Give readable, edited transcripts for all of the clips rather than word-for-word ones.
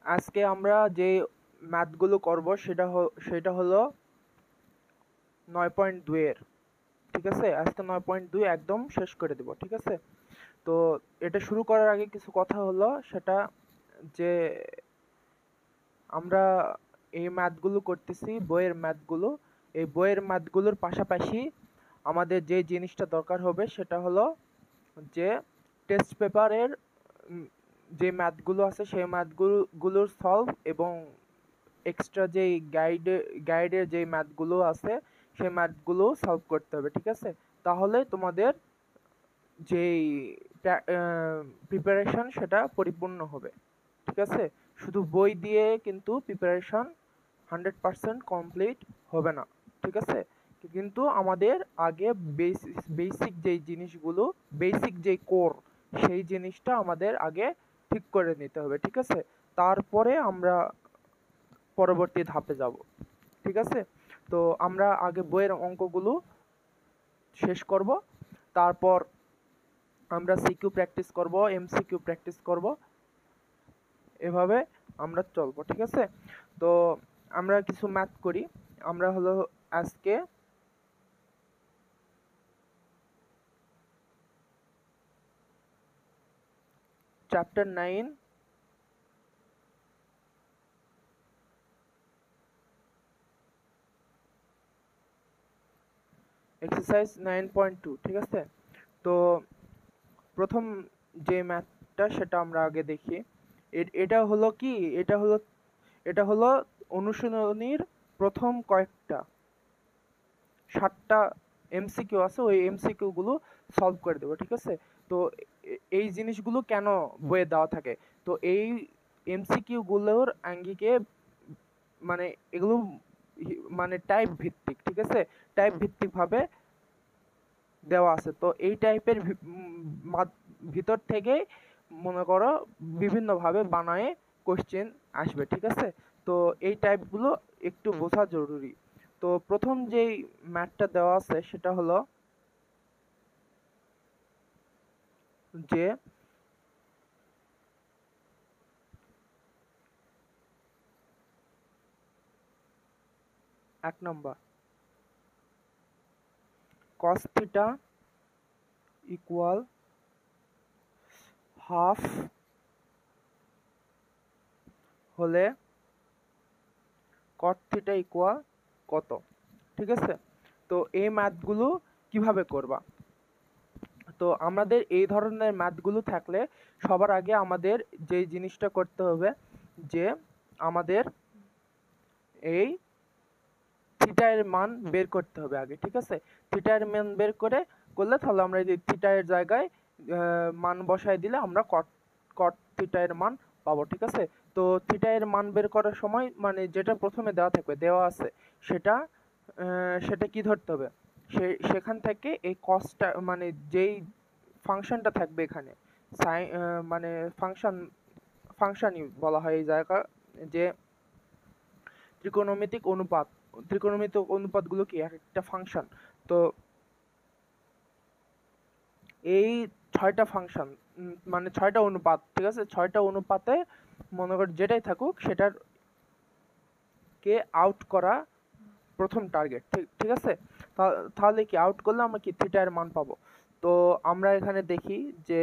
আজকে আমরা যে ম্যাথগুলো করব সেটা হলো 9.2 এর। ঠিক আছে, আজকে 9.2 একদম শেষ করে দেব। ঠিক আছে, তো এটা শুরু করার আগে কিছু কথা হলো, সেটা যে আমরা এই ম্যাথগুলো করতেছি বইয়ের ম্যাথগুলো। এই বইয়ের ম্যাথগুলোর পাশাপাশি আমাদের যে জিনিসটা দরকার হবে সেটা হলো যে টেস্ট পেপারের যে ম্যাথগুলো আছে সেই ম্যাথগুলোর সলভ এবং এক্সট্রা যেই গাইডের যে ম্যাথগুলো আছে সেই ম্যাথগুলো সলভ করতে হবে। ঠিক আছে, তাহলে তোমাদের যেই প্রিপারেশন সেটা পরিপূর্ণ হবে। ঠিক আছে, শুধু বই দিয়ে কিন্তু প্রিপারেশন 100% কমপ্লিট হবে না। ঠিক আছে, কিন্তু আমাদের আগে বেসিক যেই জিনিসগুলো, বেসিক যেই কোর, সেই জিনিসটা আমাদের আগে ঠিক করে নিতে হবে। ঠিক আছে, তারপরে আমরা পরবর্তী ধাপে যাব। ঠিক আছে, তো আমরা আগে বইয়ের অঙ্কগুলো শেষ করব, তারপর আমরা সিকিউ প্র্যাকটিস করব, এমসিকিউ প্র্যাকটিস করব, এভাবে আমরা চলবো। ঠিক আছে, তো আমরা কিছু ম্যাথ করি। আমরা হলো আজকে চ্যাপ্টার 9 এক্সারসাইজ 9.2। ঠিক আছে, তো প্রথম যে ম্যাথটা সেটা আমরা আগে দেখি। এটা হলো কি, এটা হলো অনুশীলনীর প্রথম কয়েকটা 7টা এমসিকিউ আছে, ওই এমসিকিউ গুলো সলভ করে দেবো। ঠিক আছে, তো এই জিনিসগুলো কেন বইয়ে দেওয়া থাকে, তো এই এমসিকিউ গুলোর আঙ্গিকে মানে এগুলো মানে টাইপ ভিত্তিক। ঠিক আছে, টাইপ ভিত্তিক ভাবে দেওয়া আছে, তো এই টাইপের ভিতর থেকে মনে করো বিভিন্নভাবে বানায়ে কোশ্চেন আসবে। ঠিক আছে, তো এই টাইপগুলো একটু বোঝা জরুরি। তো প্রথম যেই ম্যাথটা দেওয়া আছে সেটা হলো যে 1 নম্বর cos থিটা ইকুয়াল হাফ হলে cot থিটা ইকুয়াল কত। ঠিক আছে, তো এই ম্যাথগুলো কিভাবে করবা, তো আমাদের এই ধরনের ম্যাথগুলো থাকলে সবার আগে আমাদের যে জিনিসটা করতে হবে যে আমাদের এই থিটা এর মান বের করতে হবে আগে। ঠিক আছে, থিটা এর মান বের করলে তাহলে আমরা এই থিটা এর জায়গায় মান বসায় দিলে আমরা কট থিটা এর মান পাবো। ঠিক আছে, তো থিটা এর মান বের করার সময় মানে যেটা প্রথমে দেওয়া আছে সেটা সেটা কি ধরতে হবে, সেখান থেকে এই কসটা মানে যেই ফাংশনটা থাকবে এখানে মানে ফাংশনই বলা হয় এই জায়গা, যে ত্রিকোণমিতিক অনুপাতগুলো কি একটা ফাংশন। তো এই 6টা ফাংশন মানে 6টা অনুপাত। ঠিক আছে, 6টা অনুপাতে মনে কর যেটাই থাকুক সেটার কে আউট করা প্রথম টার্গেট। ঠিক আছে, তাহলে কি আউট করলে আমরা কি থিটা এর মান পাবো। তো আমরা এখানে দেখি যে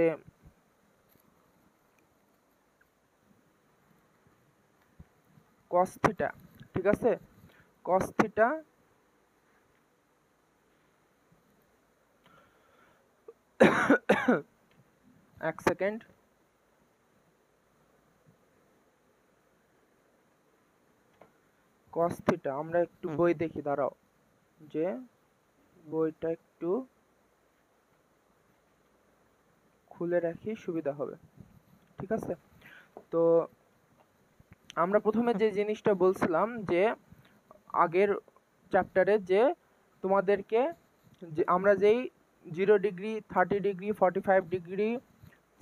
cos থিটা, ঠিক আছে, cos থিটা এক সেকেন্ড, cos থিটা আমরা একটু বই দেখি, দাঁড়াও, যে বইটা একটু খুলে রাখি সুবিধা হবে। ঠিক আছে, তো আমরা প্রথমে যে জিনিসটা বলছিলাম যে আগের চ্যাপ্টারে যে তোমাদেরকে যে আমরা যেই 0 degree, 30 degree, 45 degree,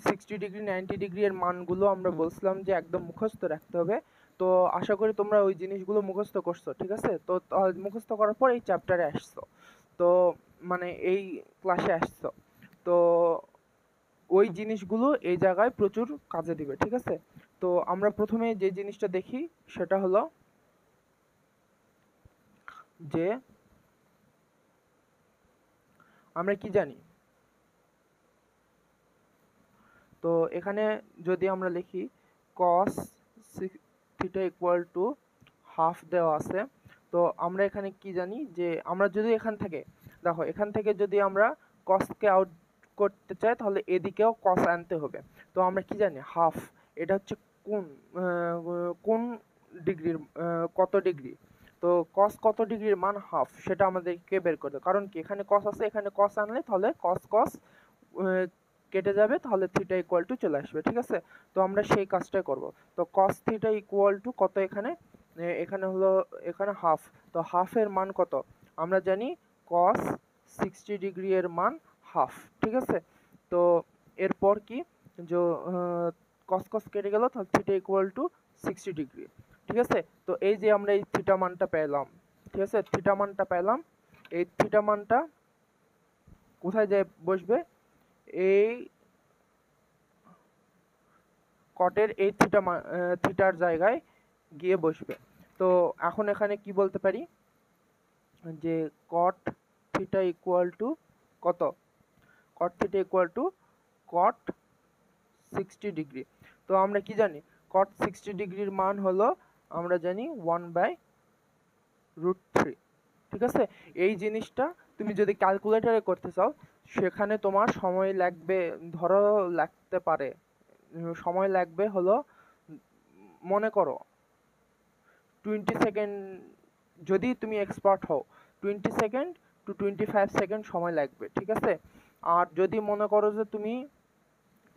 60 degree, 90 degree এর মানগুলো আমরা বলছিলাম যে একদম মুখস্থ রাখতে হবে। তো আশা করি তোমরা ওই জিনিসগুলো মুখস্থ করছো। ঠিক আছে, তো মুখস্থ করার পর এই চ্যাপ্টারে আসছো, তো মানে এই ক্লাসে আসছো, তো ওই জিনিসগুলো এই জায়গায় প্রচুর কাজে দিবে। ঠিক আছে, তো আমরা প্রথমে যে জিনিসটা দেখি সেটা হলো যে আমরা কি জানি। তো এখানে যদি আমরা লিখি cos theta equal to half দেওয়া আছে, তো আমরা এখানে কি জানি যে আমরা যদি এখান থেকে দেখো এখান থেকে যদি আমরা cosকে আউট করতে চাই তাহলে এদিকেও cos আনতে হবে। তো আমরা কি জানি হাফ, এটা হচ্ছে কোন কোন ডিগ্রির কত ডিগ্রি, তো cos কত ডিগ্রির মান হাফ সেটা আমাদেরকে বের করতে হবে। কারণ কি এখানে cos আছে, এখানে cos আনলে তাহলে cos cos কেটে যাবে, তাহলে থিটা ইকুয়াল টু চলে আসবে। ঠিক আছে, তো আমরা সেই কাজটাই করব। তো cos থিটা ইকুয়াল টু কত এখানে, এখানে হলো এখানে হাফ, তো হাফের মান কত আমরা জানি cos 60 ডিগ্রি এর মান হাফ। ঠিক আছে, তো এরপর কি যে cos cos কেটে গেল, তাহলে থিটা ইকুয়াল টু 60 ডিগ্রি। ঠিক আছে, তো এই যে আমরা এই থিটা মানটা পেলাম, ঠিক আছে, থিটা মানটা পেলাম, এই থিটা মানটা কোথায় যায় বসবে, এই কটের এই থিটার জায়গায় গিয়ে বসবে। তো এখন এখানে কি বলতে পারি যে কট থিটা ইকুয়াল টু কত, cot theta equal to cot 60 degree. তো আমরা কি জানি কট 60 ডিগ্রির মান হলো আমরা জানি 1/√3। ঠিক আছে, এই জিনিসটা তুমি যদি ক্যালকুলেটরে করতে চাও সেখানে তোমার সময় লাগবে, ধরো লাগতে পারে সময় লাগবে হলো মনে করো 20 সেকেন্ড, যদি তুমি এক্সপার্ট হও 20 সেকেন্ড টু 25 সেকেন্ড সময় লাগবে। ঠিক আছে, আর যদি মনে করো যে তুমি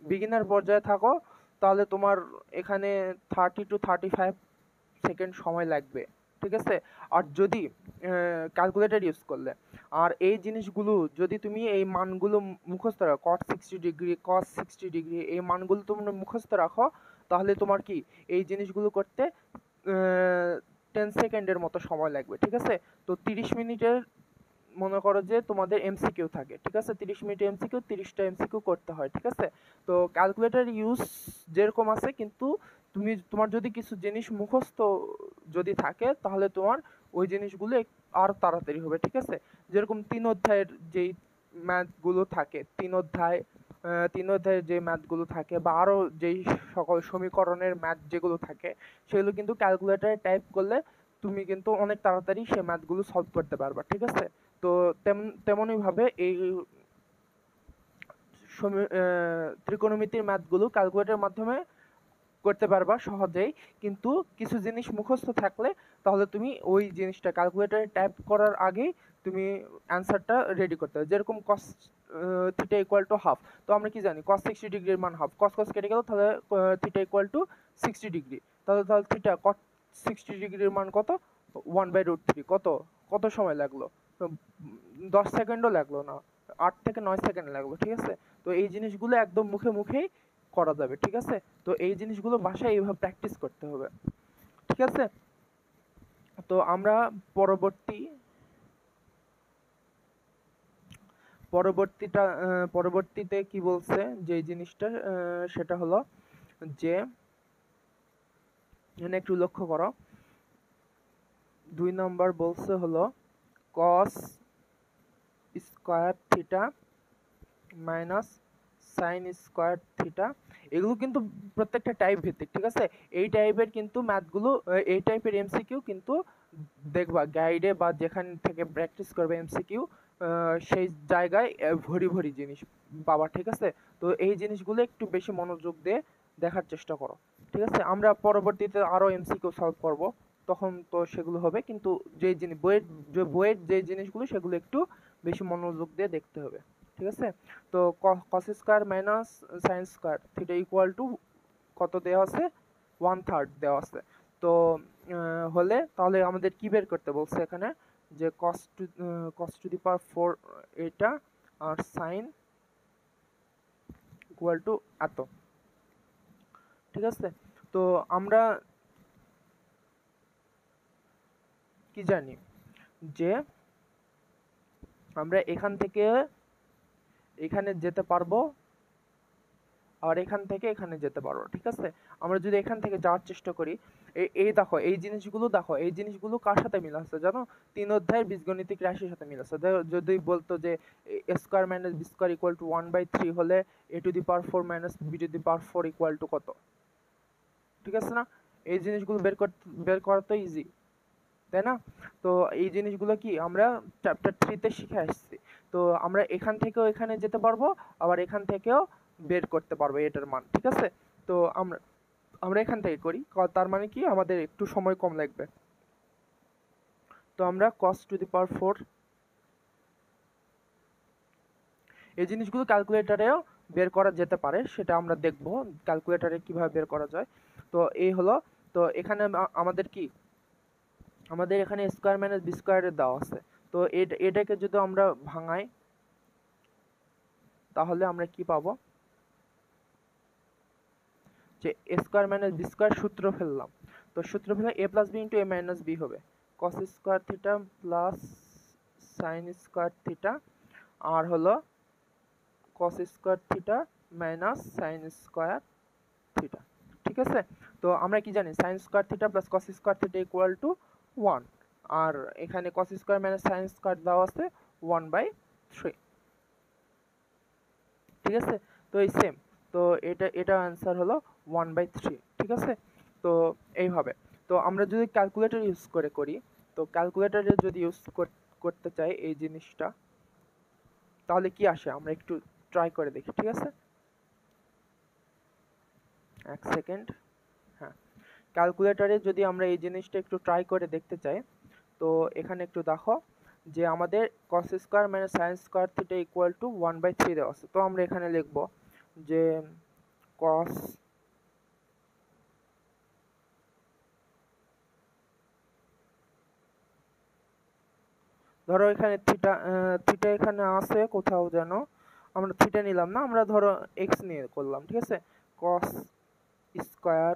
বিগিনার পর্যায়ে থাকো তাহলে তোমার এখানে 30 টু 35 সেকেন্ড সময় লাগবে। ঠিক আছে, আর যদি ক্যালকুলেটর ইউজ করলে, আর এই জিনিসগুলো যদি তুমি এই মানগুলো মুখস্থ রাখো, cot 60 ডিগ্রি cos 60 ডিগ্রি এই মানগুলো তোমরা মুখস্থ রাখো, তাহলে তোমার কি এই জিনিসগুলো করতে 10 সেকেন্ডের মতো সময় লাগবে। ঠিক আছে, তো 30 মিনিটের মনে করো যে তোমাদের এমসিকিউ থাকে। ঠিক আছে, 30 মিনিটে এমসিকিউ, 30টা এমসিকিউ করতে হয়। ঠিক আছে, তো ক্যালকুলেটর ইউজ যেরকম আছে, কিন্তু তোমার যদি কিছু জিনিস মুখস্থ যদি থাকে তাহলে তোমার ওই জিনিসগুলো আর তাড়াতাড়ি হবে। ঠিক আছে, যেরকম 3 অধ্যায়ের যেই ম্যাথগুলো থাকে, 3 অধ্যায়ের যে ম্যাথগুলো থাকে বা আরো যেই সকল সমীকরণের ম্যাথ যেগুলো থাকে সেগুলো কিন্তু ক্যালকুলেটরে টাইপ করলে তুমি কিন্তু অনেক তাড়াতাড়ি সেই ম্যাথগুলো সলভ করতে পারবা। ঠিক আছে, তো তেমনই ভাবে এই ত্রিকোণমিতির ম্যাথগুলো ক্যালকুলেটরের মাধ্যমে করতে পারবা সহজেই, কিন্তু কিছু জিনিস মুখস্থ থাকলে তাহলে তুমি ওই জিনিসটা ক্যালকুলেটরে টাইপ করার আগেই তুমি অ্যান্সারটা রেডি করতে হবে। যেরকম cos theta equal to half, তো আমরা কি জানি cos 60 ডিগ্রির মান হাফ, cos cos কেটে গেল, তাহলে থিটা ইকুয়াল টু 60 ডিগ্রি, তাহলে থিটা cot 60 ডিগ্রির মান কত 1/√3, কত কত সময় লাগলো, 10 সেকেন্ডও লাগলো না, 8 থেকে 9 সেকেন্ড লাগলো। ঠিক আছে, তো এই জিনিসগুলো একদম মুখে মুখেই করা যাবে। ঠিক আছে, তো এই জিনিসগুলো বাসায় এইভাবে প্র্যাকটিস করতে হবে। ঠিক আছে, তো আমরা পরবর্তীতে কি বলছে যে জিনিসটা সেটা হলো যে এখানে একটু লক্ষ্য করো, 2 নম্বর বলছে হলো cos square theta minus sine square theta. এগুলো কিন্তু প্রত্যেকটা টাইপ ভিত্তিক। ঠিক আছে, এই টাইপের কিন্তু ম্যাথগুলো, এই টাইপের এমসিকিউ কিন্তু দেখবা গাইডে বা যেখান থেকে প্র্যাকটিস করবে এমসিকিউ সেই জায়গায় ভরি ভরি জিনিস পাবা। ঠিক আছে, তো এই জিনিসগুলো একটু বেশি মনোযোগ দিয়ে দেখার চেষ্টা করো। ঠিক আছে, আমরা পরবর্তীতে আরো এমসিকিউ সলভ করব, তখন তো সেগুলো হবে, কিন্তু যে জিনিস বইয়ের যে জিনিসগুলো সেগুলো একটু বেশি মনোযোগ দিয়ে দেখতে হবে। ঠিক আছে, তো cos square minus sine square theta equal to কত দেওয়া আছে, 1/3 দেওয়া আছে। তো হলে তাহলে আমাদের কি বের করতে বলছে এখানে, যে cos টু দি পাওয়ার 4 এটা, আর সাইন ইকুয়াল টু এত। ঠিক আছে, তো আমরা কি জানি যে আমরা এখান থেকে এখানে যেতে পারবো, আর এখান থেকে এখানে যেতে পারবো। ঠিক আছে, আমরা যদি এখান থেকে যাওয়ার চেষ্টা করি, এই দেখো এই জিনিসগুলো কার সাথে মিল আছে জানো? 3 অধ্যায়ের বীজগণিতিক রাশির সাথে মিল আছে। যদি বলতো যে a square minus B square equal to 1/3 হলে a টু দি পাওয়ার 4 মাইনাস b to the power 4 equal to কত? ঠিক আছে না? এই জিনিসগুলো বের করা তো ইজি, তাই না? তো এই জিনিসগুলো কি আমরা চ্যাপ্টার 3 তে শিখে আসছি। তো আমরা এখান থেকেও এখানে যেতে পারবো, আবার এখান থেকেও বের করতে পারবো এটার মান। ঠিক আছে, তো আমরা এখান থেকে করি, তার মানে কি আমাদের একটু সময় কম লাগবে। তো আমরা cos টু দি পাওয়ার 4 এই জিনিসগুলো ক্যালকুলেটরেও বের করা যেতে পারে, সেটা আমরা দেখব ক্যালকুলেটরে কিভাবে বের করা যায়। তো এই হলো, তো এখানে আমাদের কি, আমাদের এখানে স্কয়ার মাইনাস বি স্কয়ারের দেওয়া আছে। তো এটাকে যদি আমরা ভাঙাই তাহলে আমরা কি পাবো, যে a square minus B square সূত্র ফেললাম। তো সূত্র ফেলে a plus B into a minus B হবে cos square theta plus sine square theta, আর হলো cos square theta minus sine square theta. ঠিক আছে, তো আমরা কি জানি sine square theta plus cos square theta equal to 1, আর এখানে cos square minus sine square দেওয়া আছে 1/3। ঠিক আছে, তো এই সেম, তো এটা आंसर হলো 1/3। ঠিক আছে, তো এইভাবে। তো আমরা যদি ক্যালকুলেটর ইউজ করে করি, তো ক্যালকুলেটরে যদি ইউজ করতে চাই এই জিনিসটা, তাহলে কি আসে আমরা একটু ট্রাই করে দেখি। ঠিক আছে, এক সেকেন্ড। হ্যাঁ, ক্যালকুলেটরে যদি আমরা এই জিনিসটা একটু ট্রাই করে দেখতে চাই, তো এখানে একটু দেখো যে আমাদের cos square minus sin square theta equal to 1/3 দেওয়া আছে। তো আমরা এখানে লিখব যে cos ধরো এখানে থিটা এখানে আছে কোথাও যেন, আমরা থিটা নিলাম না, আমরা ধরো x নিয়ে করলাম। ঠিক আছে, cos square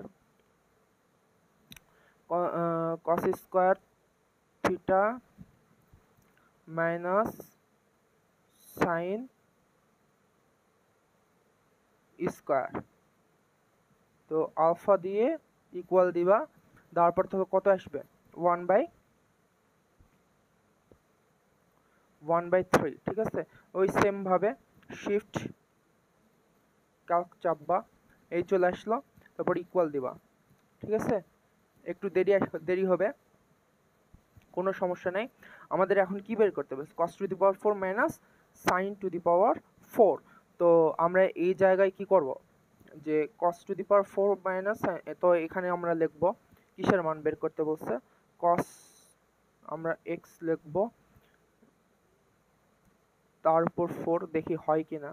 cos square theta minus sine square, তো আলফা দিয়ে ইকুয়াল দিবা, তারপর থেকে কত আসবে 1/3। ঠিক আছে, ওই সেম ভাবে শিফট ক্যালক চাপবা, এই চলে আসলো, তারপর ইকুয়াল দিবা। ঠিক আছে, একটু দেরি হবে, কোনো সমস্যা নেই। আমাদের এখন কি বের করতে হবে, cos to the power 4 minus sin to the power 4। তো আমরা এই জায়গায় কি করব, যে cos to the power 4 minus, তো এখানে আমরা লিখব কিসের মান বের করতে বলছে, cos আমরা x লিখব, তারপর 4 দেখি হয় কিনা,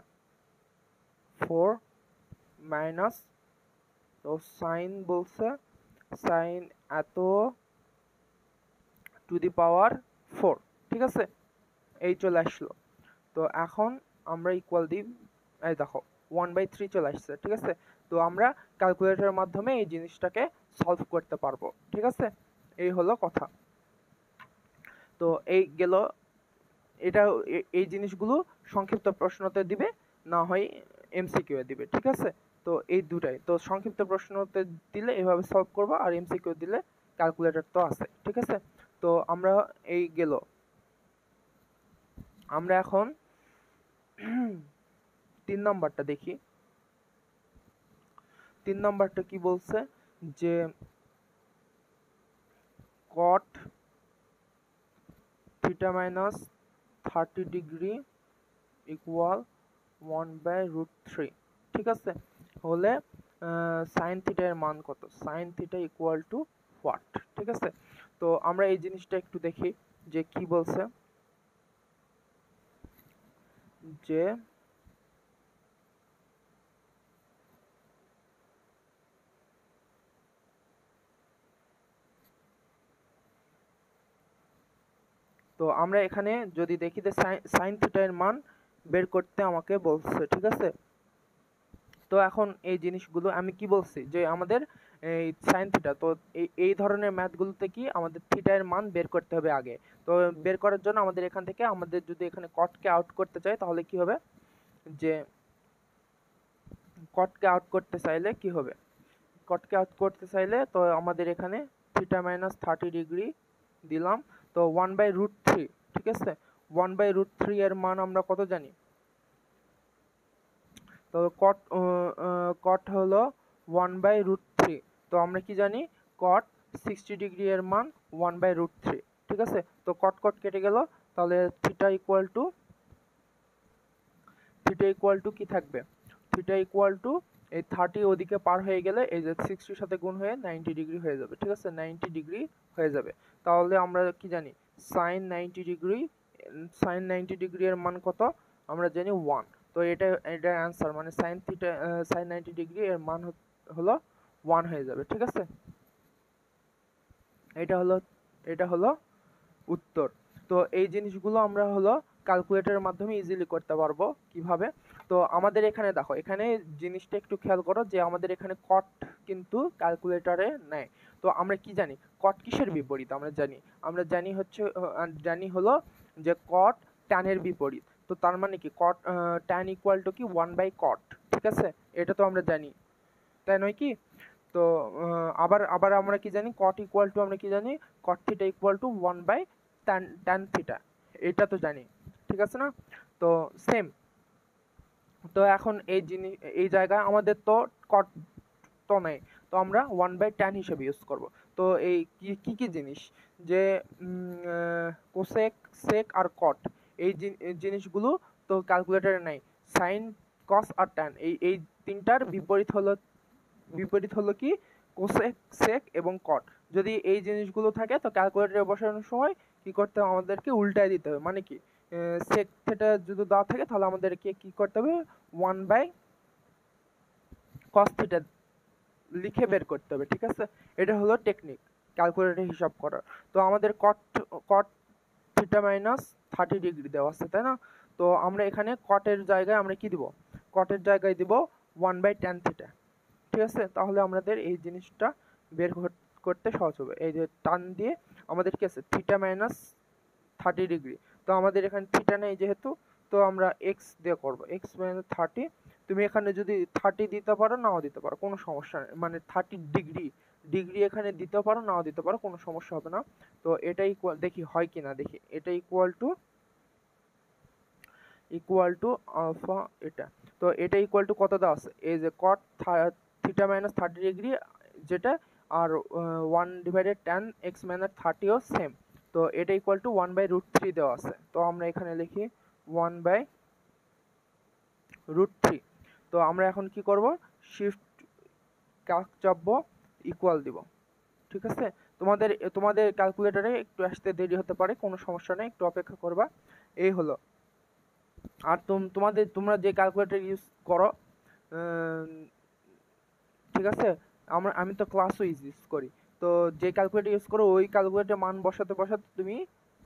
4 মাইনাস, তো sin বলছে sin এত টু দি পাওয়ার 4। ঠিক আছে, এই চলে আসলো। তো এখন আমরা ইকুয়াল দিই, এই দেখো 1/3 চলে আসছে। ঠিক আছে, তো আমরা ক্যালকুলেটরের মাধ্যমে এই জিনিসটাকে সলভ করতে পারবো। ঠিক আছে, এই হলো কথা। তো এই গেল, এটা এই জিনিসগুলো সংক্ষিপ্ত প্রশ্নতে দিবে, না হয় এমসিকিউ এ দিবে। ঠিক আছে, তো এই দুটাই, তো সংক্ষিপ্ত প্রশ্নতে দিলে এভাবে সলভ করবা, আর এমসিকিউ দিলে ক্যালকুলেটর তো আছে। ঠিক আছে, তো আমরা এই গেল, আমরা এখন 3 নাম্বারটা দেখি। 3 নাম্বারটা কি বলছে, যে cot theta minus 30 degree equal 1/√3। ঠিক আছে, হলে সাইন থিটা এর মান কত, sine theta equal two what. ঠিক আছে, তো আমরা এই জিনিসটা একটু দেখি যে কি বলছে, যে তো আমরা এখানে যদি দেখি যে সাইন থিটা এর মান বের করতে আমাকে বলছে। ঠিক আছে, তো এখন এই জিনিসগুলো আমি কি বলছি, যে আমাদের এই সাইন থিটা, তো এই ধরনের ম্যাথগুলোতে কি আমাদের থিটা এর মান বের করতে হবে আগে। তো বের করার জন্য আমাদের এখান থেকে, আমাদের যদি এখানে কটকে আউট করতে চাই তাহলে কি হবে, যে কটকে আউট করতে চাইলে কি হবে, কটকে আউট করতে চাইলে তো আমাদের এখানে থিটা মাইনাস 30 ডিগ্রি দিলাম, তো 1/√3, ঠিক আছে। 1/√3 এর মান আমরা কত জানি, তো কট হলো 1/√3, তো আমরা কি জানি কট 60 ডিগ্রি এর মান 1/√3, ঠিক আছে। তো কট কট কেটে গেল, তাহলে থিটা ইকুয়াল টু কি থাকবে, থিটা ইকুয়াল টু এই 30 ওদিকে পার হয়ে গেলে এই যে 60 সাথে গুণ হয়ে 90 ডিগ্রি হয়ে যাবে, ঠিক আছে, 90 ডিগ্রি হয়ে যাবে। তাহলে আমরা কি জানি সাইন 90 ডিগ্রি এর মান কত, আমরা জানি 1, তো এটা অ্যান্সার, মানে সাইন 90 ডিগ্রি এর মান হলো 1 হয়ে যাবে, ঠিক আছে। এটা হলো উত্তর। তো এই জিনিসগুলো আমরা হলো ক্যালকুলেটরের মাধ্যমে ইজিলি করতে পারবো। কিভাবে, তো আমাদের এখানে দেখো, এখানে জিনিসটা একটু খেয়াল করো যে আমাদের এখানে কট কিন্তু ক্যালকুলেটরে নেয়। তো আমরা কি জানি কট কিসের বিপরীত, আমরা জানি হলো যে কট ট্যানের বিপরীত। তো তার মানে কি কট ট্যান ইকুয়াল টু কি 1/cot, ঠিক আছে, এটা তো আমরা জানি, তাই নয় কি। তো আবার আমরা কি জানি কট ইকুয়াল টু, আমরা কি জানি কট theta equal two 1/tan theta, এটা তো জানি, ঠিক আছে না। তো সেম, তো এখন এই জায়গায় আমাদের তো কট তো নেই, তো আমরা 1/tan হিসেবে ইউজ করব। তো এই কি জিনিস, যে কোসেক, সেক আর কট, এই জিনিসগুলো তো ক্যালকুলেটরে নাই। সাইন, কস আর ট্যান, এই তিনটার বিপরীত হলো কি কোসেক, সেক এবং কট। যদি এই জিনিসগুলো থাকে তো ক্যালকুলেটরে বসানোর সময় কি করতে হবে, আমাদেরকে উল্টায় দিতে হবে, মানে কি সেক থিটা যদি দেওয়া থাকে তাহলে আমাদেরকে কি করতে হবে 1/cos থিটা লিখে বের করতে হবে, ঠিক আছে। এটা হলো টেকনিক ক্যালকুলেটরে হিসাব করার। তো আমাদের কট থিটা মাইনাস 30 ডিগ্রি দেওয়া আছে, তাই না। তো আমরা এখানে কটের জায়গায় আমরা কি দিব, কটের জায়গায় দিব 1/tan থিটা, ঠিক আছে। তাহলে আমাদের এই জিনিসটা বের করতে সহজ হবে। এই যে টান দিয়ে আমাদের কি আছে থিটা মাইনাস 30 ডিগ্রি, তো আমাদের এখানে থিটা নেই যেহেতু, তো আমরা এক্স দিয়ে করব, এক্স মাইনাস 30। তুমি এখানে যদি 30 দিতে পারো নাও দিতে পারো, কোনো সমস্যা নেই, মানে 30 ডিগ্রি এখানে দিতে পারো নাও দিতে পারো, কোনো সমস্যা হবে না। তো এটা ইকুয়াল, দেখি হয় কিনা, দেখি এটা ইকুয়াল টু আলফা, এটা, তো এটা ইকুয়াল টু কত দেওয়া আছে, এই যে কট থিটা মাইনাস 30 ডিগ্রি যেটা, আর 1/tan x মাইনাস 30 ও সেম, তো এটা ইকুয়াল টু 1/√3 দেওয়া আছে। তো আমরা এখানে লিখি 1/√3। তো আমরা এখন কি করব, শিফট কাক চাপবো, ইকুয়াল দিব, ঠিক আছে। তোমাদের ক্যালকুলেটরে একটু আসতে দেরি হতে পারে, কোনো সমস্যা নেই, একটু অপেক্ষা করবা। এই হলো, আর তোমরা যে ক্যালকুলেটর ইউজ করো, ঠিক আছে, আমি তো ক্লাসও ইউজ করি, তো যে ক্যালকুলেটর ইউজ করো ওই ক্যালকুলেটর মান বসাতে তুমি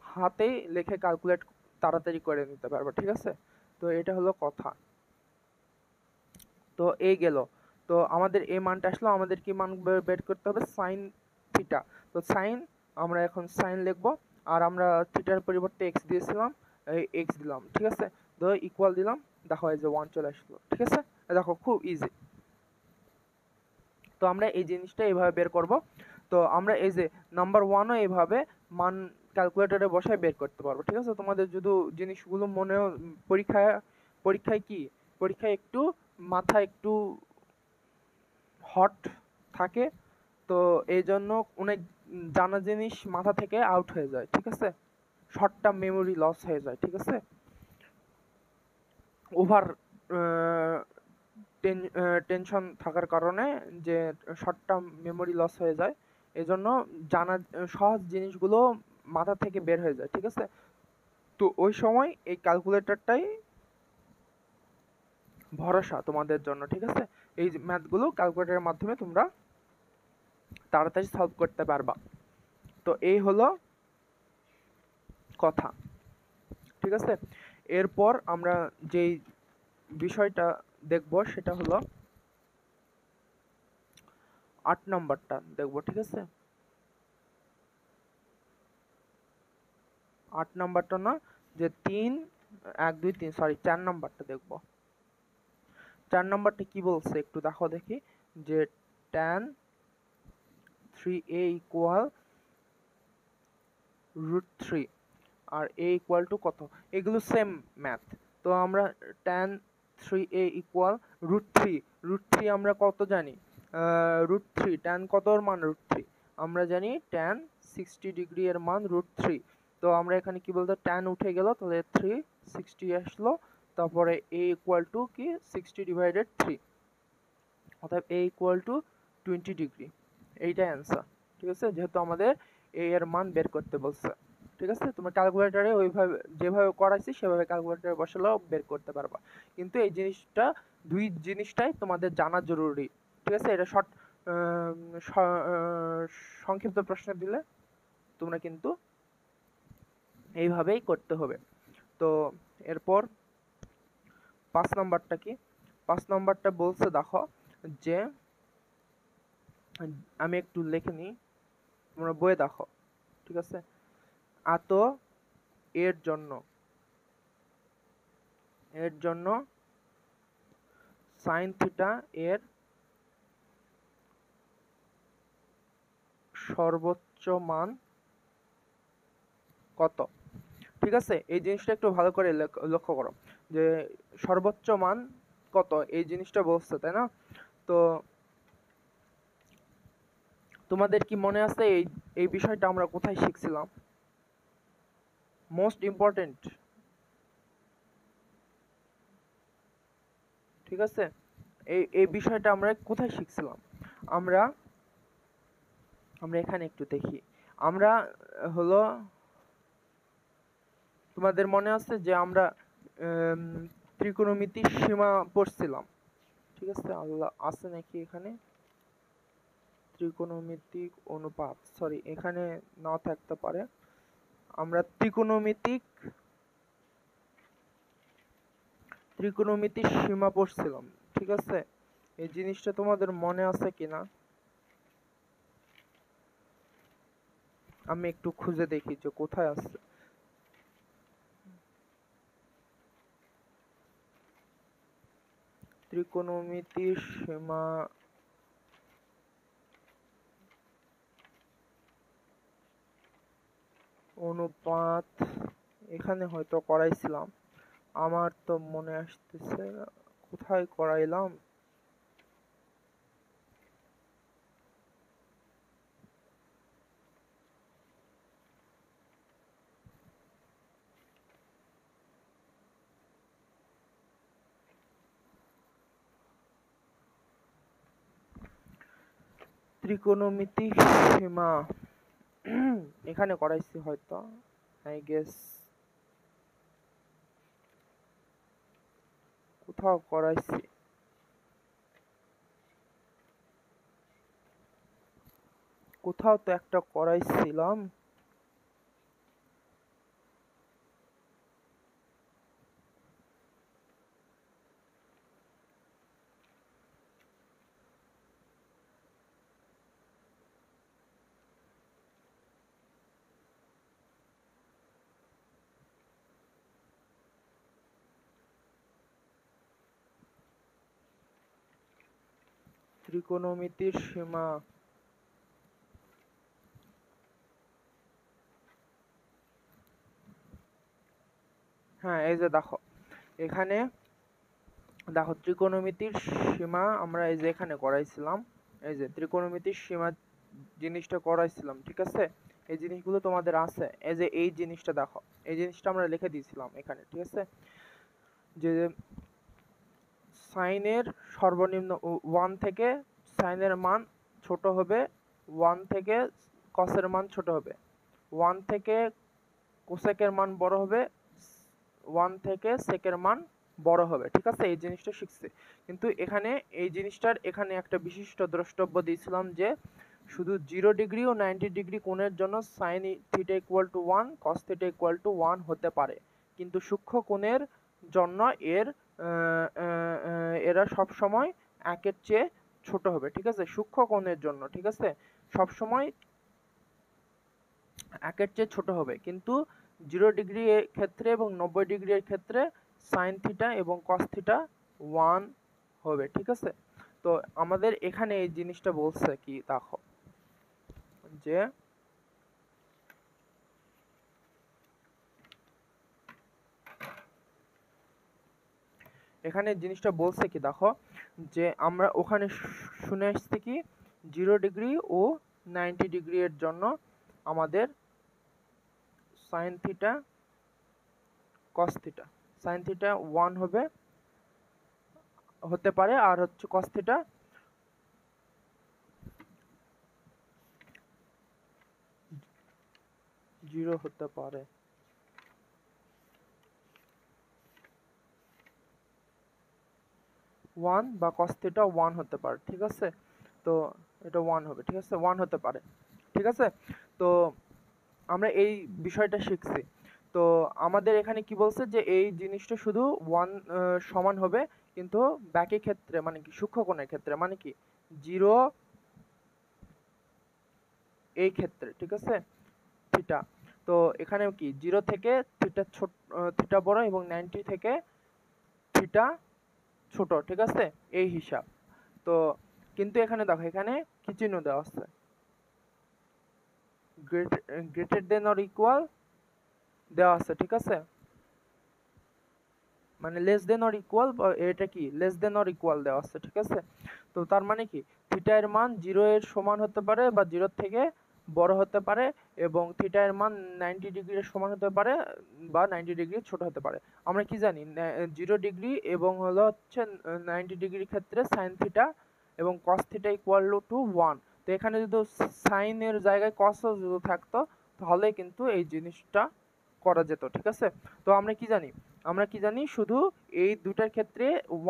হাতেই লিখে ক্যালকুলেট তাড়াতাড়ি করে নিতে পারবে, ঠিক আছে। তো এটা হলো কথা। তো এই গেল, তো আমাদের এই মানটা আসলো, আমাদের কি মান বের করতে হবে, সাইন থিটা। তো সাইন, আমরা এখন সাইন লিখবো, আর আমরা থিটার পরিবর্তে এক্স দিয়েছিলাম, এই এক্স দিলাম, ঠিক আছে। তো ইকুয়াল দিলাম, দেখো এই যে 1 চলে আসলো, ঠিক আছে, দেখো খুব ইজি। তো আমরা এই জিনিসটা এইভাবে বের করব। তো আমরা এই যে নাম্বার 1ও এইভাবে মান ক্যালকুলেটরে বসায় বের করতে পারবো, ঠিক আছে। তোমাদের যদি জিনিসগুলো মনেও পরীক্ষায় একটু মাথা একটু হট থাকে, তো এই জন্য অনেক জানা জিনিস মাথা থেকে আউট হয়ে যায়, ঠিক আছে, শর্ট টার্ম মেমোরি লস হয়ে যায়, ঠিক আছে, ওভার টেনশন থাকার কারণে যে শর্ট টার্ম মেমোরি লস হয়ে যায়, এজন্য জানা সহজ জিনিসগুলো মাথা থেকে বের হয়ে যায়, ঠিক আছে। তো ওই সময় এই ক্যালকুলেটরটাই ভরসা তোমাদের জন্য, ঠিক আছে। এই ম্যাথগুলো ক্যালকুলেটরের মাধ্যমে তোমরা তাড়াতাড়ি সলভ করতে পারবা। তো এই হলো কথা, ঠিক আছে। এরপর আমরা যেই বিষয়টা দেখব সেটা হলো 8 নাম্বারটা দেখব, ঠিক আছে। 8 নাম্বারটা না, যে 3 1 2 3 সরি 4 নাম্বারটা দেখব। 4 নম্বরটা কি বলছে একটু দেখো দেখি, যে tan 3a ইকুয়াল √3 আর a ইকুয়াল টু কত, এগুলো সেম ম্যাথ। তো আমরা tan 3a ইকুয়াল √3 আমরা কত জানি, √3 tan কতর মান √3 আমরা জানি tan 60 ডিগ্রি এর মান √3। তো আমরা এখানে কি বলতে, tan উঠে গেল, তাহলে 360 আসলো, তারপরে a ইকুয়াল টু কি 60/3, অর্থাৎ a ইকুয়াল টু 20 ডিগ্রি, এইটাই অ্যান্সার। ঠিক আছে, যেহেতু আমাদের a এর মান বের করতে বলছে। ঠিক আছে, তোমরা ক্যালকুলেটরে ওইভাবে যেভাবে করাইছি সেভাবে ক্যালকুলেটরে বসালেও বের করতে পারবা, কিন্তু এই জিনিসটা দুই জিনিসটাই তোমাদের জানা জরুরি। ঠিক আছে, এটা শর্ট সংক্ষিপ্ত প্রশ্ন দিলে তোমরা কিন্তু এইভাবেই করতে হবে। তো এরপর 5 নম্বরটা কি, 5 নম্বরটা বলছে দেখো, যে আমি একটু লিখে নিই, তোমরা বইয়ে দেখো। ঠিক আছে, আত এর জন্য সাইন থিটা এর সর্বোচ্চ মান কত। ঠিক আছে, এই জিনিসটা একটু ভালো করে লক্ষ্য করো, যে সর্বোচ্চ মান কত এই জিনিসটা বলছে, তাই না? তো তোমাদের কি মনে আছে এই বিষয়টা আমরা কোথায় শিখছিলাম? Most important. ঠিক আছে, এই বিষয়টা আমরা কোথায় শিখছিলাম? আমরা এখানে একটু দেখি। আমরা হলো, তোমাদের মনে আছে যে আমরা ত্রিকোণমিতির সীমা পড়ছিলাম। ঠিক আছে, আল্লাহ আছে নাকি এখানে, ত্রিকোণমিতিক অনুপাত, সরি এখানে না থাকতে পারে। আমরা ত্রিকোণমিতির সীমা পড়ছিলাম। ঠিক আছে, এই জিনিসটা তোমাদের মনে আছে কিনা আমি একটু খুঁজে দেখি যে কোথায় আছে। ত্রিকোণমিতির সীমা অনুপাত এখানে হয়তো করাইছিলাম, আমার তো মনে আসতেছে কোথায় করাইলাম। ত্রিকোণমিতিক সীমা এখানে করাইছি হয়তো, আই গেস কোথাও করাইছি, কোথাও তো একটা করাইছিলাম। ত্রিকোণমিতির সীমা, হ্যাঁ এই যে দেখো, এখানে দেখো ত্রিকোণমিতির সীমা আমরা এই যে এখানে করাইছিলাম, এই যে ত্রিকোণমিতির সীমা জিনিসটা করাইছিলাম। ঠিক আছে, এই জিনিসগুলো তোমাদের আছে, এই যে এই জিনিসটা দেখো, এই জিনিসটা আমরা লিখে দিয়েছিলাম এখানে। ঠিক আছে, যে সাইনের সর্বনিম্ন 1 থেকে সাইনের মান ছোট হবে, 1 থেকে কসের মান ছোট হবে, 1 থেকে কোসেকের মান বড় হবে, 1 থেকে সেকের মান বড় হবে। ঠিক আছে, এই জিনিসটা শিখছে, কিন্তু এখানে এই জিনিসটার এখানে একটা বিশিষ্ট দ্রষ্টব্য দিয়েছিলাম, যে শুধু 0 ডিগ্রি ও 90 ডিগ্রি কোণের জন্য sine theta equal to 1, cos theta equal to 1 হতে পারে, কিন্তু সূক্ষ্ম কোণের জন্য এরা সব সময় 1 এর চেয়ে ছোট হবে। ঠিক আছে, সূক্ষ্ম কোণের জন্য, ঠিক আছে, সব সময় 1 এর চেয়ে ছোট হবে, কিন্তু 0 ডিগ্রি এর ক্ষেত্রে এবং 90 ডিগ্রি এর ক্ষেত্রে সাইন থিটা এবং কস থিটা 1 হবে, ঠিক আছে। তো আমাদের এখানে এই জিনিসটা বলছে কি দেখো, যে এখানে জিনিসটা বলছে কি দেখো, যে আমরা ওখানে শুনে আসছি কি 0° ও 90° এর জন্য আমাদের sine theta cos theta, sine theta 1 হতে পারে, আর হচ্ছে কস থিটা 0 হতে পারে। ওয়ান বা কস থিটা 1 হতে পারে, ঠিক আছে। তো এটা 1 হবে, ঠিক আছে, 1 হতে পারে, ঠিক আছে। তো আমরা এই বিষয়টা শিখছি। তো আমাদের এখানে কি বলছে, যে এই জিনিসটা শুধু 1 সমান হবে, কিন্তু বাকি ক্ষেত্রে মানে কি সূক্ষ্মকোণের ক্ষেত্রে মানে কি 0 এই ক্ষেত্রে, ঠিক আছে, থিটা। তো এখানে কি 0 থেকে থিটা ছোট, থিটা বড়, এবং 90 থেকে থিটা ছোট, ঠিক আছে, এই হিসাব। তো কিন্তু এখানে দেখো, এখানে কি চিহ্ন দেওয়া আছে, গ্রেটার দেন অর ইকুয়াল দেওয়া আছে, ঠিক আছে, মানে লেস দেন অর ইকুয়াল, এটা কি লেস দেন অর ইকুয়াল দেওয়া আছে, ঠিক আছে। তো তার মানে কি থিটা এর মান 0 এর সমান হতে পারে বা 0 থেকে বড় হতে পারে, এবং থিটা এর মান 90° এর সমান হতে পারে বা 90° ছোট হতে পারে। আমরা কি জানি 0° এবং হলো হচ্ছে 90° ক্ষেত্রে সাইন থিটা এবং কস থিটা ইকুয়াল টু 1। তো এখানে যদি সাইনের জায়গায় কসও যদি থাকতো, তাহলে কিন্তু এই জিনিসটা করা যেত, ঠিক আছে। তো আমরা কি জানি শুধু এই দুটার ক্ষেত্রে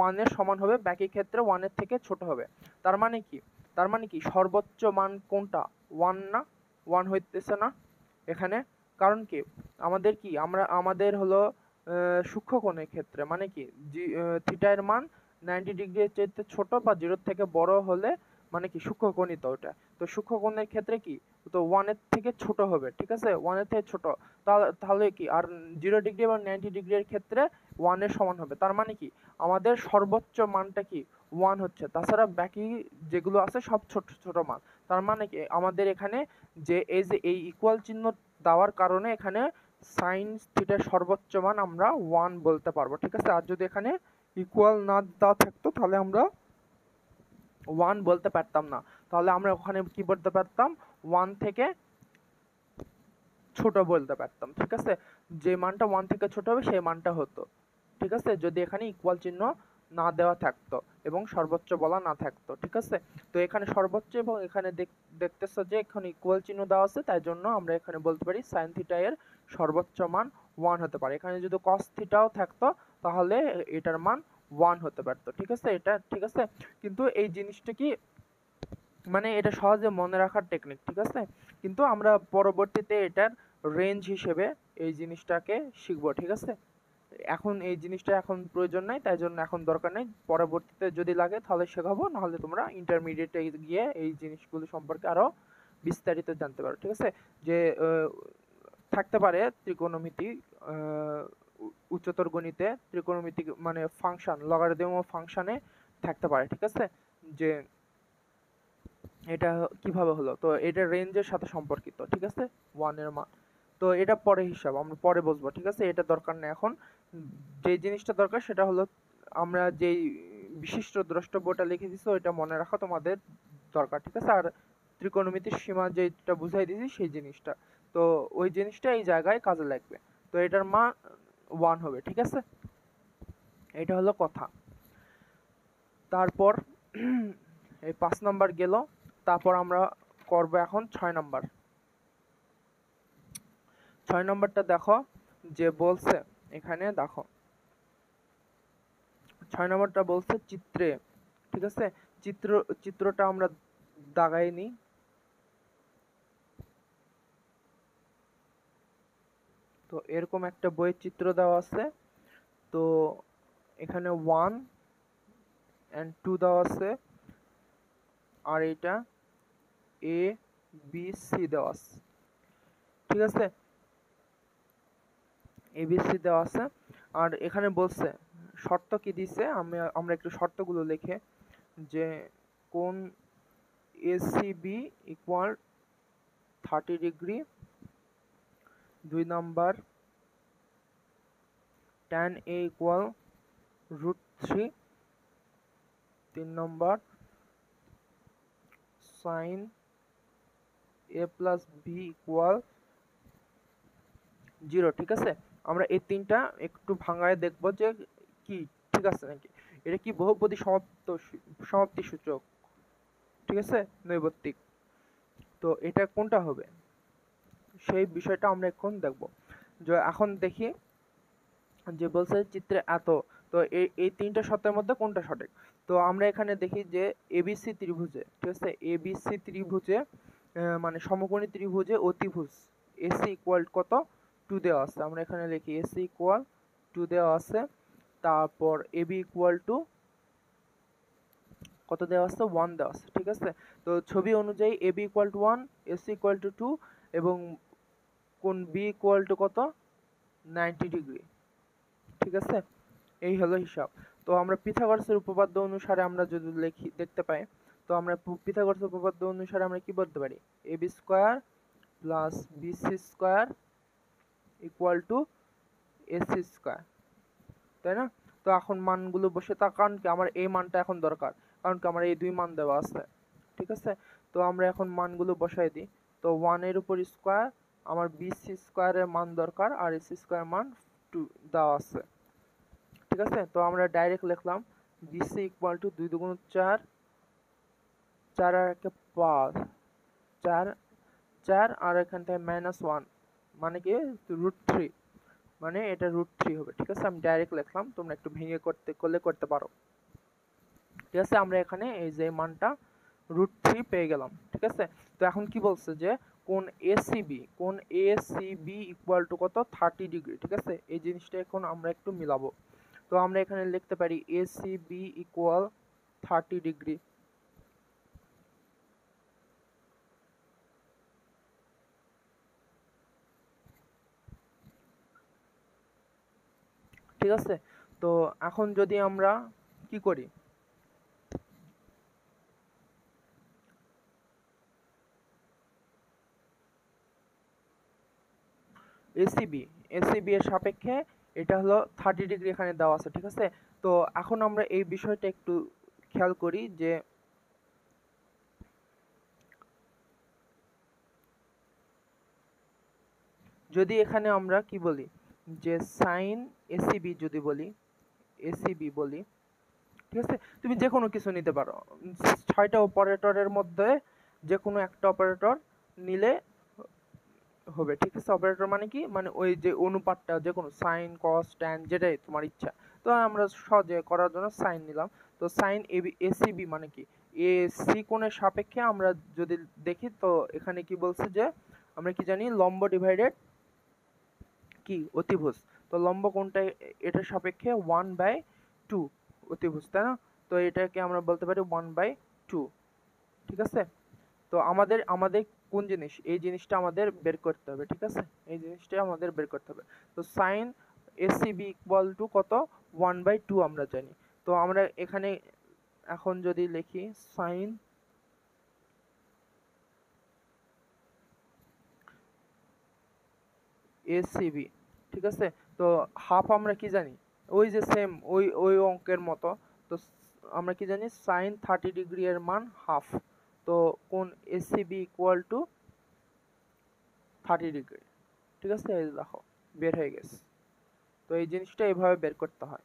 1 এর সমান হবে, বাকি ক্ষেত্রে 1 এর থেকে ছোট হবে। তার মানে কি সর্বোচ্চ মান কোনটা, 1 না, 1 হইতেছে না এখানে। কারণ কি আমাদের হলো সূক্ষ্মকোণের ক্ষেত্রে মানে কি থিটা এর মান 90° এর চাইতে ছোট বা 0 থেকে বড় হলে মানে কি সূক্ষ্মকোণিত ওটা। তো সূক্ষ্মকোণের ক্ষেত্রে কি, তো 1 এর থেকে ছোট হবে, ঠিক আছে, 1 এর থেকে ছোট। তাহলে কি আর 0° বা 90° এর ক্ষেত্রে 1 এর সমান হবে। তার মানে কি আমাদের সর্বোচ্চ মানটা কি 1 হচ্ছে, তাছাড়া বাকি যেগুলো আছে সব ছোট ছোট মান। তার মানে কি আমাদের এখানে যে এই ইকুয়াল চিহ্ন দেওয়ার কারণে এখানে সাইন থিটার সর্বোচ্চ মান আমরা 1 বলতে পারবো, ঠিক আছে। আর যদি এখানে ইকুয়াল না দেওয়া থাকতো, তাহলে আমরা 1 বলতে পারতাম না। তাহলে আমরা ওখানে কি বলতে পারতাম, 1 থেকে ছোট বলতে পারতাম, ঠিক আছে। যে মানটা 1 থেকে ছোট হবে সেই মানটা হতো, ঠিক আছে, যদি এখানে ইকুয়াল চিহ্ন না দেওয়া থাকতো এবং সর্বোচ্চ বলা না থাকতো, ঠিক আছে। তো এখানে সর্বোচ্চ এবং এখানে দেখতেছো যে এখানে ইকুয়াল চিহ্ন দেওয়া আছে, তাই জন্য আমরা এখানে বলতে পারি সাইন থিটা এর সর্বোচ্চ মান 1 হতে পারে। এখানে যদি কস থিটাও থাকতো, তাহলে এটার মান 1 হতে পারতো, ঠিক আছে, এটা ঠিক আছে। কিন্তু এই জিনিসটা কি মানে এটা সহজে মনে রাখার টেকনিক, ঠিক আছে, কিন্তু আমরা পরবর্তীতে এটার রেঞ্জ হিসেবে এই জিনিসটাকে শিখবো, ঠিক আছে। এখন এই জিনিসটা এখন প্রয়োজন নাই, তাই জন্য এখন দরকার নেই, পরবর্তীতে যদি লাগে তাহলে শেখাবো, নাহলে তোমরা ইন্টারমিডিয়েটে গিয়ে এই জিনিসগুলো সম্পর্কে আরো বিস্তারিত জানতে পারো, ঠিক আছে। যে থাকতে পারে ত্রিকোণমিতি, উচ্চতর গণিতে ত্রিকোণমিতি মানে ফাংশন, লগারিদম ও ফাংশনে থাকতে পারে, ঠিক আছে, যে এটা কিভাবে হলো। তো এটা রেঞ্জের সাথে সম্পর্কিত, ঠিক আছে, 1 এর মান। তো এটা পরে হিসাব, আমরা পরে বসবো, ঠিক আছে, এটা দরকার নেই এখন। যে জিনিসটা দরকার সেটা হলো আমরা যেই বিশিষ্ট দ্রষ্টব্যটা লিখে দিছি ওইটা মনে রাখা তোমাদের দরকার, ঠিক আছে। আর ত্রিকোণমিতির সীমা যেটা বুঝাই দিয়েছি সেই জিনিসটা, তো ওই জিনিসটা এই জায়গায় কাজে লাগবে। তো এটার মান 1 হবে, ঠিক আছে, এটা হলো কথা। তারপর এই 5 নাম্বার গেল, তারপর আমরা করব এখন 6 নাম্বার। 6 নাম্বারটা দেখো, যে বলছে এখানে দেখো 6 নাম্বারটা বলছে চিত্রে, ঠিক আছে, চিত্রটা আমরা দাগাই নি। তো এরকম একটা বইয়ের চিত্র দেওয়া আছে, তো এখানে 1 and 2 দেওয়া আছে, আর এটা A B C দেওয়া আছে, ঠিক আছে, ABC দেওয়া আছে। আর এখানে বলছে শর্ত কি দিছে আমরা একটু শর্তগুলো লিখে, যে কোণ এসিবি ইকুয়াল 30 ডিগ্রি, 2 number tan A equal √3, 3 number sin A plus B equal 0। ঠিক আছে, আমরা এই তিনটা একটু ভাঙায় দেখব যে কি ঠিক আছে নাকি। এটা কি বহুপদী সমাপ্তি সূচক, ঠিক আছে, নৈবত্তিক। তো এটা কোনটা হবে সেই বিষয়টা আমরা এখন দেখব। যে এখন দেখি যে বলছে চিত্রে এত, তো এই তিনটা শর্তের মধ্যে কোনটা সঠিক। তো আমরা এখানে দেখি যে এবিসি ত্রিভুজে, ঠিক আছে, এবিসি ত্রিভুজে মানে সমকোণী ত্রিভুজে অতিভুজ এসি ইকুয়াল কত 2 দেওয়া আছে। আমরা এখানে লিখি এসি ইকুয়াল 2 দেওয়া আছে, তারপর এবি ইকুয়াল টু কত দেওয়া আছে 1 দেওয়া আছে। ঠিক আছে, তো ছবি অনুযায়ী AB equal to 1, AC equal to 2 এবং কোণ বি ইকুয়াল টু কত 90 ডিগ্রি। ঠিক আছে, এই হলো হিসাব। তো আমরা পিথাগোরাসের উপপাদ্য অনুসারে আমরা যদি লিখি দেখতে পাই, তো আমরা পিথাগোরাসের উপপাদ্য অনুসারে আমরা কি বলতে পারি, AB square plus BC square equal to AC square, তাই না। তো এখন মানগুলো বসে, তার কারণ কি আমার এই মানটা এখন দরকার, কারণ কি আমার এই দুই মান দেওয়া আছে। ঠিক আছে, তো আমরা এখন মানগুলো বসাই দিই। তো 1 এর উপর স্কয়ার আমার বিসি স্কয়ারের মান দরকার, আর এসি স্কয়ার মান 2 দেওয়া আছে। ঠিক আছে, তো আমরা ডাইরেক্ট লিখলাম বিসি ইকুয়াল টু 2 দুগুণ 4, 4 আর 1 5, 4 4 আর এখান থেকে -1 মানে কি √3, মানে এটা √3 হবে। ঠিক আছে, আমি ডাইরেক্ট লিখলাম, তোমরা একটু ভেঙে করতে পারো। ঠিক আছে, আমরা এখানে এই যে মানটা √3 পেয়ে গেলাম। ঠিক আছে, তো এখন কি বলছে যে কোণ এসিবি ইকুয়াল টু কত 30 ডিগ্রি। ঠিক আছে, এই জিনিসটা এখন আমরা একটু মিলাবো। তো আমরা এখানে লিখতে পারি এসিবি ইকুয়াল 30 ডিগ্রি। ঠিক আছে, তো এখন যদি আমরা কি করি, এসিবি এর সাপেক্ষে এটা হলো 30 ডিগ্রি এখানে দেওয়া আছে। ঠিক আছে, তো এখন আমরা এই বিষয়টা একটু খেয়াল করি যে যদি এখানে আমরা কি বলি যে সাইন এসিবি যদি বলি, এসিবি বলি, ঠিক আছে, তুমি যে কোনো কিছু নিতে পারো, 6টা অপারেটরের মধ্যে যে কোনো একটা অপারেটর নিলে হবে। ঠিক আছে, অপারেটর মানে কি, মানে ওই যে অনুপাতটা যে কোনো সাইন কস ট্যান যেটাই তোমার ইচ্ছা। তো আমরা সহজে করার জন্য সাইন নিলাম। তো সাইন এসিবি মানে কি, এ সি কোণের সাপেক্ষে আমরা যদি দেখি, তো এখানে কি বলছে যে আমরা কি জানি লম্ব ডিভাইডেড কি অতিভুজ। তো লম্ব কোণটা এটার সাপেক্ষে 1/2 অতিভুজ, তাই না। তো এটাকে আমরা বলতে পারি 1/2। ঠিক আছে, তো আমাদের আমাদের কোন জিনিস, এই জিনিসটা আমাদের বের করতে হবে। ঠিক আছে, এই জিনিসটা আমাদের বের করতে হবে। তো সাইন এসিবি ইকুয়াল টু কত 1/2 আমরা জানি। তো আমরা এখানে এখন যদি লিখি সাইন এসিবি, ঠিক আছে, তো হাফ আমরা কি জানি, ওই যে সেম ওই অঙ্কের মতো। তো আমরা কি জানি সাইন 30 ডিগ্রি এর মান হাফ। তো কোন এসিবি ইকুয়াল টু 30 ডিগ্রি। ঠিক আছে, এই দেখো বের হয়ে গেছে। তো এই জিনিসটা এইভাবে বের করতে হয়।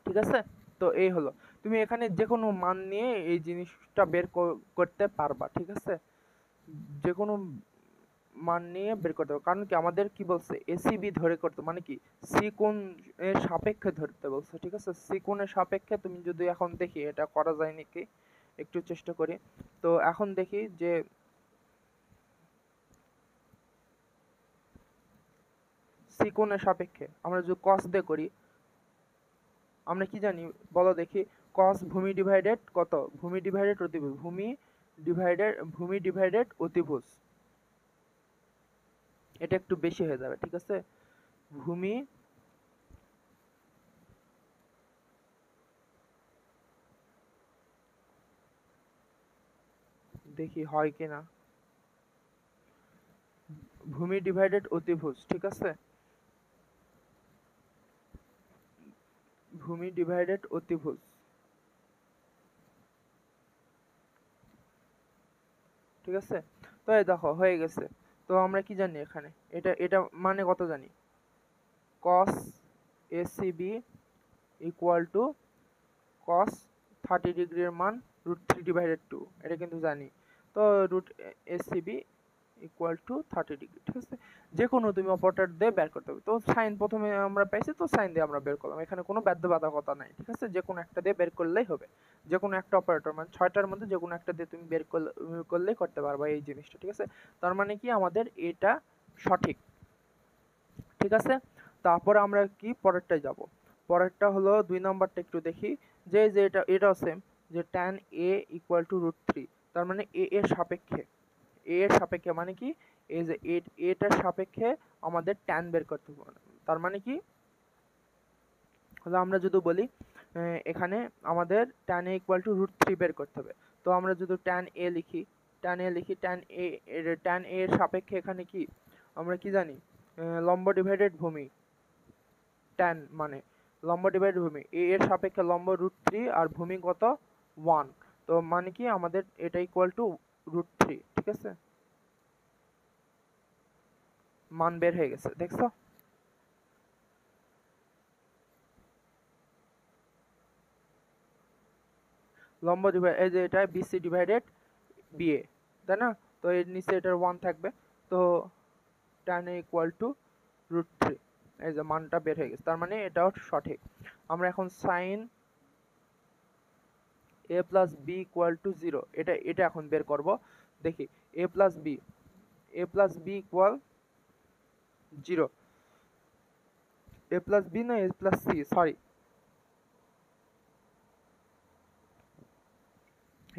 ঠিক আছে, তো এই হলো, তুমি এখানে যে কোনো মান নিয়ে এই জিনিসটা বের করতে পারবা। ঠিক আছে, যে কোনো মান নিয়ে বের করতে হবে, কারণ কি আমাদের কি বলছে এসিবি ধরে করতে, মানে কি সি কোণ এর সাপেক্ষে ধরতে বলছে। ঠিক আছে, সি কোণের সাপেক্ষে তুমি যদি এখন দেখি এটা করা যায় নাকি, একটু চেষ্টা করি। তো এখন দেখি যে সি কোণের সাপেক্ষে আমরা যদি কস দিয়ে করি, আমরা কি জানি বলো দেখি, কস ভূমি ডিভাইডেড কত, ভূমি ডিভাইডেড অতিভুজ, ভূমি ডিভাইডেড অতিভুজ, এটা একটু বেশি হয়ে যাবে। ঠিক আছে, ভূমি দেখি হয় কিনা। ভূমি ডিভাইডেড অতিভুজ, ঠিক আছে, ভূমি ডিভাইডেড অতিভুজ, ঠিক আছে। তো এই দেখো হয়ে গেছে। তো আমরা কি জানি এখানে, এটা এটা মানে কত জানি, cos ACB equal to cos 30 ডিগ্রির মান √3/2, এটা কিন্তু জানি। তো √ACB ইকুয়াল টু 30 ডিগ্রি, ঠিক আছে। যে কোনো তুমি অপারেটর দিয়ে বের করতে হবে। তো সাইন প্রথমে আমরা পাইছি, তো সাইন দিয়ে আমরা বের করলাম, এখানে কোনো বাধ্যবাধকতা নাই, ঠিক আছে। যে কোনো একটা দিয়ে বের করলেই হবে, যে কোনো একটা অপারেটর, মানে 6টার মধ্যে যে কোনো একটা দিয়ে তুমি বের করলেই করতে পারবা এই জিনিসটা, ঠিক আছে। তার মানে কি আমাদের এটা সঠিক, ঠিক আছে। তারপরে আমরা কি পরেরটায় যাব। পরেরটা হলো 2 নম্বরটা একটু দেখি, যে যে এটাও সেম, যে tan a ইকুয়াল টু √3। তার মানে a এর সাপেক্ষে, a এর সাপেক্ষে মানে কি, এই যে এটার সাপেক্ষে আমাদের tan বের করতে হবে। তার মানে কি হলো, আমরা যদি বলি এখানে আমাদের tan a ইকুয়াল টু √3 বের করতে হবে। তো আমরা যদি tan a লিখি, tan a এর সাপেক্ষে এখানে কি আমরা কি জানি, লম্ব ডিভাইডেড ভূমি, tan মানে লম্ব ডিভাইডেড ভূমি, a এর সাপেক্ষে লম্ব √3 আর ভূমি কত 1। তো মানে কি আমাদের এটা ইকুয়াল টু √3, ঠিক আছে। মান বের হয়ে গেছে, দেখছো। লম্ব ডিভাইড, এই যে এটা BC ডিভাইডেড BA, তাই না। তো এর নিচে এটার 1 থাকবে। তো tan a ইকুয়াল টু √3, এই যে মানটা বের হয়ে গেছে, তার মানে এটাও সঠিক। আমরা এখন sin a plus b equal to 0, এটা এখন বের করব। দেখি a plus b equal 0, a plus b না a plus c, sorry,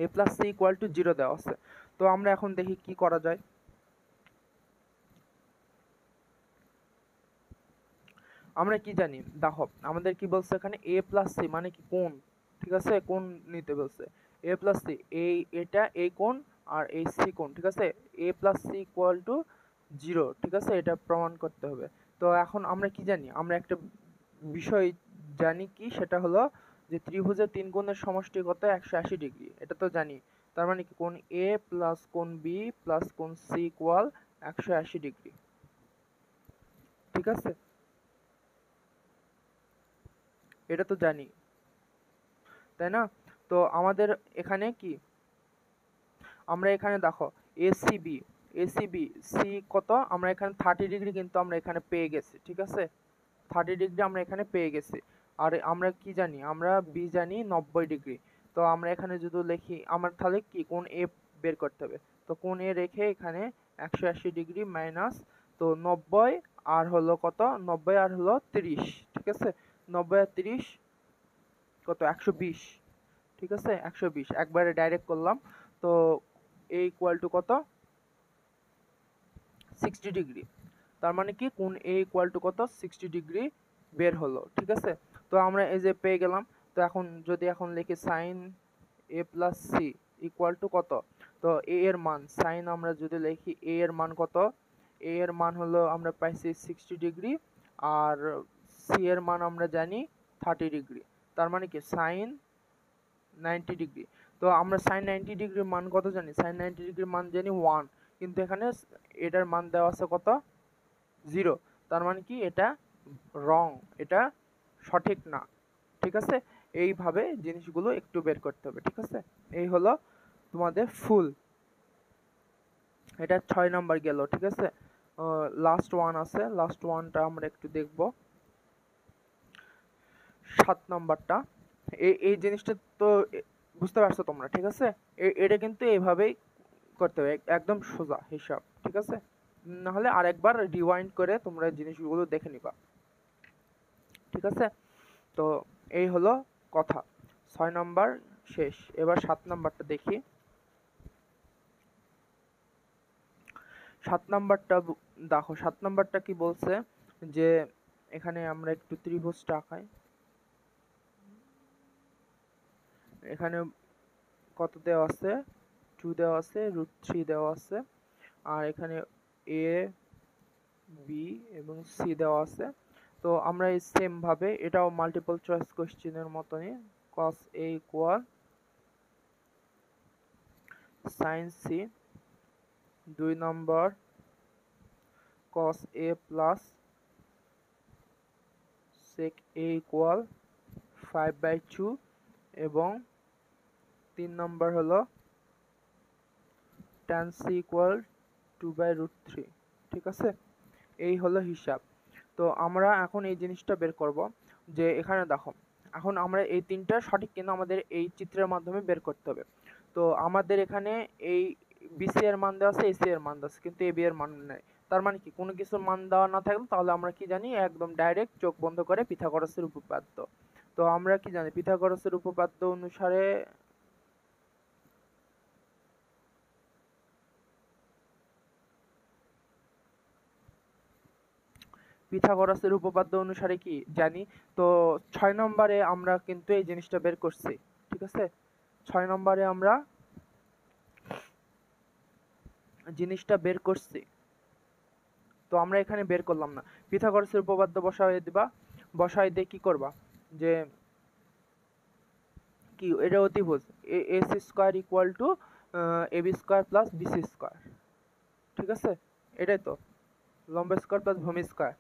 a plus c equal to 0 দেওয়া আছে। তো আমরা এখন দেখি কি করা যায়। আমরা কি জানি, দেখো আমাদের কি বলছে এখানে, a প্লাস c মানে কি কোণ, ঠিক আছে, কোণ নিতে বলছে। a প্লাস c, এটা এই কোণ আর এই c কোণ, ঠিক আছে। a plus c equal to 0, ঠিক আছে, এটা প্রমাণ করতে হবে। তো এখন আমরা কি জানি, আমরা একটা বিষয় জানি, কি সেটা হলো যে ত্রিভুজের 3 কোণের সমষ্টি কত 180 ডিগ্রি, এটা তো জানি। তার মানে কি কোণ a প্লাস কোণ b প্লাস কোণ c ইকুয়াল 180 ডিগ্রি, ঠিক আছে, এটা তো জানি, তাই না। তো আমাদের এখানে কি, আমরা এখানে দেখো এসিবি সি কত, আমরা এখানে 30 ডিগ্রি কিন্তু আমরা এখানে পেয়ে গেছি, ঠিক আছে। 30 ডিগ্রি আমরা এখানে পেয়ে গেছি। আর আমরা কি জানি, আমরা বি জানি 90 ডিগ্রি। তো আমরা এখানে যদি লিখি, আমার তাহলে কি কোণ এ বের করতে হবে। তো কোণ এ রেখে এখানে 180 ডিগ্রি মাইনাস, তো 90 আর হলো কত, 90 আর হলো 30, ঠিক আছে। 90 আর 30 কত, 120, ঠিক আছে, 120 একবারে ডাইরেক্ট করলাম। তো a ইকুয়াল টু কত, 60 ডিগ্রি। তার মানে কি কোণ a ইকুয়াল টু কত, 60 ডিগ্রি বের হলো, ঠিক আছে। তো আমরা এই যে পেয়ে গেলাম। তো এখন যদি এখন লিখি sin a plus c equal to কত, তো a এর মান, sin আমরা যদি লিখি a এর মান কত, a এর মান হলো আমরা পাইছি 60 ডিগ্রি, আর c এর মান আমরা জানি 30 ডিগ্রি। তার মানে কি sin 90 ডিগ্রি। তো আমরা sin 90 ডিগ্রির মান কত জানি, sin 90 ডিগ্রির মান জানি 1, কিন্তু এখানে এটার মান দেওয়া আছে কত, 0। তার মানে কি এটা রং, এটা সঠিক না, ঠিক আছে। এইভাবে জিনিসগুলো একটু বের করতে হবে, ঠিক আছে। এই হলো তোমাদের ফুল, এটা 6 নাম্বার গেল, ঠিক আছে। লাস্ট ওয়ান আছে, লাস্ট ওয়ানটা আমরা একটু দেখব, 7 নাম্বারটা। এই জিনিসটা তো বুঝতে পারছো তোমরা, ঠিক আছে। এটা কিন্তু এইভাবেই করতে হবে, একদম সোজা হিসাব, ঠিক আছে। নাহলে আরেকবার রিওয়াইন্ড করে তোমরা জিনিসগুলো দেখে নিবা, ঠিক আছে। তো এই হলো কথা, 6 নাম্বার শেষ। এবার 7 নাম্বারটা দেখি। 7 নাম্বারটা দেখো, 7 নাম্বারটা কি বলছে, যে এখানে আমরা একটু ত্রিভুজটা আঁকাই। এখানে কত দেওয়া আছে, 2 দেওয়া আছে, √3 দেওয়া আছে, আর এখানে a b এবং c দেওয়া আছে। তো আমরা এই সেম ভাবে এটাও মাল্টিপল চয়েস কোশ্চেনের মতনই cos a equal sin c, 2 number cos a plus sec a equal 5/2 এবং 3 নম্বর হলো tan c ইকুয়াল 2/√3। ঠিক আছে, এই হলো হিসাব। তো আমরা এখন এই জিনিসটা বের করব যে এখানে দেখো, এখন আমরা এই তিনটা সঠিক কিনা আমাদের এই চিত্রের মাধ্যমে বের করতে হবে। তো আমাদের এখানে এই বিসি এর মান দেওয়া আছে, এসি এর মান দেওয়া আছে, কিন্তু এবি এর মান নেই। তার মানে কি, কোনো কিছুর মান দেওয়া না থাকলে তাহলে আমরা কি জানি, একদম ডাইরেক্ট চোখ বন্ধ করে পিথাগোরাসের উপপাদ্য। তো আমরা কি জানি, পিথাগোরাসের উপপাদ্য অনুসারে পিথাগোরাসের উপপাদ্য অনুসারে কি জানি। তো 6 নম্বরে আমরা কিন্তু এই জিনিসটা বের করছি। ঠিক আছে, 6 নম্বরে আমরা জিনিসটা বের করছি। তো আমরা এখানে বের করলাম না, পিথাগোরাসের উপপাদ্য বসায় দিবা, বসায় দিয়ে কি করবা, যে কি এটা অতিভুজ AC square equal to AB square plus BC square. ঠিক আছে, এটাই তো লম্ব স্কয়ার প্লাস ভূমি স্কয়ার।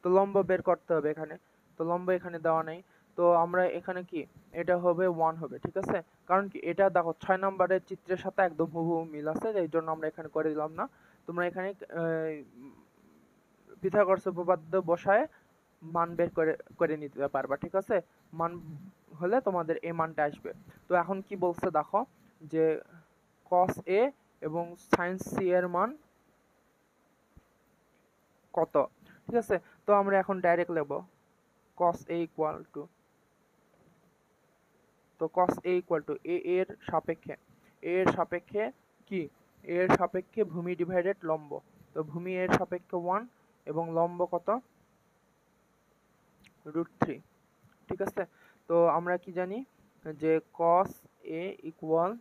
তো লম্ব বের করতে হবে এখানে, তো লম্ব এখানে দেওয়া নেই। তো আমরা এখানে কি, এটা হবে 1 হবে। ঠিক আছে, কারণ কি এটা দেখো 6 নম্বরের চিত্রের সাথে একদম হুবহু মিল আছে, এই জন্য আমরা এখানে করে দিলাম না। তোমরা এখানে পিথাগোরাসের উপপাদ্য বসায় মান বের করে নিতে পারবা। ঠিক আছে, মান হলে তোমাদের এই মানটা আসবে। তো এখন কি বলছে দেখো, যে cos a এবং sin c এর মান কত। ঠিক আছে, তো আমরা এখন ডাইরেক্ট লিখব cos a ইকুয়াল টু, তো cos a equal two a এর সাপেক্ষে, a এর সাপেক্ষে কি, a এর সাপেক্ষে ভূমি ডিভাইডেড লম্ব। তো ভূমি এর সাপেক্ষে 1 এবং লম্ব কত, √3। ঠিক আছে, তো আমরা কি জানি, যে cos a ইকুয়াল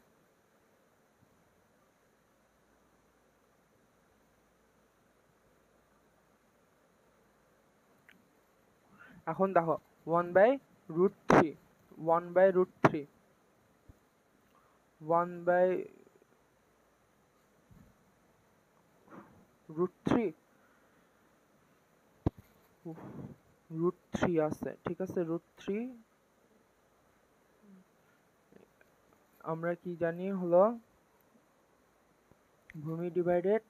এখন দেখো 1/√3, 1/√3, 1/√3, √3 আছে। ঠিক আছে, √3 আমরা কি জানি হলো ভূমি ডিভাইডেড,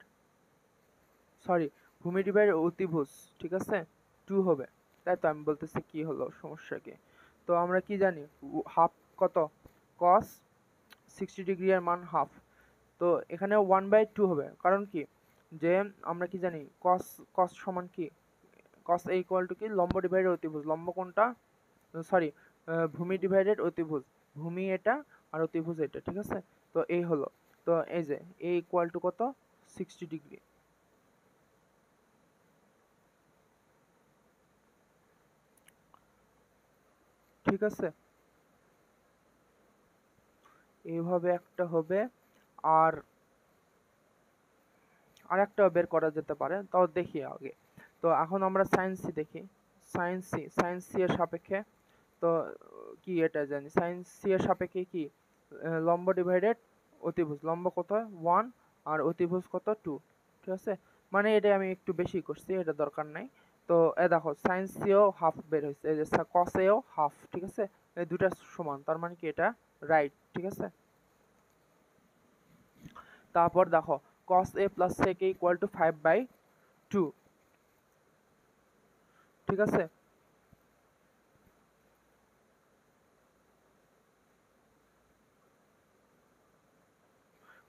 সরি ভূমি ডিভাইডেড অতিভুজ। ঠিক আছে, 2 হবে, তাই তো আমি বলতেছি কি হলো, সমস্যা কি। তো আমরা কি জানি, হাফ কত, cos 60 ডিগ্রি এর মান হাফ। তো এখানে 1/2 হবে, কারণ কি, যে আমরা কি জানি cos cos সমান কি, cos a ইকুয়াল টু কি, লম্ব ডিভাইডেড অতিভুজ। লম্ব কোনটা, সরি ভূমি ডিভাইডেড অতিভুজ, ভূমি এটা আর অতিভুজ এটা। ঠিক আছে, তো এই হলো, তো এই যে a ইকুয়াল টু কত, 60 ডিগ্রি। ঠিক আছে, এইভাবে একটা হবে, আর আরেকটা বের করা যেতে পারে, তাও দেখি আগে। তো এখন আমরা sin c দেখি, sin c এর সাপেক্ষে, তো কি এটা জানি, sin c এর সাপেক্ষে কি, লম্ব ডিভাইডেড অতিভুজ। লম্ব কত 1 আর অতিভুজ কত 2। ঠিক আছে, মানে এটা আমি একটু বেশি করছি, এটা দরকার নাই। তো দেখো sin c ও হাফ বের হয়েছে, এই যে cos a ও হাফ। ঠিক আছে, এই দুটা সমান, তার মানে কি এটা রাইট। ঠিক আছে, তারপর দেখো cos a plus sec a equal two 5/2। ঠিক আছে,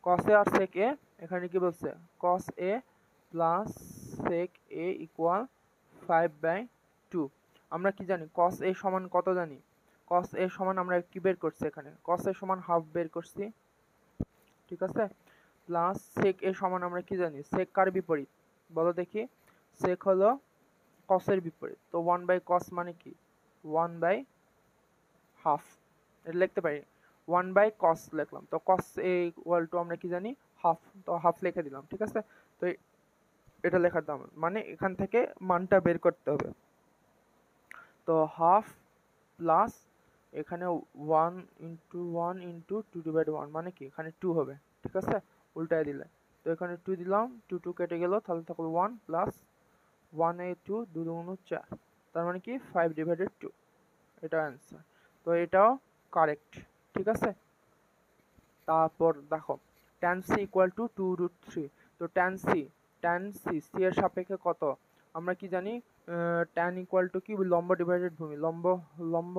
cos a R sec a, এখানে কি বলছে, cos a plus sec a equal 5/2। আমরা কি জানি cos a সমান কত জানি, cos a সমান আমরা কি বের করছি, এখানে cos a সমান হাফ বের করছি। ঠিক আছে, প্লাস sec a সমান আমরা কি জানি, sec কার বিপরীত বলো দেখি, sec হলো cos এর বিপরীত। তো 1/cos মানে কি, 1/2, এটা লিখতে পারি 1/cos লিখলাম। তো cos ইকুয়াল টু আমরা কি জানি হাফ, তো হাফ লিখে দিলাম। ঠিক আছে, তো এটা লেখার দাম মানে এখান থেকে মানটা বের করতে হবে। তো হাফ প্লাস এখানে 1 × 1 × 2/1 মানে কি এখানে 2 হবে। ঠিক আছে, উল্টায় দিলে তো এখানে 2 দিলাম, 2 2 কেটে গেল, তাহলে থাকলো 1 প্লাস 1/2 2 2 4, তার মানে কি 5/2, এটা অ্যান্সার। তো এটাও কারেক্ট। ঠিক আছে, তারপর দেখো tan c = 2√3। তো tan c এর সাপেক্ষে কত আমরা কি জানি, tan = কি লম্ব ডিভাইডেড ভূমি, লম্ব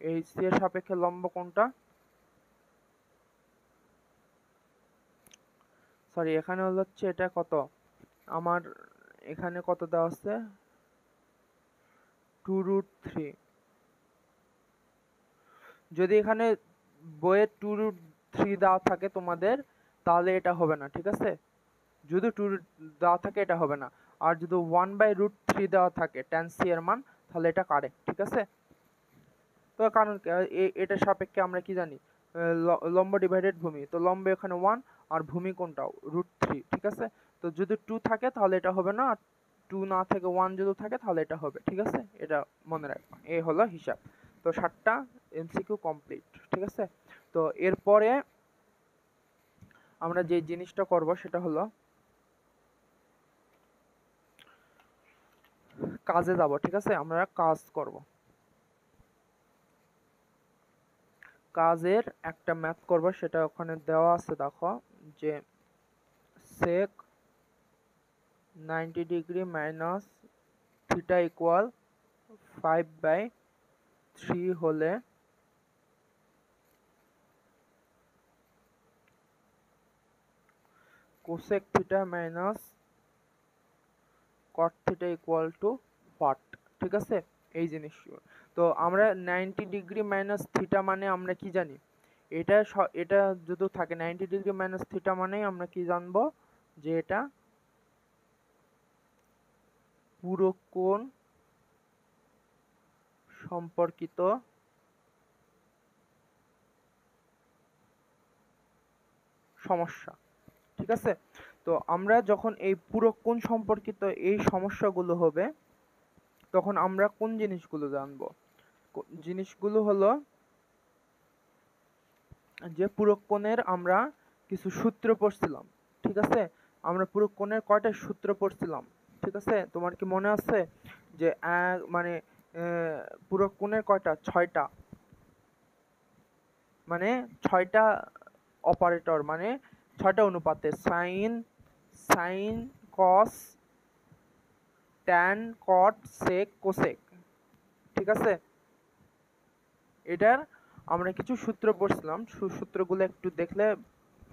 এই c এর সাপেক্ষে লম্ব কোনটা, সরি এখানে হচ্ছে এটা কত আমার এখানে কত দেওয়া আছে 2√3। যদি এখানে বইয়ে 2√3 দেওয়া থাকে তোমাদের তাহলে এটা হবে না। ঠিক আছে, যদি 2 দেওয়া থাকে এটা হবে না, আর যদি 1/√3 দেওয়া থাকে tan c এর মান তাহলে এটা কারেক্ট। ঠিক আছে, তো কারণ এটার সাপেক্ষে আমরা কি জানি লম্ব ডিভাইডেড ভূমি, তো লম্ব এখানে 1 আর ভূমি কোনটা √3। ঠিক আছে, তো যদি 2 থাকে তাহলে এটা হবে না, আর 2 না থেকে 1 যদি থাকে তাহলে এটা হবে। ঠিক আছে, এটা মনে রাখবা, এই হলো হিসাব। তো 7টা এমসিকিউ কমপ্লিট। ঠিক আছে, তো এরপরে আমরা যে জিনিসটা করব সেটা হলো কাজে যাব। ঠিক আছে, আমরা কাজ করব, কাজের একটা ম্যাথ করব, সেটা ওখানে দেওয়া আছে। দেখো যে sec 90° মাইনাস থিটা ইকুয়াল 5/3 হলে cosec theta minus cot theta equal two what. ঠিক আছে, এই জিনিস। তো আমরা 90° মাইনাস থিটা মানে আমরা কি জানি, এটা যদি থাকে 90° মাইনাস থিটা মানে আমরা কি জানবো যে এটা পুরো কোণ সম্পর্কিত সমস্যা। ঠিক আছে, তো আমরা যখন এই পুরো কোণ সম্পর্কিত এই সমস্যাগুলো হবে তখন আমরা কোন জিনিসগুলো জানবো, জিনিসগুলো হলো যে পুরো কোণের আমরা কিছু সূত্র পড়ছিলাম। ঠিক আছে, আমরা পুরো কোণের কয়টা সূত্র পড়ছিলাম। ঠিক আছে, তোমার কি মনে আছে যে মানে পুরো কোণের কয়টা 6টা, মানে 6টা অপারেটর, মানে 6টা অনুপাতে sine cos tan cot sec cosec. ঠিক আছে, এটার আমরা কিছু সূত্র পড়ছিলাম, সূত্রগুলো একটু দেখলে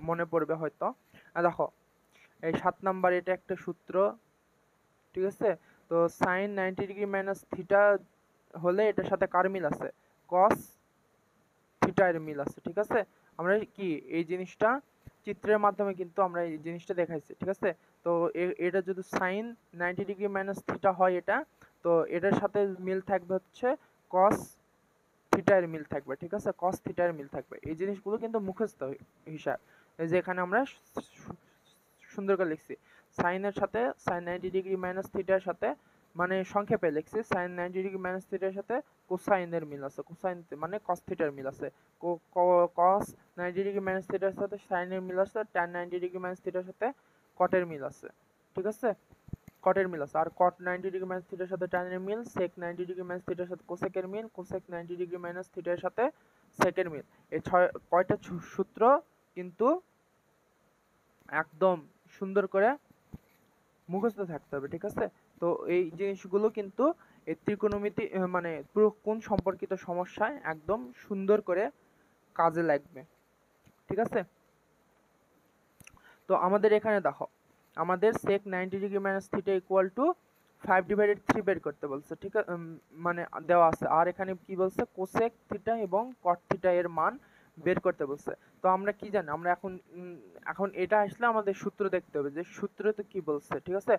মনে পড়বে হয়তো। দেখো এই 7 নাম্বার এটা একটা সূত্র। ঠিক আছে, তো সাইন 90° মাইনাস থিটা হলে এটার সাথে কার মিল আছে, কস থিটা এর মিল আছে। ঠিক আছে, আমরা কি এই জিনিসটা চিত্রের মাধ্যমে কিন্তু আমরা এই জিনিসটা দেখাইছি। ঠিক আছে, তো এটা যদি সাইন 90° মাইনাস থিটা হয় এটা, তো এটার সাথে মিল থাকবে হচ্ছে কস থিটা এর মিল থাকবে। ঠিক আছে, কস থিটা এর মিল থাকবে। এই জিনিসগুলো কিন্তু মুখস্থ হিসাব, এই যে এখানে আমরা সুন্দর করে লিখছি সাইনের সাথে সাইন 90° মাইনাস থিটার সাথে, মানে সংক্ষেপে লিখছি সাইন 90° মাইনাস থিটার সাথে কোসাইনের মিল আছে, কোসাইন মানে কস থিটার মিল আছে, কস 90° মাইনাস থিটার সাথে সাইনের মিল আছে, tan 90° মাইনাস থিটার সাথে কটের মিল আছে। ঠিক আছে, কটের মিল আছে, আর কট 90° মাইনাস থিটার সাথে ট্যানের মিল, সেক 90° মাইনাস থিটার সাথে কোসেকের মিল, কোসেক 90° মাইনাস থিটার সাথে সেকের মিল। এই কয়টা সূত্র কিন্তু একদম সুন্দর করে মুখস্থ থাকতে হবে। ঠিক আছে, তো এই জিনিসগুলো কিন্তু এই ত্রিকোণমিতি মানে পুরো কোণ সম্পর্কিত সমস্যায় একদম সুন্দর করে কাজে লাগবে। ঠিক আছে, তো আমাদের এখানে দেখো আমাদের sec 90° minus theta equal two 5/3 বের করতে বলছে। ঠিক আছে, মানে দেওয়া আছে, আর এখানে কি বলছে কোসেক থিটা এবং কট থিটা এর মান বের করতে বলছে। তো আমরা কি জানি, আমরা এখন এটা আসলে আমাদের সূত্র দেখতে হবে যে সূত্রতে কি বলছে। ঠিক আছে,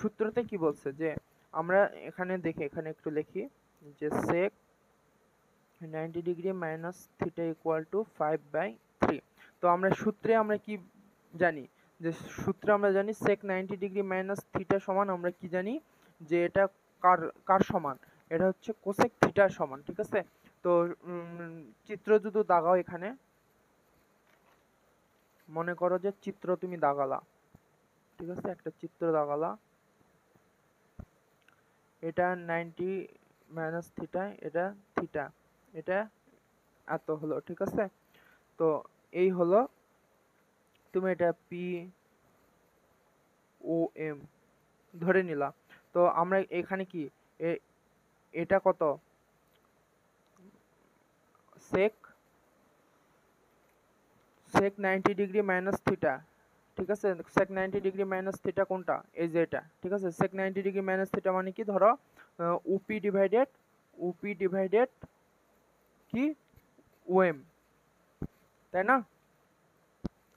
সূত্রতে কি বলছে যে আমরা এখানে দেখি, এখানে একটু লিখি যে sec 90 degree minus theta equal two 5/3। তো আমরা সূত্রে আমরা কি জানি, যে সূত্রে আমরা জানি sec 90 ডিগ্রি মাইনাস থিটা সমান, আমরা কি জানি যে এটা কার কার সমান, এটা হচ্ছে কোসেক থিটার সমান। ঠিক আছে, তো চিত্র যদি দাগাও, এখানে মনে করো যে চিত্র তুমি দাগালা, ঠিক আছে, একটা চিত্র দাগালা, এটা 90 মাইনাস থিটা, এটা থিটা, এটা এত হলো। ঠিক আছে, তো এই হলো, তুমি এটা পি ও এম ধরে নিলা। তো আমরা এখানে কি এটা কত, সেক 90 ডিগ্রি মাইনাস থিটা। ঠিক আছে, sec 90 ডিগ্রি মাইনাস থিটা কোনটা, এই যে এটা। ঠিক আছে, sec 90 ডিগ্রি মাইনাস থিটা মানে কি, ধরো ওপি ডিভাইডেড কি ওএম, তাই না,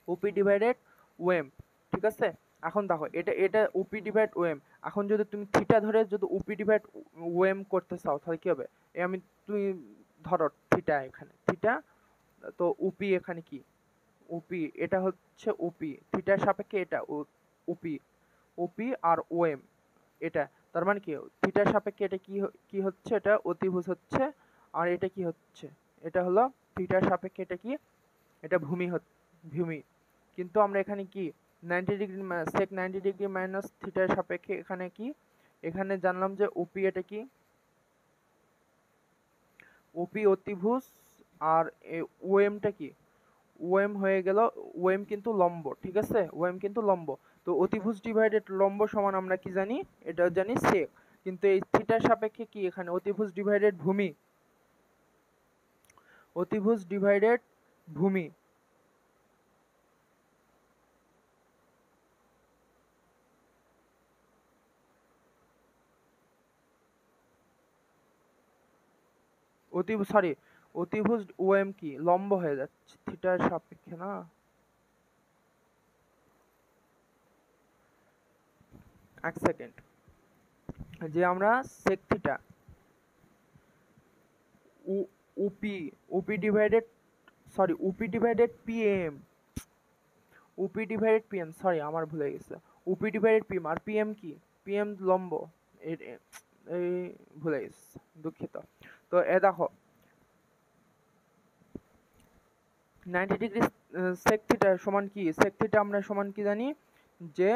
ওপি ডিভাইডেড ওএম। ঠিক আছে, এখন দেখো এটা ওপি ডিভাইড ওএম। এখন যদি তুমি থিটা ধরে যদি ওপি ডিভাইড ওএম করতে চাও, তাহলে কি হবে, তুমি ধরো থিটা, এখানে থিটা, তো ওপি এখানে কি, ওপি এটা হচ্ছে ওপি, থিটার সাপেক্ষে এটা ওপি আর ওএম এটা, তার মানে কি থিটার সাপেক্ষে এটা কি হচ্ছে, এটা অতিভুজ হচ্ছে, আর এটা কি হচ্ছে, এটা হলো থিটার সাপেক্ষে এটা কি, এটা ভূমি। কিন্তু আমরা এখানে কি 90 ডিগ্রি sec 90 ডিগ্রি মাইনাস থিটার সাপেক্ষে এখানে কি, এখানে জানলাম যে ওপি এটা কি, ওপি অতিভুজ, আর ওএমটা কি, ওএম হয়ে গেল, ওএম কিন্তু লম্ব। ঠিক আছে, ওএম কিন্তু লম্ব। তো অতিভুজ ডিভাইডেড লম্ব সমান আমরা কি জানি, এটা জানি সেক। কিন্তু এই থিটার সাপেক্ষে কি, এখানে অতিভুজ ডিভাইডেড ভূমি, অতিভুজ ডিভাইডেড ভূমি। অতিভুজ ওএম কি লম্ব হয়ে যাচ্ছে থিটার সাপেক্ষে না, এক সেকেন্ড, যে আমরা sec থিটা ওপি ডিভাইডেড পিএম, ওপি ডিভাইডেড পিএম, সরি আমার ভুলে গেছে, ওপি ডিভাইডেড পিএম, আর পিএম কি, পিএম লম্ব, এই ভুলে গেছে, দুঃখিত। তো দেখো 90 ডিগ্রি sec থিটা সমান কি, sec থিটা আমরা সমান কি জানি, যে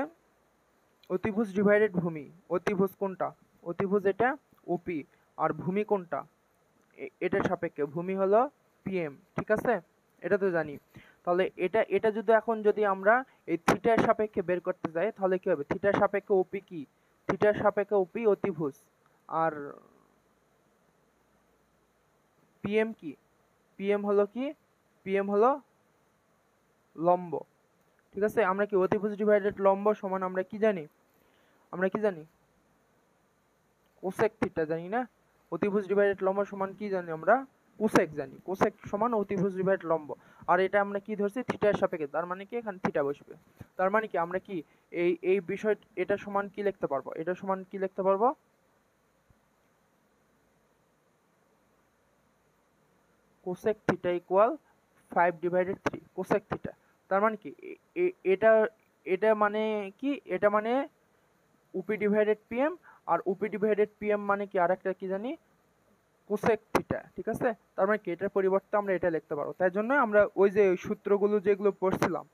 অতিভুজ ডিভাইডেড ভূমি। অতিভুজ কোনটা, অতিভুজ এটা ওপি, আর ভূমি কোনটা, এটার সাপেক্ষে ভূমি হলো পিএম। ঠিক আছে, এটা তো জানি। তাহলে এটা যদি এখন যদি আমরা এই থিটার সাপেক্ষে বের করতে যাই, তাহলে কি হবে, থিটার সাপেক্ষে ওপি কি, থিটার সাপেক্ষে ওপি অতিভুজ, আর পিএম কি, পিএম হলো কি, পিএম হলো লম্ব। ঠিক আছে, আমরা কি অতিভুজ ডিভাইডেড লম্ব সমান আমরা কি জানি, কোসেক থিটা জানি না, অতিভুজ ডিভাইডেড লম্ব সমান কি জানি আমরা, কোসেক জানি, কোসেক সমান অতিভুজ ডিভাইডেড লম্ব। আর এটা আমরা কি ধরছি, থিটার সাপেক্ষে, তার মানে কি এখানে থিটা বসবে। তার মানে কি আমরা কি এই বিষয়, এটা সমান কি লিখতে পারবো, এটা সমান কি লিখতে পারবো, cosec theta equal 5/3 cosec theta. তার মানে কি এটা এটা মানে কি, এটা মানে ওপি ডিভাইডেড পিএম, আর ওপি ডিভাইডেড পিএম মানে কি আরেকটা কি জানি, কোসেক থিটা। ঠিক আছে, তার মানে কি এটার পরিবর্তে আমরা এটা লিখতে পারবো। তাই জন্য আমরা ওই যে সূত্রগুলো যেগুলো পড়ছিলাম,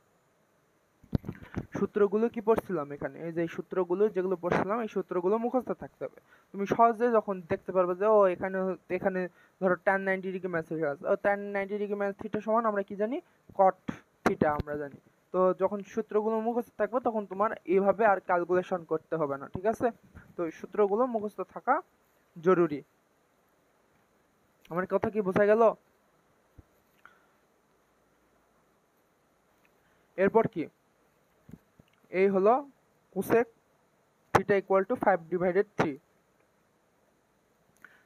এখানে এই যে সূত্রগুলো যেগুলো পড়ছিলাম, এই সূত্রগুলো মুখস্থ থাকতে হবে। তুমি সহজে যখন দেখতে পারবে যে ও এখানে এখানে ধরো tan 90 ডিগ্রি মাইনাস থিটা আছে, ও tan 90 ডিগ্রি মাইনাস থিটা সমান আমরা কি জানি, cot থিটা আমরা জানি। তো যখন সূত্রগুলো মুখস্থ থাকবে তখন তোমার এইভাবে আর ক্যালকুলেশন করতে হবে না। ঠিক আছে, তো সূত্রগুলো মুখস্থ থাকা জরুরি। আমার কথা কি বোঝা গেল? এরপর কি, এই হলো কোসেক থিটা ইকুয়াল টু 5/3।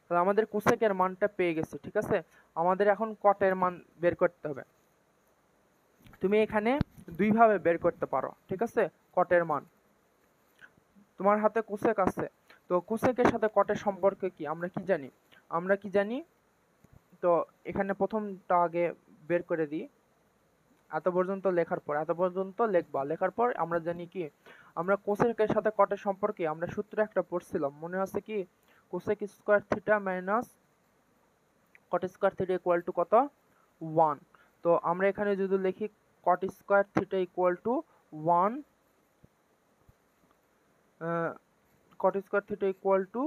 তাহলে আমাদের কোসেকের মানটা পেয়ে গেছে। ঠিক আছে, আমাদের এখন কটের মান বের করতে হবে। তুমি এখানে দুইভাবে বের করতে পারো। ঠিক আছে, কটের মান, তোমার হাতে কোসেক আছে, তো কোসেকের সাথে কটের সম্পর্ক কি আমরা কি জানি, তো এখানে প্রথমটা আগে বের করে দিই। এত পর্যন্ত লেখার পর লেখার পর আমরা জানি কি, আমরা কোসেকের সাথে কটের সম্পর্কে আমরা সূত্র একটা পড়ছিলাম, মনে আছে কি? Cosec square theta minus caught square theta equal to কত? 1। তো আমরা এখানে যদি লিখি কট square theta equal to 1, caught square theta equal two,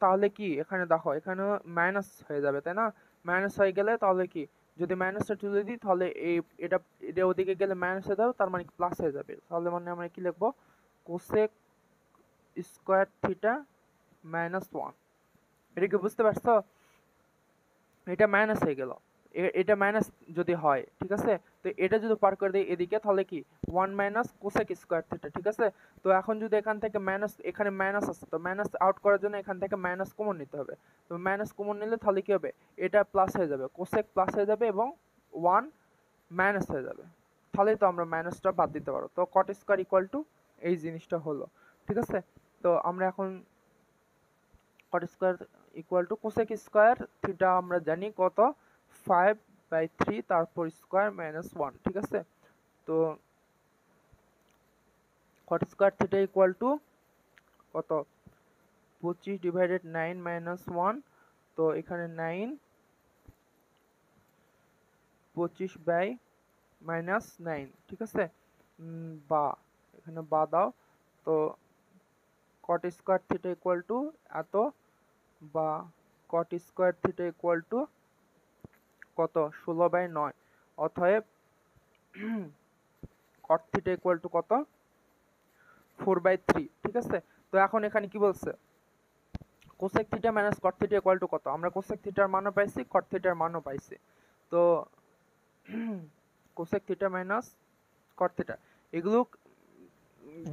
তাহলে কি এখানে দেখো এখানে মাইনাস হয়ে যাবে, তাই না? মাইনাস হয়ে গেলে তাহলে কি, যদি মাইনাসটা তুলে দিই তাহলে এটা এটা ওদিকে গেলে মাইনাস হয়ে যাবে, তার মানে প্লাস হয়ে যাবে। তাহলে মানে আমরা কি লিখবো? Cosec square theta minus 1। এটা কি বুঝতে পারছো? এটা মাইনাস হয়ে গেল, এটা মাইনাস যদি হয়, ঠিক আছে? তো এটা যদি পার করে দিই এদিকে তাহলে কি 1 মাইনাস কোসেক স্কোয়ার থিটা, ঠিক আছে? তো এখন যদি এখান থেকে মাইনাস, এখানে মাইনাস আছে, তো মাইনাস আউট করার জন্য এখান থেকে মাইনাস কমন নিতে হবে। তো মাইনাস কমন নিলে তাহলে কি হবে? এটা প্লাস হয়ে যাবে, কোসেক প্লাস হয়ে যাবে এবং 1 মাইনাস হয়ে যাবে। তাহলেই তো আমরা মাইনাসটা বাদ দিতে পারবো। তো কট স্কোয়ার ইকুয়াল টু এই জিনিসটা হলো, ঠিক আছে? তো আমরা এখন cot square equal to cosec square theta আমরা জানি কত, 5/3 তারপর স্কোয়ার মাইনাস 1, ঠিক আছে? তো কট স্কোয়ার থিটা ইকুয়াল টু কত? 25/9 মাইনাস 1। তো এখানে 9, 25/-9, ঠিক আছে? বা এখানে বা দাও। তো কট স্কোয়ার থিটা ইকুয়াল টু এত, বা কট স্কোয়ার থিটা ইকুয়াল টু কত? 16/9। অতএব কট থিটা ইকুয়াল টু কত? 4/3, ঠিক আছে? তো এখন এখানে কি বলছে? Cosec theta minus caught theta equal to কত? আমরা কোসেক থিটার মানও পাইছি, কট থিটার মানও পাইছি। তো কোসেক থিটা মাইনাস কট থিটা, এগুলো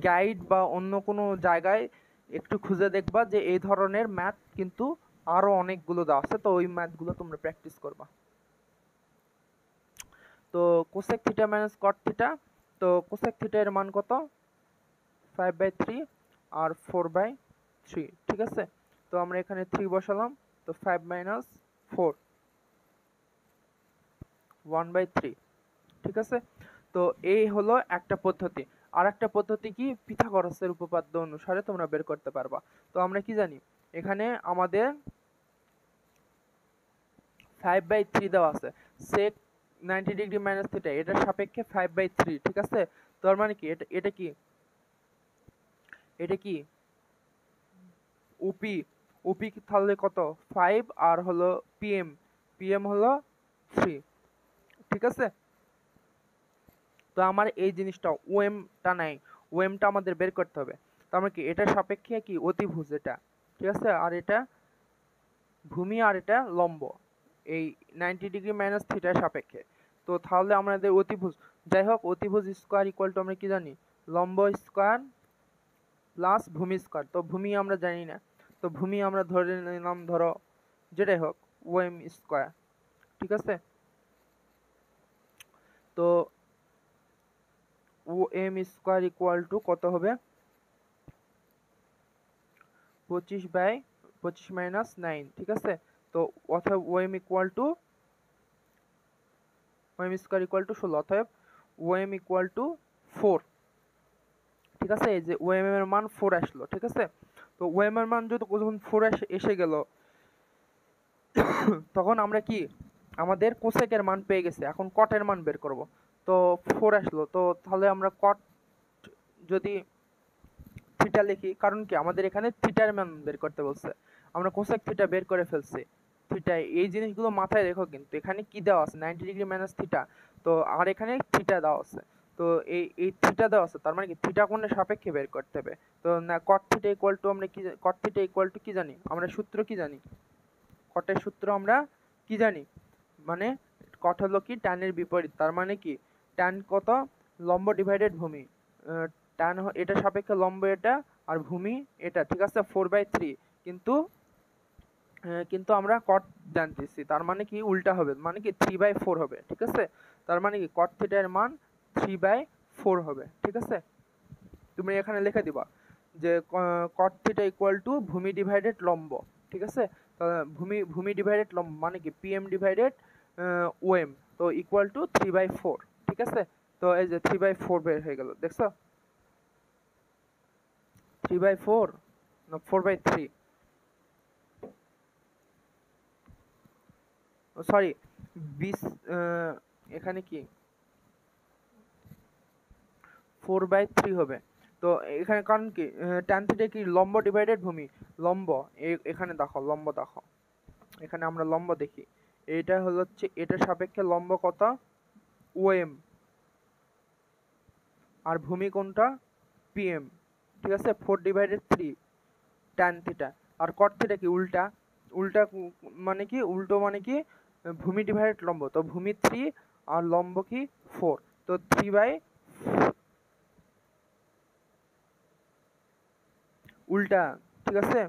গাইড বা অন্য কোনো জায়গায় একটু খুঁজে দেখবা যে এই ধরনের ম্যাথ কিন্তু আরো অনেকগুলো দেওয়া আছে, তো ওই ম্যাথগুলো তোমরা প্র্যাকটিস করবা। তো কোসেক থিটা মাইনাস কট থিটা, তো কোসেক থিটা এর মান কত? 5/3 আর 4/3, ঠিক আছে? তো আমরা এখানে 3 বসালাম, তো 5 মাইনাস 4, 1/3, ঠিক আছে? তো এই হলো একটা পদ্ধতি। আর একটা পদ্ধতি কি, পিথাগোরাসের উপপাদ্য অনুসারে তোমরা বের করতে পারবা। তো আমরা কি জানি, এখানে আমাদের 5/3 দেওয়া আছে, sec 90 ডিগ্রি মাইনাস থিটা এটার সাপেক্ষে 5/3, ঠিক আছে? তার মানে কি, এটা কি, এটা কি ওপি, ওপি তাহলে কত? 5 আর হলো পিএম, পিএম হলো 3, ঠিক আছে? তো আমার এই জিনিসটা ওএমটা নাই, ওএমটা আমাদের বের করতে হবে। তো আমরা কি, এটার সাপেক্ষে কি অতিভুজ এটা, ঠিক আছে? আর এটা ভূমি আর এটা লম্ব, এই 90 ডিগ্রি মাইনাস থিটার সাপেক্ষে। তো তাহলে আমাদের অতিভুজ, যাই হোক, অতিভুজ স্কোয়ার ইকুয়াল টু আমরা কি জানি? লম্ব স্কোয়ার প্লাস ভূমি স্কোয়ার। তো ভূমি আমরা জানি না, তো ভূমি আমরা ধরে নিলাম, ধরো যেটাই হোক ওএম স্কোয়ার, ঠিক আছে? তো ওএম স্কোয়ার ইকুয়াল টু কত হবে? 25/25 মাইনাস 9, ঠিক আছে? তো অতএব OM equal to, OM square equal to 16, অতএব ওএম ইকুয়াল টু 4, ঠিক আছে? এই যে ওএম এর মান 4 আসলো, ঠিক আছে? তো ওএম এর মান যখন 4 এসে গেল, তখন আমরা কি, আমাদের কোসেকের মান পেয়ে গেছে, এখন কটের মান বের করব। তো 4 আসলো, তো তাহলে আমরা কট যদি থিটা লিখি, কারণ কি আমাদের এখানে থিটার মান বের করতে বলছে, আমরা কোসেক থিটা বের করে ফেলছি। থিটা, এই জিনিসগুলো মাথায় রেখো, কিন্তু এখানে কি দেওয়া আছে? 90 ডিগ্রি মাইনাস থিটা। তো আর এখানে থিটা দেওয়া আছে, তো এই থিটা দেওয়া আছে, তার মানে কি থিটা কোণের সাপেক্ষে বের করতে হবে। তো না, কট থিটা ইকুয়াল টু আমরা কি, কট থিটা ইকুয়াল টু কি জানি আমরা? সূত্র কি জানি? কটের সূত্র আমরা কি জানি? মানে কট হলো কি ট্যানের বিপরীত, তার মানে কি ট্যান কত? লম্ব ডিভাইডেড ভূমি, ট্যান এটা সাপেক্ষে লম্ব এটা আর ভূমি এটা, ঠিক আছে? 4/3, কিন্তু কিন্তু আমরা কট জানতেছি, তার মানে কি উল্টা হবে, মানে কি 3/4 হবে, ঠিক আছে? তার মানে কি কট থিটার মান 3/4 হবে, ঠিক আছে? তুমি এখানে লিখে দিবা যে কট থিটা ইকুয়াল টু ভূমি ডিভাইডেড লম্ব, ঠিক আছে? ভূমি ডিভাইডেড লম্ব মানে কি PM ডিভাইডেড OM, তো ইকুয়াল টু 3/4, ঠিক আছে। তো এই যে 3/4 বের হয়ে গেল, দেখছো? 3/4 না 4/3, সরি 20, এখানে কি 4/3 হবে। তো এখানে কারণ কি tan থিটা কি লম্ব ডিভাইডেড ভূমি, লম্ব এখানে দেখো, লম্ব দেখো, এখানে আমরা লম্ব দেখি, এটা হলো হচ্ছে এটার সাপেক্ষে লম্ব কত OM, আর ভূমি কোনটা PM, ঠিক আছে। 4/3 tan থিটা, আর cot থিটা কি উল্টা, উল্টা মানে কি উল্টো মানে কি ভূমি ডিভাইডেড লম্ব, তো ভূমি 3 আর লম্ব কি 4, তো 3 বাই উল্টা, ঠিক আছে।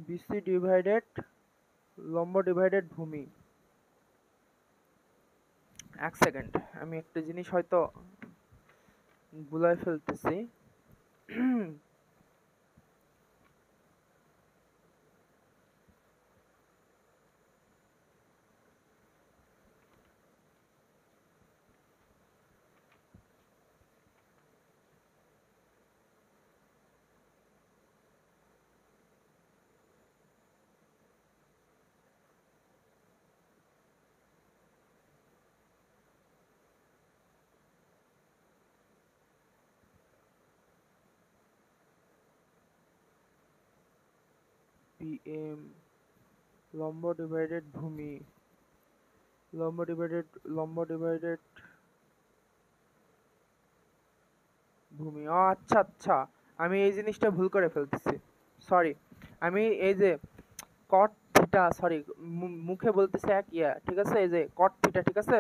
BC ডিভাইডেড লম্ব ডিভাইডেড ভূমি। এক সেকেন্ড, আমি একটা জিনিস হয়তো ভুলাই ফেলতেছি। PM লম্ব ডিভাইডেড ভূমি, লম্ব ডিভাইডেড ভূমি। ও আচ্ছা আচ্ছা, আমি এই জিনিসটা ভুল করে ফেলতেছি, সরি। আমি এই যে কট থিটা, সরি মুখে বলতেছি এক ঠিক আছে। এই যে কট থিটা, ঠিক আছে,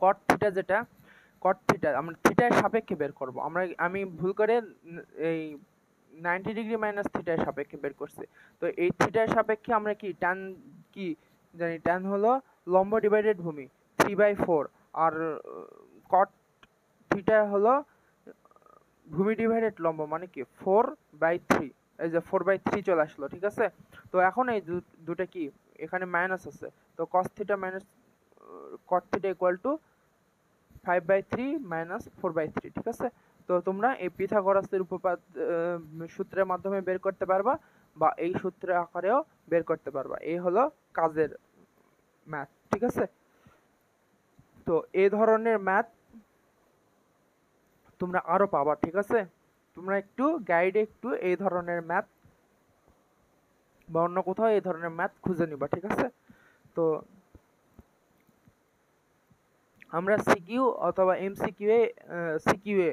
কট থিটা যেটা, কট থিটা আমরা থিটার সাপেক্ষে বের করব। আমি ভুল করে এই 90 ডিগ্রি মাইনাস থিটার সাপেক্ষে বের করছি। তো এই থিটার সাপেক্ষে আমরা কি ট্যান কি জানি, ট্যান হলো লম্ব ডিভাইডেড ভূমি 3/4, আর কট থিটা হলো ভূমি ডিভাইডেড লম্ব মানে কি 4/3, এই যে 4/3 চলে আসলো, ঠিক আছে। তো এখন এই দুটো কি এখানে মাইনাস আছে, তো cos theta minus cot theta equal two 5/3 minus 4/3, ঠিক আছে। তো তোমরা এই পিথাগোরাসের উপপাদ্য সূত্রের মাধ্যমে বের করতে পারবা, বা এই সূত্রের আকারেও বের করতে পারবা। এই হলো কাজের ম্যাথ, ঠিক আছে। তো এই ধরনের ম্যাথ তোমরা আরো পাবা, ঠিক আছে। তোমরা একটু গাইডে একটু এই ধরনের ম্যাথ বা অন্য কোথাও এই ধরনের ম্যাথ খুঁজে নিবা, ঠিক আছে। তো আমরা সিকিউ অথবা MCQ এ সিকিউ এ,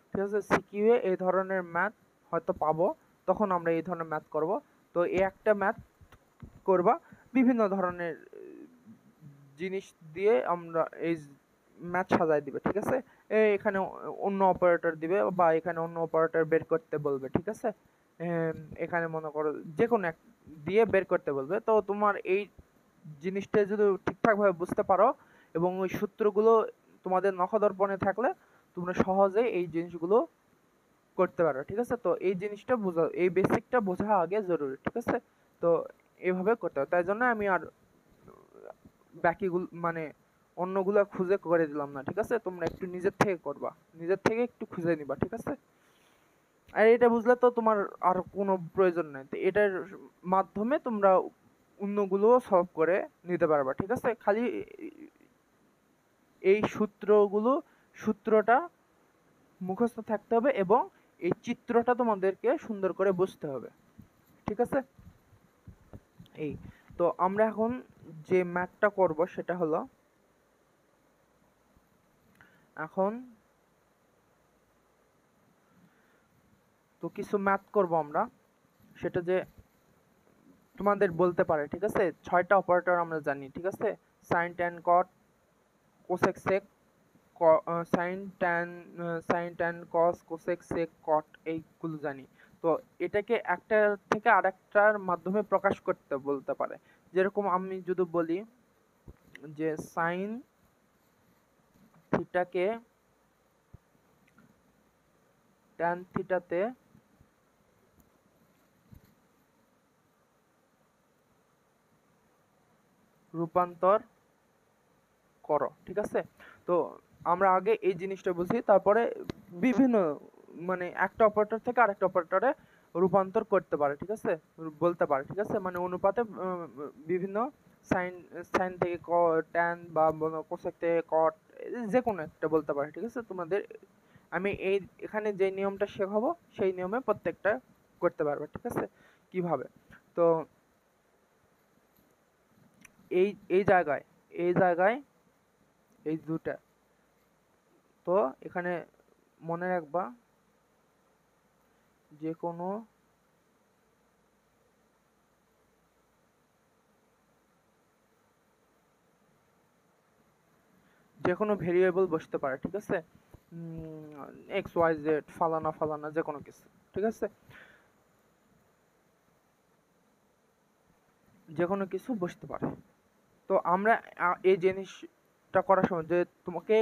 ঠিক আছে, সিকিউ এ এই ধরনের ম্যাথ হয়তো পাবো, তখন আমরা এই ধরনের ম্যাথ করব। তো এই একটা ম্যাথ করবা, বিভিন্ন ধরনের জিনিস দিয়ে আমরা এই ম্যাথ সাজায় দিবে, ঠিক আছে। এখানে অন্য অপারেটর দিবে, বা এখানে অন্য অপারেটর বের করতে বলবে, ঠিক আছে। এখানে মনে করো যে কোনো এক দিয়ে বের করতে বলবে। তো তোমার এই জিনিসটা যদি ঠিকঠাকভাবে বুঝতে পারো এবং ওই সূত্রগুলো তোমাদের নখদর্পণে থাকলে তোমরা সহজেই এই জিনিসগুলো করতে পারো, ঠিক আছে। তো এই জিনিসটা বোঝা, এই বেসিকটা বোঝা আগে জরুরি, ঠিক আছে। তো এইভাবে করতে হবে, তাই জন্য আমি আর বাকিগুলো মানে অন্যগুলো খুঁজে করে দিলাম না, ঠিক আছে। তোমরা একটু নিজের থেকে করবা, নিজের থেকে একটু খুঁজে নিবা, ঠিক আছে। আর এটা বুঝলে তো তোমার আর কোনো প্রয়োজন নেই, তো এটার মাধ্যমে তোমরা অন্যগুলো সলভ করে নিতে পারবা, ঠিক আছে। খালি এই সূত্রটা মুখস্থ থাকতে হবে এবং এই চিত্রটা তোমাদেরকে সুন্দর করে বুঝতে হবে, ঠিক আছে। এই তো আমরা এখন যে ম্যাথটা করব সেটা হলো, এখন তো কিছু ম্যাথ করব আমরা, সেটা যে তোমাদের বলতে পারে, ঠিক আছে। 6টা অপারেটর আমরা জানি, ঠিক আছে। Sine tan cot cosec sec, sine tan cos cosec sec cot, এইগুলো জানি। তো এটাকে একটা থেকে আরেকটার মাধ্যমে প্রকাশ করতে বলতে পারে। যেরকম আমি যদি বলি যে সাইন থিটাকে ট্যান থিটাতে রূপান্তর করো, ঠিক আছে। তো আমরা আগে এই জিনিসটা বুঝি, তারপরে বিভিন্ন মানে একটা অপারেটর থেকে আরেকটা অপারেটরে রূপান্তর করতে পারে, ঠিক আছে, বলতে পারে, ঠিক আছে, মানে অনুপাতে বিভিন্ন সাইন সাইন থেকে ট্যান বা কোসেক থেকে কট, যে কোনো একটা বলতে পারে, ঠিক আছে। তোমাদের আমি এই এখানে যে নিয়মটা শেখাবো সেই নিয়মে প্রত্যেকটা করতে পারবে, ঠিক আছে। কিভাবে? তো এই এই জায়গায় এই জায়গায় এই দুটা, তো এখানে মনে রাখবা যে কোনো ভেরিয়েবল বসতে পারে, ঠিক আছে, এক্স ওয়াই জেড ফালানা ফালানা যে কোনো কিছু, ঠিক আছে, যে কোনো কিছু বসতে পারে। তো আমরা এই জিনিসটা করার সময় যে তোমাকে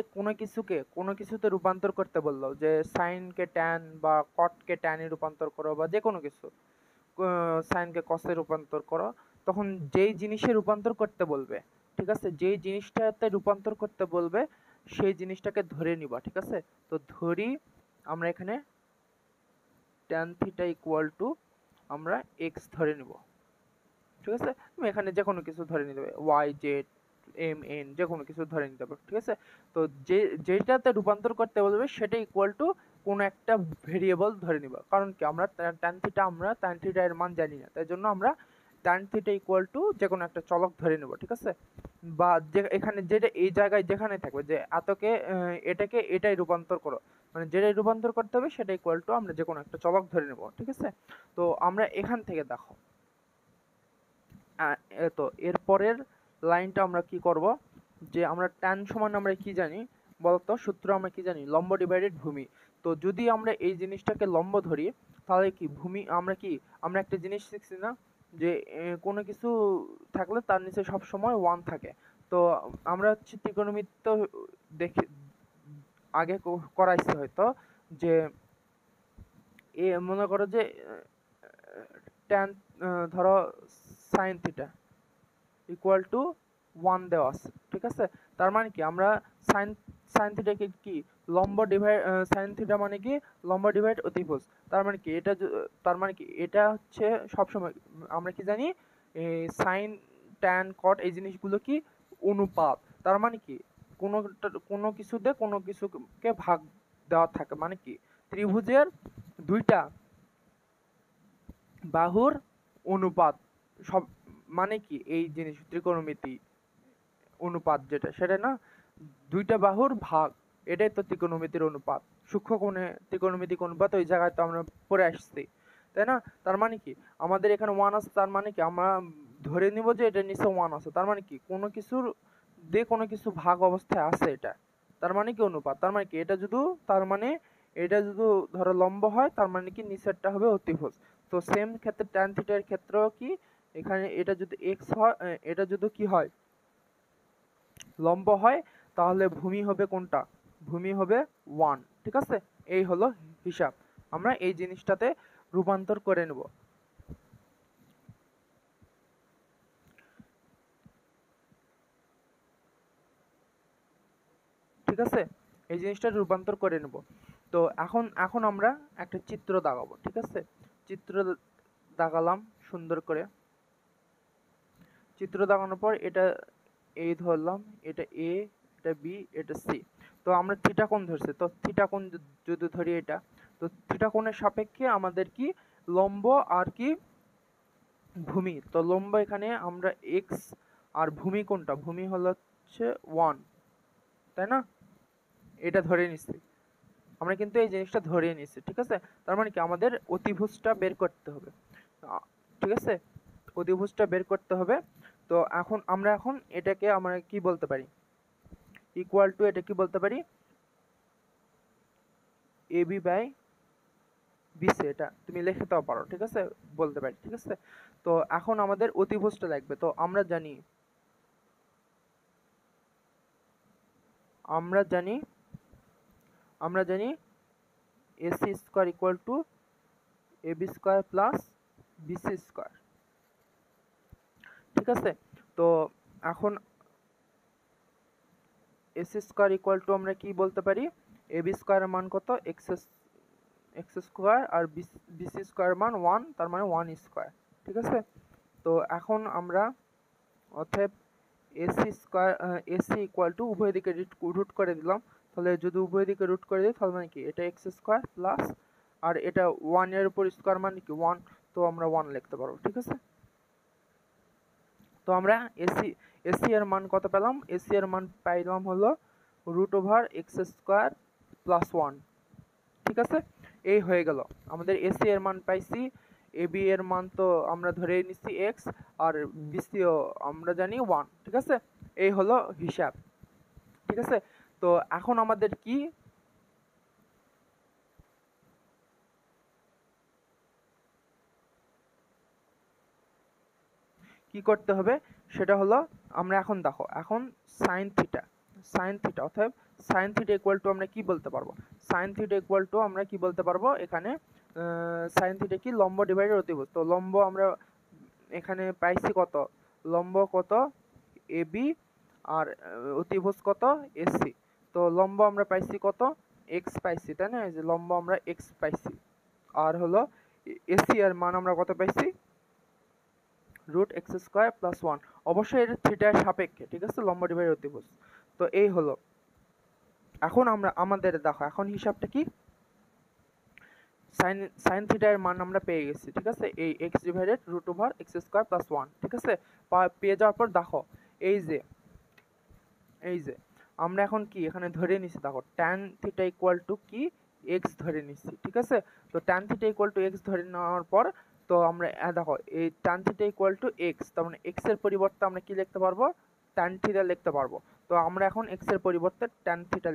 কোনো কিছুতে রূপান্তর করতে বললো, যে সাইনকে ট্যান বা কটকে ট্যানে রূপান্তর করো বা যে কোনো কিছু, সাইনকে কসে রূপান্তর করো, তখন যেই জিনিসে রূপান্তর করতে বলবে, ঠিক আছে, যেই জিনিসটাতে রূপান্তর করতে বলবে সেই জিনিসটাকে ধরে নিবা, ঠিক আছে। তো ধরি আমরা এখানে ট্যান থিটা ইকুয়াল টু আমরা এক্স ধরে নিব, ঠিক আছে। তুমি এখানে যে কোনো কিছু ধরে নিতে পারবে, ওয়াই জেড এম এন যে কোনো কিছু ধরে নিতে পারবে, ঠিক আছে। তো যেটাতে রূপান্তর করতে বলবে সেটা ইকুয়াল টু কোনো একটা ভেরিয়েবল ধরে নিবা, কারণ কি আমরা ট্যান থিটা এর মান জানি না, তাই জন্য আমরা ট্যান থিটা ইকুয়াল টু যে কোনো একটা চলক ধরে নেব, ঠিক আছে। বা যে এখানে যেটা এই জায়গায় যেখানে থাকবে যে এতকে এটাকে এটাই রূপান্তর করো, মানে যেটাই রূপান্তর করতে হবে সেটা ইকুয়াল টু আমরা যে কোনো একটা চলক ধরে নেব, ঠিক আছে। তো আমরা এখান থেকে দেখো, তো এরপরের লাইনটা আমরা কি করব, যে আমরা ট্যান সমান আমরা কি জানি বলতো, সূত্র আমরা কি জানি, লম্ব ডিভাইডেড ভূমি। তো যদি আমরা এই জিনিসটাকে লম্ব ধরি, তাহলে কি ভূমি আমরা একটা জিনিস শিখছি না, যে কোনো কিছু থাকলে তার নিচে সব সময় 1 থাকে। তো আমরা হচ্ছে ত্রিকোণমিতি দেখে আগে করাইছি হয়তো, যে মনে করো যে ট্যান ধরো সাইন থিটা ইকুয়াল টু 1 দেওয়া আছে, ঠিক আছে। তার মানে কি আমরা সাইন সাইন থিটাকে কি লম্ব ডিভাইড, সাইন থিটা মানে কি লম্ব ডিভাইড অতিভুজ, তার মানে কি এটা তার মানে কি এটা হচ্ছে সবসময় আমরা কি জানি সাইন ট্যান কট এই জিনিসগুলো কি অনুপাত, তার মানে কি কোনো কিছুতে কোনো কিছুকে ভাগ দেওয়া থাকে, মানে কি ত্রিভুজের দুইটা বাহুর অনুপাত, সব মানে কি এই জিনিস ত্রিকোণমিতি অনুপাত যেটা সেটা না, দুইটা বাহুর ভাগ, এটাই তো ত্রিকোণমিতির অনুপাত, সূক্ষ্মকোণে ত্রিকোণমিতিক অনুপাত ওই জায়গায় তো আমরা পড়ে আসছি, তাই না। তার মানে কি আমাদের এখানে 1 আছে, তার মানে কি আমরা ধরে নিব যে এটা নিচে 1 আছে, তার মানে কি কোনো কিছুর কোনো কিছু ভাগ অবস্থায় আছে এটা, তার মানে কি অনুপাত, তার মানে কি এটা যদি তার মানে এটা যদি ধরো লম্ব হয়, তার মানে কি নিচেরটা হবে অতিভুজ। তো সেম ক্ষেত্রে ট্যান থিটার ক্ষেত্রেও কি এখানে এটা যদি এক্স হয়, এটা যদি কি হয় লম্ব হয়, তাহলে ভূমি হবে কোনটা, ভূমি হবে 1, ঠিক আছে। এই হলো হিসাব, আমরা এই জিনিসটাতে রূপান্তর করে নেব, ঠিক আছে, এই জিনিসটা রূপান্তর করে নেব। তো এখন আমরা একটা চিত্র দাগাবো, ঠিক আছে, চিত্র দাগালাম সুন্দর করে, চিত্র দাগানোর পর এটা এ ধরলাম, এটা এ, এটা বি, এটা সি। তো আমরা থিটা কোণ ধরছি, তো থিটা কোণ যদি ধরি এটা, তো থিটা কোণের সাপেক্ষে আমাদের কি লম্ব আর কি ভূমি, তো লম্ব এখানে আমরা এক্স, আর ভূমি কোনটা, ভূমি হলো হচ্ছে 1, তাই না, এটা ধরে নিচ্ছি আমরা, কিন্তু এই জিনিসটা ধরে নিচ্ছি, ঠিক আছে। তার মানে কি আমাদের অতিভুজটা বের করতে হবে, ঠিক আছে, অতিভুজটা বের করতে হবে। তো এখন এটাকে আমরা কি বলতে পারি, ইকুয়াল টু এটা কি বলতে পারি, এবি বাই বিসি, এটা তুমি লিখতেও পারো, ঠিক আছে, বলতে পারি, ঠিক আছে। তো এখন আমাদের অতিভুজটা লাগবে, তো আমরা জানি আমরা জানি AC square equal two AB square plus BC square, ঠিক আছে। তো এখন AC স্কয়ার ইকুয়াল টু আমরা কি বলতে পারি, AB স্কয়ারের মান কত, x স্কয়ার, আর BC স্কয়ারের মান 1, তার মানে 1 স্কয়ার, ঠিক আছে। তো এখন আমরা অতএব AC ইকুয়াল টু উভয় দিকে রুট করে দিলাম। তাহলে যদি উভয় দিকে রুট করে দিই তাহলে মানে কি, এটা x স্কয়ার প্লাস, আর এটা 1 এর উপর স্কয়ার মানে কি 1, তো আমরা 1 লিখতে পারবো, ঠিক আছে। তো আমরা AC এর মান কত পেলাম, AC এর মান পাইলাম হলো √x স্কয়ার প্লাস 1, ঠিক আছে। এই হয়ে গেল আমাদের AC এর মান পাইছি। AB এর মান তো আমরা ধরে নিচ্ছি x, আর BC ও আমরা জানি 1, ঠিক আছে। এই হলো হিসাব, ঠিক আছে। তো এখন আমাদের কি করতে হবে সেটা হলো, আমরা এখন দেখো, এখন সাইন থিটা অর্থাৎ সাইন থিটা ইকুয়াল টু আমরা কি বলতে পারবো, সাইন থিটা ইকুয়াল টু আমরা কি বলতে পারবো, এখানে সাইন থিটা কি, লম্ব ডিভাইডেড অতিভুজ। তো লম্ব আমরা এখানে পাইছি কত, লম্ব কত AB, আর অতিভুজ কত AC। তো লম্ব আমরা পাইছি কত, x পাইছি, তাই না, এই যে লম্ব আমরা x পাইছি, আর হলো AC এর মান আমরা কত পাইছি, √x স্কয়ার প্লাস 1, অবশ্যই এটা থিটার সাপেক্ষে, ঠিক আছে, লম্ব ডিভাইডেড অতিভুজ। তো এই হলো, এখন আমরা আমাদের দেখো এখন হিসাবটা কি, সাইন থিটা এর মান আমরা পেয়ে গেছি, ঠিক আছে, এই x divided √x square plus 1, ঠিক আছে। পেয়ে যাওয়ার পর দেখো এই যে আমরা এখন কি এখানে ধরে নিছি, দেখো tan থিটা ইকুয়াল টু কি, x ধরে নিছি, ঠিক আছে। তো tan theta equal two x ধরে নেওয়ার পর, তো আমরা দেখো এই tan theta equal two x, তার মানে x এর পরিবর্তে আমরা কি লিখতে পারবো, tan থিটা লিখতে পারবো। তো আমরা এখন x এর পরিবর্তে tan থিটা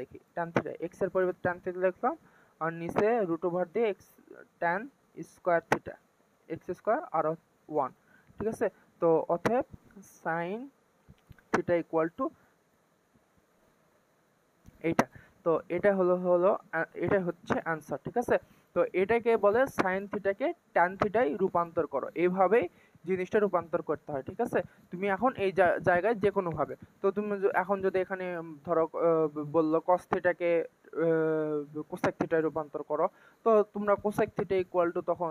লিখি, tan থিটা x এর পরিবর্তে tan থিটা লিখলাম, আর নিচে √ দিয়ে x tan square theta, x square আর 1, ঠিক আছে। তো অতএব sin থিটা ইকুয়াল টু এইটা। তো এটা এটা হচ্ছে অ্যান্সার, ঠিক আছে। তো এটাকে বলে সাইন থিটাকে ট্যান থিটায় রূপান্তর করো, এইভাবেই জিনিসটা রূপান্তর করতে হয়, ঠিক আছে। তুমি এখন এই জায়গায় যে কোনো ভাবে, তো তুমি এখন যদি এখানে ধরো বললো cos থিটাকে কোসেক থিটায় রূপান্তর করো, তো তোমরা কোসেক থিটা ইকুয়াল টু, তখন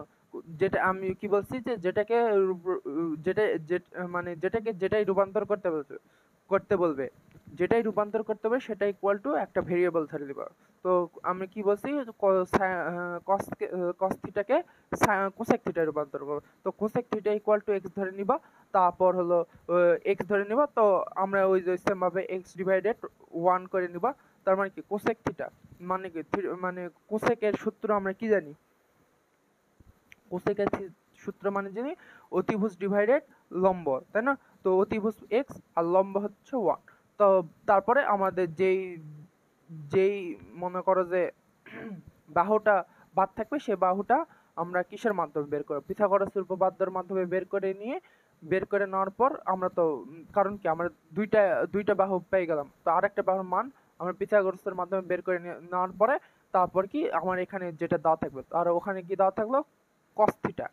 যেটা আমি কি বলছি যে যেটাকে যেটাই রূপান্তর করতে বলবে যেটাই রূপান্তর করতে হবে সেটা ইকুয়াল টু একটা ভেরিয়েবল ধরে দিবা। তো আমি কি বলছি, cos থিটাকে কোসেক থিটায় রূপান্তর করব। তো cosec theta equal two x ধরে নিবা, তারপর হলো x ধরে নিবা। তো আমরা ওই যে সেম ভাবে x ডিভাইডেড 1 করে নিবা, তার মানে কি কোসেক থিটা মানে কি, মানে কোসেকের সূত্র আমরা কি জানি, কোসেকের সূত্র মানে জানি অতিভুজ ডিভাইডেড লম্ব, তাই না। তো অতিভুজ x আর লম্ব হচ্ছে 1। তো তারপরে আমাদের যেই মনে করো যে বাহুটা বাদ থাকবে, সে বাহুটা আমরা কিসের মাধ্যমে বের করব, পিথাগোরাসের উপপাদ্যের মাধ্যমে বের করে নেওয়ার পর আমরা তো, কারণ কি আমরা দুইটা বাহু পেয়ে গেলাম, তো আরেকটা বাহুর মান আমরা পিথাগোরাসের মাধ্যমে বের করে নেওয়ার পরে, তারপর কি আমার এখানে যেটা দেওয়া থাকবে, আর ওখানে কি দেওয়া থাকলো cos থিটা,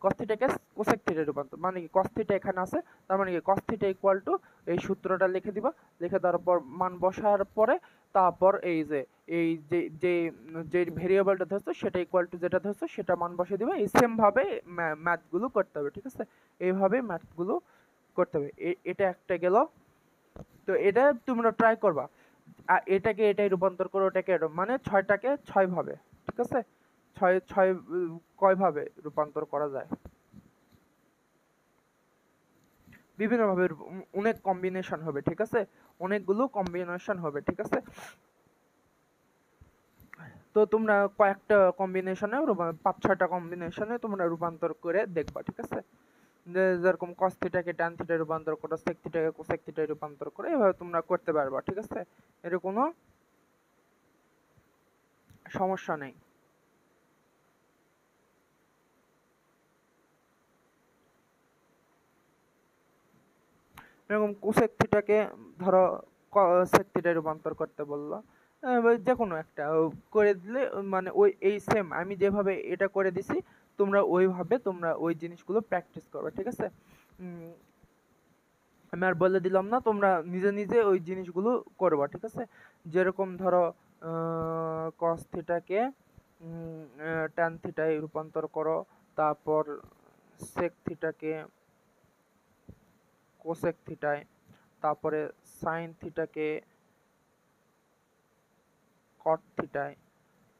cos থিটাকে কোসেক থিটায় রূপান্তর, মানে কি cos থিটা এখানে আছে, তার মানে কি cos থিটা ইকুয়াল টু এই সূত্রটা লিখে দিবা, লিখে দেওয়ার পর মান বসার পরে, তারপর এই যে ভেরিয়েবলটা ধরছো সেটা ইকুয়াল টু যেটা ধরছো সেটা মান বসিয়ে দিবা। এই সেম ভাবে ম্যাথগুলো করতে হবে, ঠিক আছে, এইভাবে ম্যাথগুলো করতে হবে। এটা একটা গেল। তো এটা তোমরা ট্রাই করবা, এটাকে এটাই রূপান্তর করো, ওটাকে মানে 6টাকে 6 ভাবে, ঠিক আছে, 6 কয় ভাবে রূপান্তর করা যায়, বিভিন্ন ভাবে, অনেক কম্বিনেশন হবে, ঠিক আছে, অনেকগুলো কম্বিনেশন হবে, ঠিক আছে। তো তোমরা কয়েকটা কম্বিনেশনে 5-6টা কম্বিনেশনে তোমরা রূপান্তর করে দেখবা, ঠিক আছে। যেরকম cos থিটাকে tan থিটায় রূপান্তর করো, sec থিটাকে cosec থিটায় রূপান্তর করো, এভাবে তোমরা করতে পারবা, ঠিক আছে, এর কোনো সমস্যা নেই। এরকম cosec থিটাকে ধরো সেক থিটায় রূপান্তর করতে বললো, যে কোনো একটা করে দিলে মানে ওই এই সেম আমি যেভাবে এটা করে দিছি তোমরা ওইভাবে তোমরা ওই জিনিসগুলো প্র্যাকটিস করবে, ঠিক আছে। আমি আর বলে দিলাম না, তোমরা নিজে নিজে ওই জিনিসগুলো করবা, ঠিক আছে। যেরকম ধরো কস থিটাকে ট্যান থিটায় রূপান্তর করো, তারপর সেক থিটাকে কোসেক থিটায়, তারপরে সাইন থিটাকে কট থিটায়,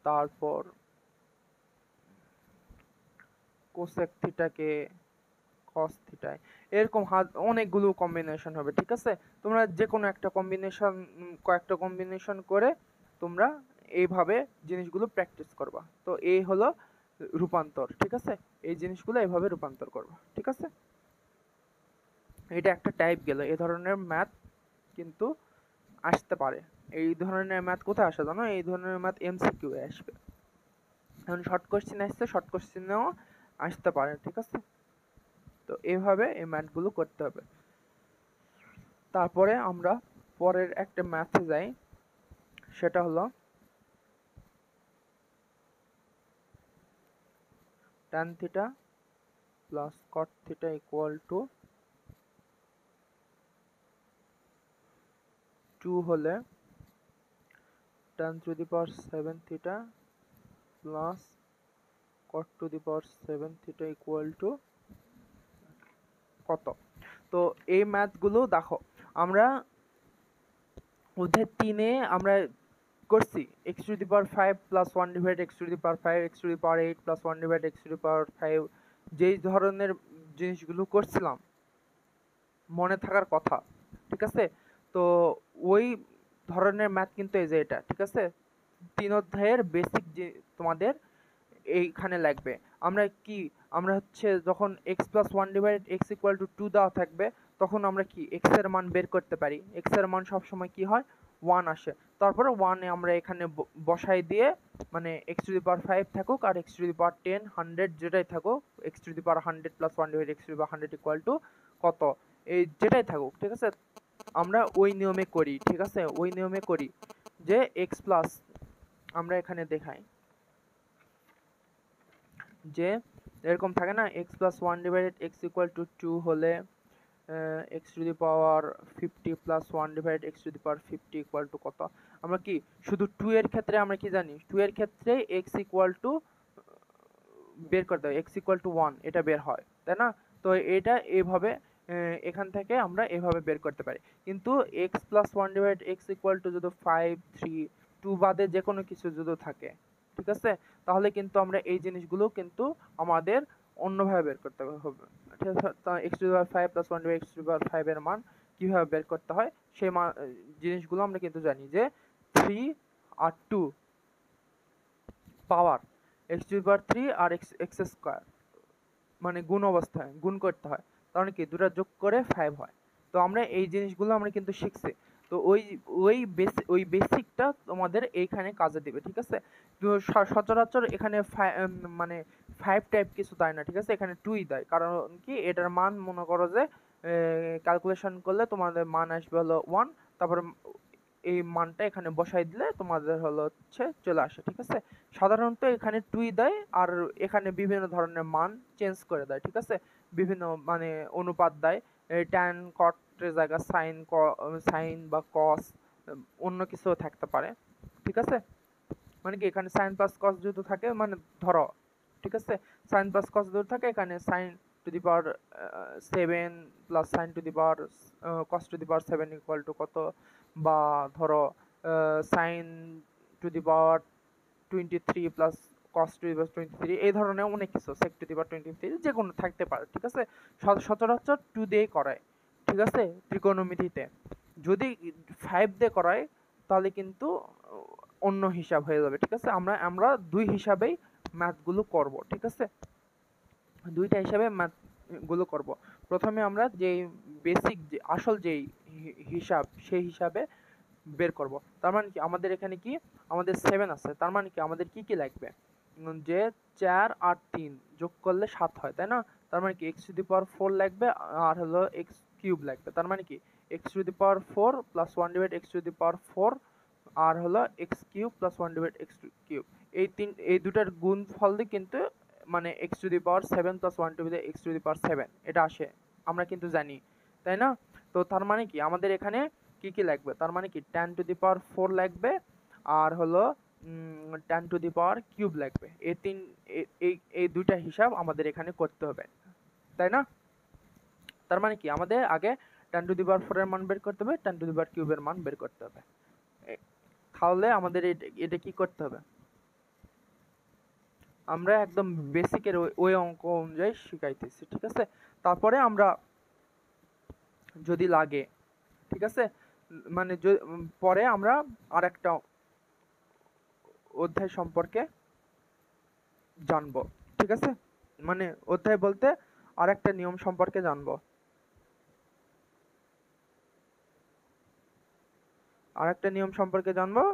তারপর কোসেক থিটাকে কস থিটায়, এরকম অনেকগুলো কম্বিনেশন হবে, ঠিক আছে। তোমরা যে কোনো একটা কম্বিনেশন, কয়েকটা কম্বিনেশন করে তোমরা এইভাবে জিনিসগুলো প্র্যাকটিস করবা। তো এই হলো রূপান্তর, ঠিক আছে। এই জিনিসগুলো এইভাবে রূপান্তর করবা, ঠিক আছে। এটা একটা টাইপ গেল। এই ধরনের ম্যাথ কিন্তু আসতে পারে। এই ধরনের ম্যাথ কোথায় আসে জানো? এই ধরনের ম্যাথ এমসিকিউ এ আসবে। এখন শর্ট কোশ্চেন আসছে, শর্ট কোশ্চেনেও আসতে পারে, ঠিক আছে। তো এইভাবে এই ম্যাথগুলো করতে হবে। তারপরে আমরা পরের একটা ম্যাথে যাই, সেটা হলো tan theta plus cot theta equal to 2 হলে tan to the power 7 theta plus cot to the power 7 theta equal to কত? তো এই ম্যাথগুলো দেখো আমরা অধ্যায় 3-এ আমরা করছি x to the power 5 plus 1 divide x to the power 5, x to the power 8 plus 1 divide x to the power 5, যেই ধরনের জিনিসগুলো করছিলাম মনে থাকার কথা, ঠিক আছে। তো ওই ধরনের ম্যাথ কিন্তু এই যে এটা, ঠিক আছে। 3 অধ্যায়ের বেসিক যে তোমাদের এইখানে লাগবে। আমরা হচ্ছে যখন x plus 1 divide x equal to 2 দেওয়া থাকবে, তখন আমরা কি x এর মান বের করতে পারি। x এর মান সবসময় কি হয়? 1 আসে। তারপরে 1 এ আমরা এখানে বসাই দিয়ে, মানে x টু দি পাওয়ার 5 থাকুক আর x টু দি পাওয়ার 10 100 যেটাই থাকুক, x to the power 100 plus 1 divide x to the power 100 equal to কত, এই যেটাই থাকুক, ঠিক আছে। আমরা ওই নিয়মে করি, ঠিক আছে। ওই নিয়মে করি যে x প্লাস, আমরা এখানে দেখাই যে এরকম থাকে না, x plus 1 divided x equal to 2 হলে x to the power 50 plus 1 divided x to the power 50 equal to কত। আমরা কি শুধু 2 এর ক্ষেত্রে আমরা কি জানি? 2 এর ক্ষেত্রে x ইকুয়াল টু বের করতে হয়, x ইকুয়াল টু 1 এটা বের হয়, তাই না? তো এটা এইভাবে এখান থেকে আমরা এভাবে বের করতে পারি। কিন্তু x plus 1 divide x equal to যদি 5 3 2 বাদে যে কোনো কিছু যদি থাকে, ঠিক আছে, তাহলে কিন্তু আমরা এই জিনিসগুলো কিন্তু আমাদের অন্যভাবে বের করতে হবে, ঠিক আছে। x to the power 5 plus 1 divide x to the power 5 এর মান কিভাবে বের করতে হয় সেই জিনিসগুলো আমরা কিন্তু জানি যে 3 আর 2 power x to the power 3 আর x স্কয়ার, মানে গুণ অবস্থায় গুণ করতে হয়, তার মানে কি দুটো যোগ করে 5 হয়। তো আমরা এই জিনিসগুলো আমরা কিন্তু শিখছি। তো ওই বেসিকটা তোমাদের এইখানে কাজে দিবে, ঠিক আছে। তো সচরাচর এখানে মানে 5 টাইপ কিছু দেয় না, ঠিক আছে। এখানে 2ই দেয়, কারণ কি এটার মান মনে করো যে ক্যালকুলেশন করলে তোমাদের মান আসবে হলো 1, তারপর এই মানটা এখানে বসাই দিলে তোমাদের হচ্ছে চলে আসে, ঠিক আছে। সাধারণত এখানে 2ই দেয়, আর এখানে বিভিন্ন ধরনের মান চেঞ্জ করে দেয়, ঠিক আছে। বিভিন্ন মানে অনুপাত দেয়, ট্যান কট এর জায়গা সাইন বা কস অন্য কিছু থাকতে পারে, ঠিক আছে। মানে কি এখানে সাইন প্লাস কস যদি থাকে, মানে ধরো, ঠিক আছে, সাইন প্লাস কস যদি থাকে, এখানে sine to the power 7 plus sine to the power cos to the power 7 equal to কত, বা ধরো sine to the power 23 plus cos to the power 23, এই ধরনের অনেক কিছু, সেক টু দি পাওয়ার 23 যে কোনো থাকতে পারে, ঠিক আছে। সচরাচর 2 দিয়ে করায়, ঠিক আছে, ত্রিকোণমিতিতে। যদি 5 দিয়ে করায় তাহলে কিন্তু অন্য হিসাব হয়ে যাবে, ঠিক আছে। আমরা দুই হিসাবেই ম্যাথগুলো করব, ঠিক আছে। দুইটা হিসাবে ম্যাথগুলো করব। প্রথমে আমরা যে বেসিক যে আসল যেই হিসাব সেই হিসাবে বের করব। তার মানে কি আমাদের এখানে কি আমাদের 7 আছে, তার মানে কি আমাদের কি কি লাগবে, যে 4 আর 3 যোগ করলে 7 হয়, তাই না? তার মানে কি x টু দি পাওয়ার 4 লাগবে আর হলো x কিউব লাগবে। তার মানে কি x to the power 4 plus 1 divide x to the power 4 আর হলো x cube plus 1 divide x cube. এই দুটার গুণফল দিয়ে কিন্তু মানে x to the power 7 plus 1 to the x to the power 7 এটা আসে, আমরা কিন্তু জানি, তাই না? তো তার মানে কি আমাদের এখানে কি কি লাগবে, তার মানে কি 10 টু দি পাওয়ার 4 লাগবে আর হলো 10 টু দি পাওয়ার কিউব লাগবে। এই দুইটা হিসাব আমাদের এখানে করতে হবে, তাই না? তার মানে কি আমাদের আগে 10 টু দি পাওয়ার 4 এর মান বের করতে হবে, 10 টু দি পাওয়ার কিউবের মান বের করতে হবে। তাহলে আমাদের এটা কি করতে হবে, আমরা একদম বেসিকের ওই অঙ্ক অনুযায়ী শিখাইতেছি, ঠিক আছে? তারপরে আমরা যদি লাগে, ঠিক আছে, মানে পরে আমরা আর একটা অধ্যায় সম্পর্কে জানবো, ঠিক আছে? মানে অধ্যায় বলতে আর একটা নিয়ম সম্পর্কে জানবো,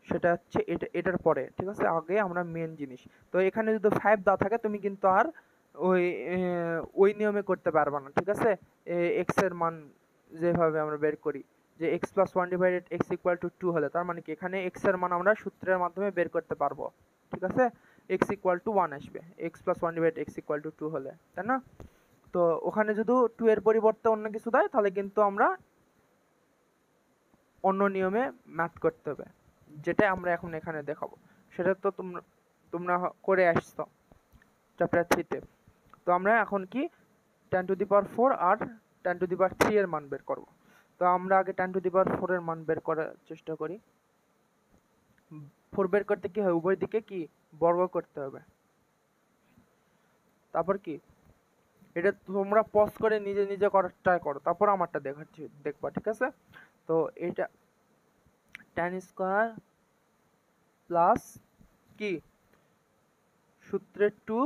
সেটা হচ্ছে এটার পরে, ঠিক আছে? আগে আমরা মেন জিনিস, তো এখানে যদি 5 দেওয়া থাকে তুমি কিন্তু আর ওই নিয়মে করতে পারবা না, ঠিক আছে? এক্স এর মান যেভাবে আমরা বের করি যে x plus 1 divided x equal to 2 হলে, তার মানে কি এখানে এক্স এর মান আমরা সূত্রের মাধ্যমে বের করতে পারবো, ঠিক আছে? এক্স ইকুয়াল টু 1 আসবে x plus 1 divided x equal to 2 হলে, তাই না? তো ওখানে যদি 2 এর পরিবর্তে অন্য কিছু দেয় তাহলে কিন্তু আমরা অন্য নিয়মে ম্যাথ করতে হবে, যেটা আমরা এখন এখানে দেখাবো। সেটা তো তোমরা করে আসছো চ্যাপ্টার 3 তে। তো আমরা এখন কি 10 two the power 4 R 10 two the power 3 এর মান বের করব। তো আমরা আগে 10 টু দি পাওয়ার 4 এর মান বের করার চেষ্টা করি। 4 বের করতে কি হয়, উভয় দিকে কি বর্গ করতে হবে। তারপর কি এটা তোমরা পজ করে নিজে নিজে করার ট্রাই করো, তারপর আমারটা দেখাচ্ছি, দেখবা, ঠিক আছে? তো এটা tan স্কয়ার প্লাস কি সূত্রের 2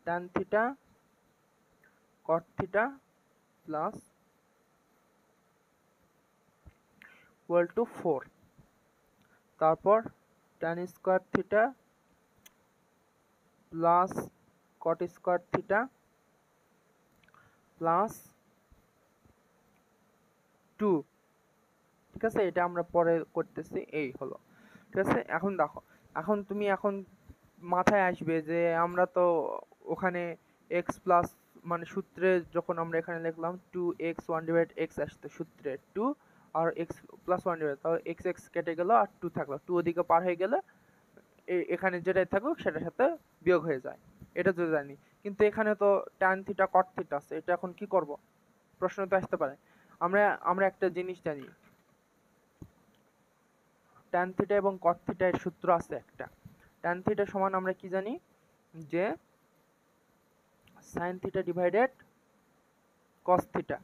tan theta cot theta plus equal to 4, তারপর tan square theta plus cot square theta plus 2, ঠিক আছে? এটা আমরা পরে করতেছি, এই হলো, ঠিক আছে? এখন দেখো, তুমি মাথায় আসবে যে আমরা তো ওখানে x প্লাস মানে সূত্রে যখন আমরা এখানে লিখলাম 2x 1 ডিভাইড x আসতো সূত্রে 2 আর x প্লাস 1 ডিভাইড, তাহলে x x কেটে গেল আর 2 থাকলো, 2 ওদিকে পার হয়ে গেলে এখানে যেটাই থাকুক সেটার সাথে বিয়োগ হয়ে যায়, এটা তো জানি। কিন্তু এখানে তো tan থিটা cot থিটা আছে, এটা এখন কি করব, প্রশ্ন তো আসতে পারে। আমরা একটা জিনিস জানি, tan থিটা এবং cot থিটা এর সূত্র আছে একটা। tan থিটা সমান আমরা কি জানি যে sin theta divided cos theta,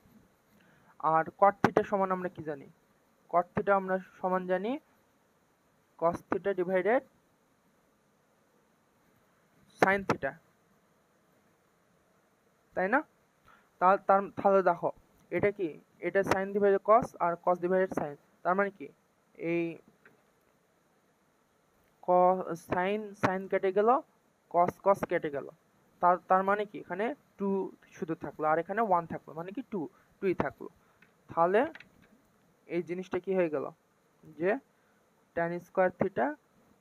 আর cot থিটা সমান আমরা কি জানি, cot থিটা আমরা সমান জানি cos theta divided sin theta, তাই না? তাহলে দেখো এটা কি, এটা sin ডিভাইডেড cos আর cos ডিভাইডেড sin, তার মানে কি এই sin কেটে গেল, cos কেটে গেল, তার মানে কি এখানে 2 শুধু থাকলো আর এখানে 1 থাকলো, মানে কি 2ই থাকলো। তাহলে এই জিনিসটা কি হয়ে গেল যে tan square theta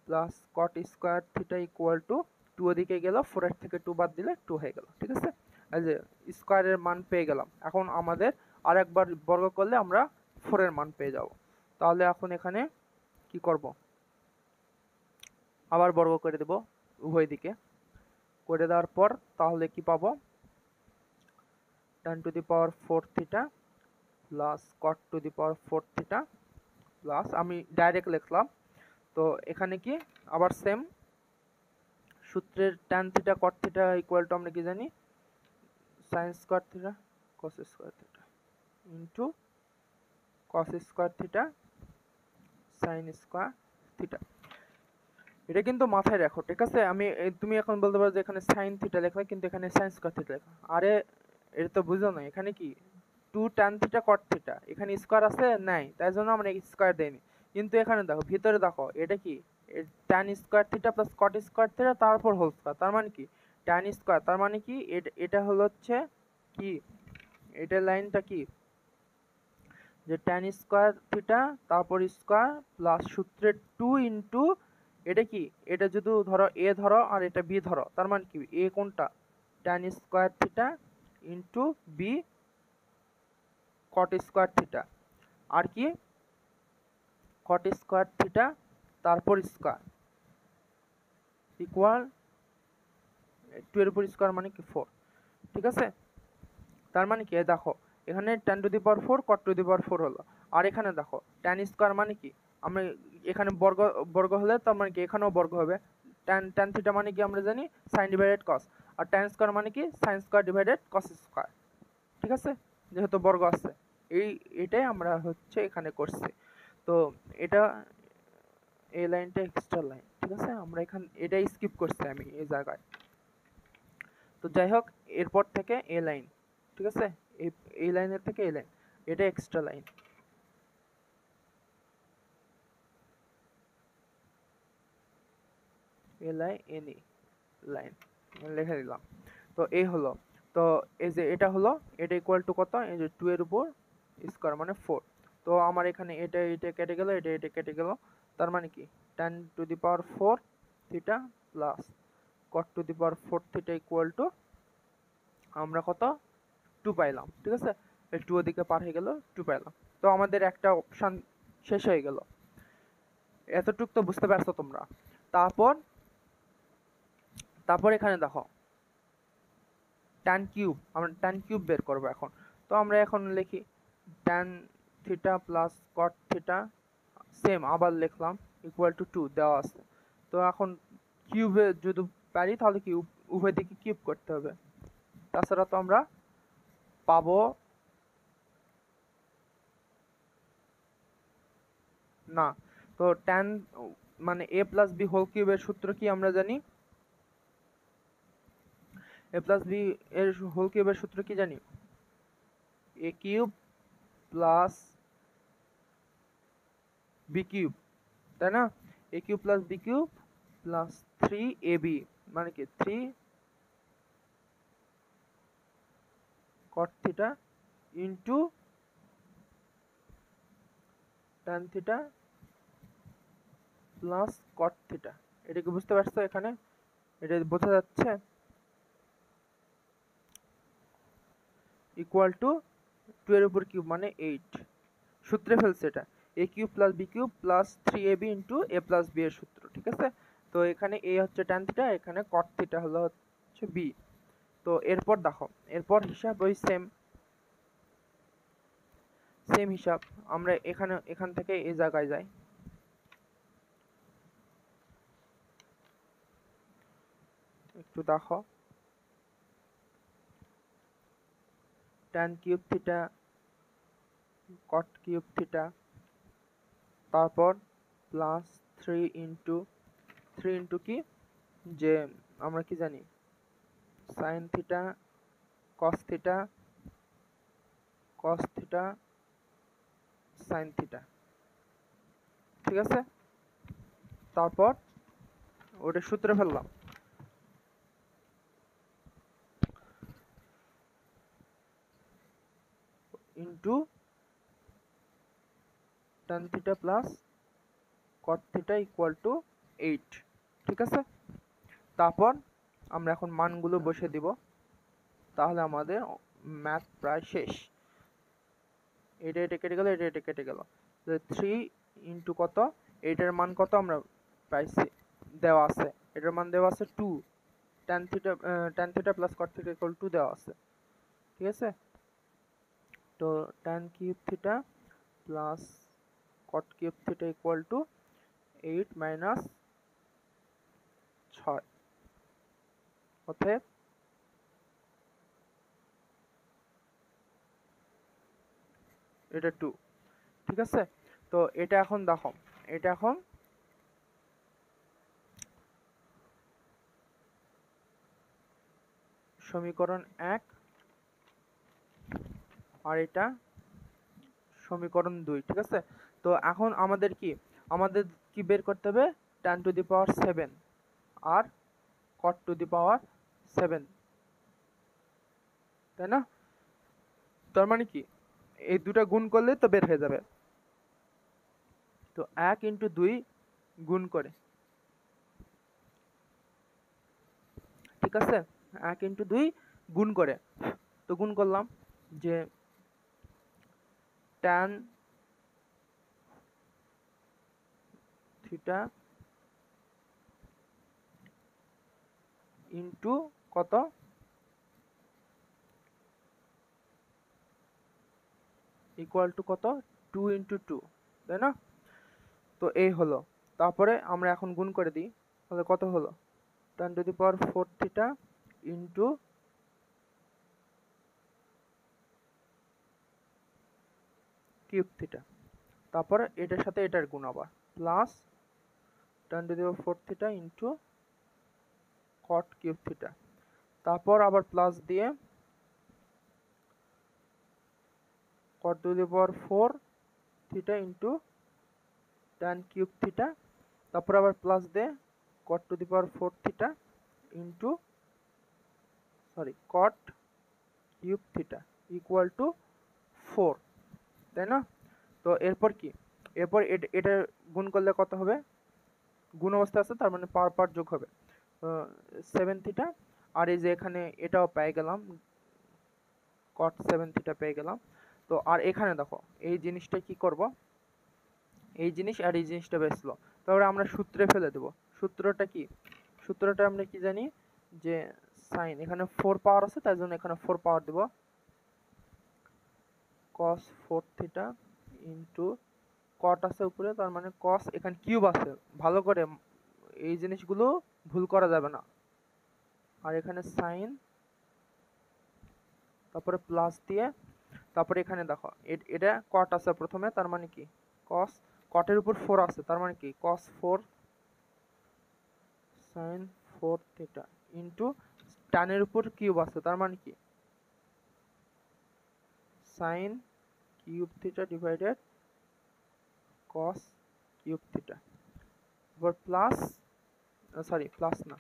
plus cot square theta equal to 2 ওদিকে গেল, 4 এর থেকে 2 বাদ দিলে 2 হয়ে গেল, ঠিক আছে? এই যে স্কয়ারের মান পেয়ে গেলাম, এখন আমাদের আরেকবার বর্গ করলে আমরা 4 এর মান পেয়ে যাব। তাহলে এখন এখানে কি করব, আবার বর্গ করে দেব উভয় দিকে, করে দেওয়ার পর তাহলে কি পাবো, tan to the power 4 theta plus cot to the power 4 theta plus, আমি ডাইরেক্ট লিখলাম, তো এখানে কি আবার সেম সূত্রের tan theta cot theta equal to আমরা কি জানি sin square theta cos square theta into cos square theta sin square theta. এটা কিন্তু মাথায় রাখো, ঠিক আছে? তুমি এখন বলতে পারো যে এখানে sin থিটা লেখা কিন্তু এখানে sin স্কয়ার থিটা লেখা, আরে এটা তো বুঝো না, এখানে কি 2 tan থিটা cot থিটা, এখানে স্কয়ার আছে নাই, তাই জন্য আমরা স্কয়ার দেইনি। কিন্তু এখানে দেখো ভিতরে দেখো এটা কি tan square theta plus cot square theta তারপর হোল স্কয়ার, তার মানে কি tan স্কয়ার, তার মানে কি এটা হলো হচ্ছে কি, এটা লাইনটা কি যে ট্যান স্কোয়ার থিটা তারপর স্কোয়ার প্লাস সূত্রের 2 ইন্টু এটা কি, এটা যদি ধরো এ ধরো আর এটা বি ধরো, তার মানে কি এ কোনটা, tan square theta into b cot square theta, আর কি কট স্কোয়ার থিটা তারপর স্কোয়ার ইকুয়াল 2 এর উপর স্কোয়ার মানে কি 4। ঠিক আছে, তার মানে কি দেখো এখানে tan to the power 4 cot to the power 4 হলো, আর এখানে দেখো tan স্কোয়ার মানে কি, আমরা এখানে বর্গ বর্গ হলে তার মানে কি এখানেও বর্গ হবে, tan থিটা মানে কি আমরা জানি sin ডিভাইডেড cos, আর tan স্কোয়ার মানে কি sin square divided cos square. ঠিক আছে, যেহেতু বর্গ আছে এটাই আমরা হচ্ছে এখানে করছি। তো এটা এই লাইনটা এক্সট্রা লাইন, ঠিক আছে, আমরা এখানে এটাই স্কিপ করছি আমি এই জায়গায়। তো যাই হোক এরপর থেকে এ লাইন, ঠিক আছে, এই লাইনের থেকে এই লাইন, এটা এক্সট্রা লাইন। LINE লাইন লিখে দিলাম। তো এই হলো, তো এই যে এটা হলো, এটা ইকুয়াল টু কত, এই যে 2 এর উপর স্কয়ার মানে 4। তো আমার এখানে এটা কেটে গেল, এটা কেটে গেল, তার মানে কি tan to the power 4 theta plus cot to the power 4 theta equal to আমরা কত 2 পাইলাম। ঠিক আছে, এই 2 ওদিকে পার হয়ে গেল, 2 পাইলাম। তো আমাদের একটা অপশন শেষ হয়ে গেল, এতটুক তো বুঝতে পারছো তোমরা। তারপর এখানে দেখো tan কিউব, আমরা tan কিউব বের করব এখন। তো আমরা এখন লিখি tan theta plus cot theta, same আবার লিখলাম ইকুয়াল টু 2 দেওয়া আছে। তো এখন কিউবে যদি পারি তাহলে কি উভয় দিকে কিউব করতে হবে, তাছাড়া তো আমরা পাবো না। তো tan মানে a প্লাস বি হোল কিউবের সূত্র কি আমরা জানি, a প্লাস বি এর হোল কিউবের সূত্র কি জানি, a cube plus B cube, তাই না, a cube plus B cube plus 3ab মানে কি 3 cot theta into tan theta plus cot theta. এটা কি বুঝতে পারছো, এখানে এটা বোঝা যাচ্ছে, ইকুয়াল টু 2 এর উপর কিউব মানে 8, সূত্রে ফেলছে এটা a cube plus b cube plus 3ab into a plus b এর সূত্র। ঠিক আছে, তো এখানে a হচ্ছে tan থিটা, এখানে cot থিটা হলো হচ্ছে b। তো এরপর দেখো এরপর হিসাব ওই সেম হিসাব, আমরা এখান থেকে এই জায়গায় যাই, একটু দেখো tan cube theta cot cube theta, তারপর প্লাস 3 ইন্টু কি, যে আমরা কি জানি sin theta cos theta sin theta. ঠিক আছে, তারপর ওটা সূত্রে ফেললাম, into tan theta plus cot theta equal two 8। ঠিক আছে, তারপর আমরা এখন মানগুলো বসে দিব, তাহলে আমাদের ম্যাথ প্রায় শেষ। এটা কেটে গেল, এটা কেটে গেল, 3 ইন্টু কত, এইটার মান কত আমরা পাইছি দেওয়া আছে, এটার মান দেওয়া আছে 2, tan theta plus cot theta equal 2 দেওয়া আছে। ঠিক আছে, তো tan cube theta plus cot cube theta equal two 8 minus 6, অতএব এটা 2। ঠিক আছে, তো এটা এখন দেখো, এটা এখন সমীকরণ 1 আর এটা সমীকরণ 2। ঠিক আছে, তো এখন আমাদের কি বের করতে হবে, tan টু দি পাওয়ার 7 আর cot টু দি পাওয়ার 7, তাই না। তার মানে কি এই দুটা গুণ করলে তো বের হয়ে যাবে। তো 1 × 2 গুণ করে, ঠিক আছে, 1 × 2 গুণ করে, তো গুণ করলাম যে tan থিটা ইন্টু কত, ইকুয়াল টু কত, 2 × 2, তাই না? তো এই হলো, তারপরে আমরা এখন গুণ করে দিই, তাহলে কত হলো, tan⁴ theta into cube theta, তারপর এটার সাথে এটার গুণ আবার plus tan⁴ theta into cot cube theta, তারপর আবার প্লাস দিয়ে cot⁴ theta into tan cube theta, তারপর আবার প্লাস দিয়ে cot⁴ theta into cot cube theta equal two 4, তাই না? তো এরপর কি, এরপর এটা গুণ করলে কত হবে, গুণ অবস্থা আছে, তার মানে পাওয়ার যোগ হবে 7 থিটা, আর এই যে এখানে এটাও পেয়ে গেলাম, cot 7 থিটা পেয়ে গেলাম। তো আর এখানে দেখো এই জিনিসটা কি করব, এই জিনিস আর এই জিনিসটা বেসলো, তারপরে আমরা সূত্রে ফেলে দেব। সূত্রটা কি, সূত্রটা আমরা কি জানি যে সাইন, এখানে 4 পাওয়ার আছে তাই জন্য এখানে 4 পাওয়ার দেব, cos 4 থিটা ইন্টু cot আছে উপরে, তার মানে cos, এখানে কিউব আছে, ভালো করে এই জিনিসগুলো ভুল করা যাবে না, আর এখানে সাইন, তারপরে প্লাস দিয়ে, তারপরে এখানে দেখো এটা cot আছে প্রথমে, তার মানে কি cos, cot-এর উপর 4 আছে, তার মানে কি cos 4 sin 4 থিটা ইন্টু tan-এর উপর কিউব আছে, তার মানে কি sin cube theta divided cos cube theta, এবার প্লাস, প্লাস না,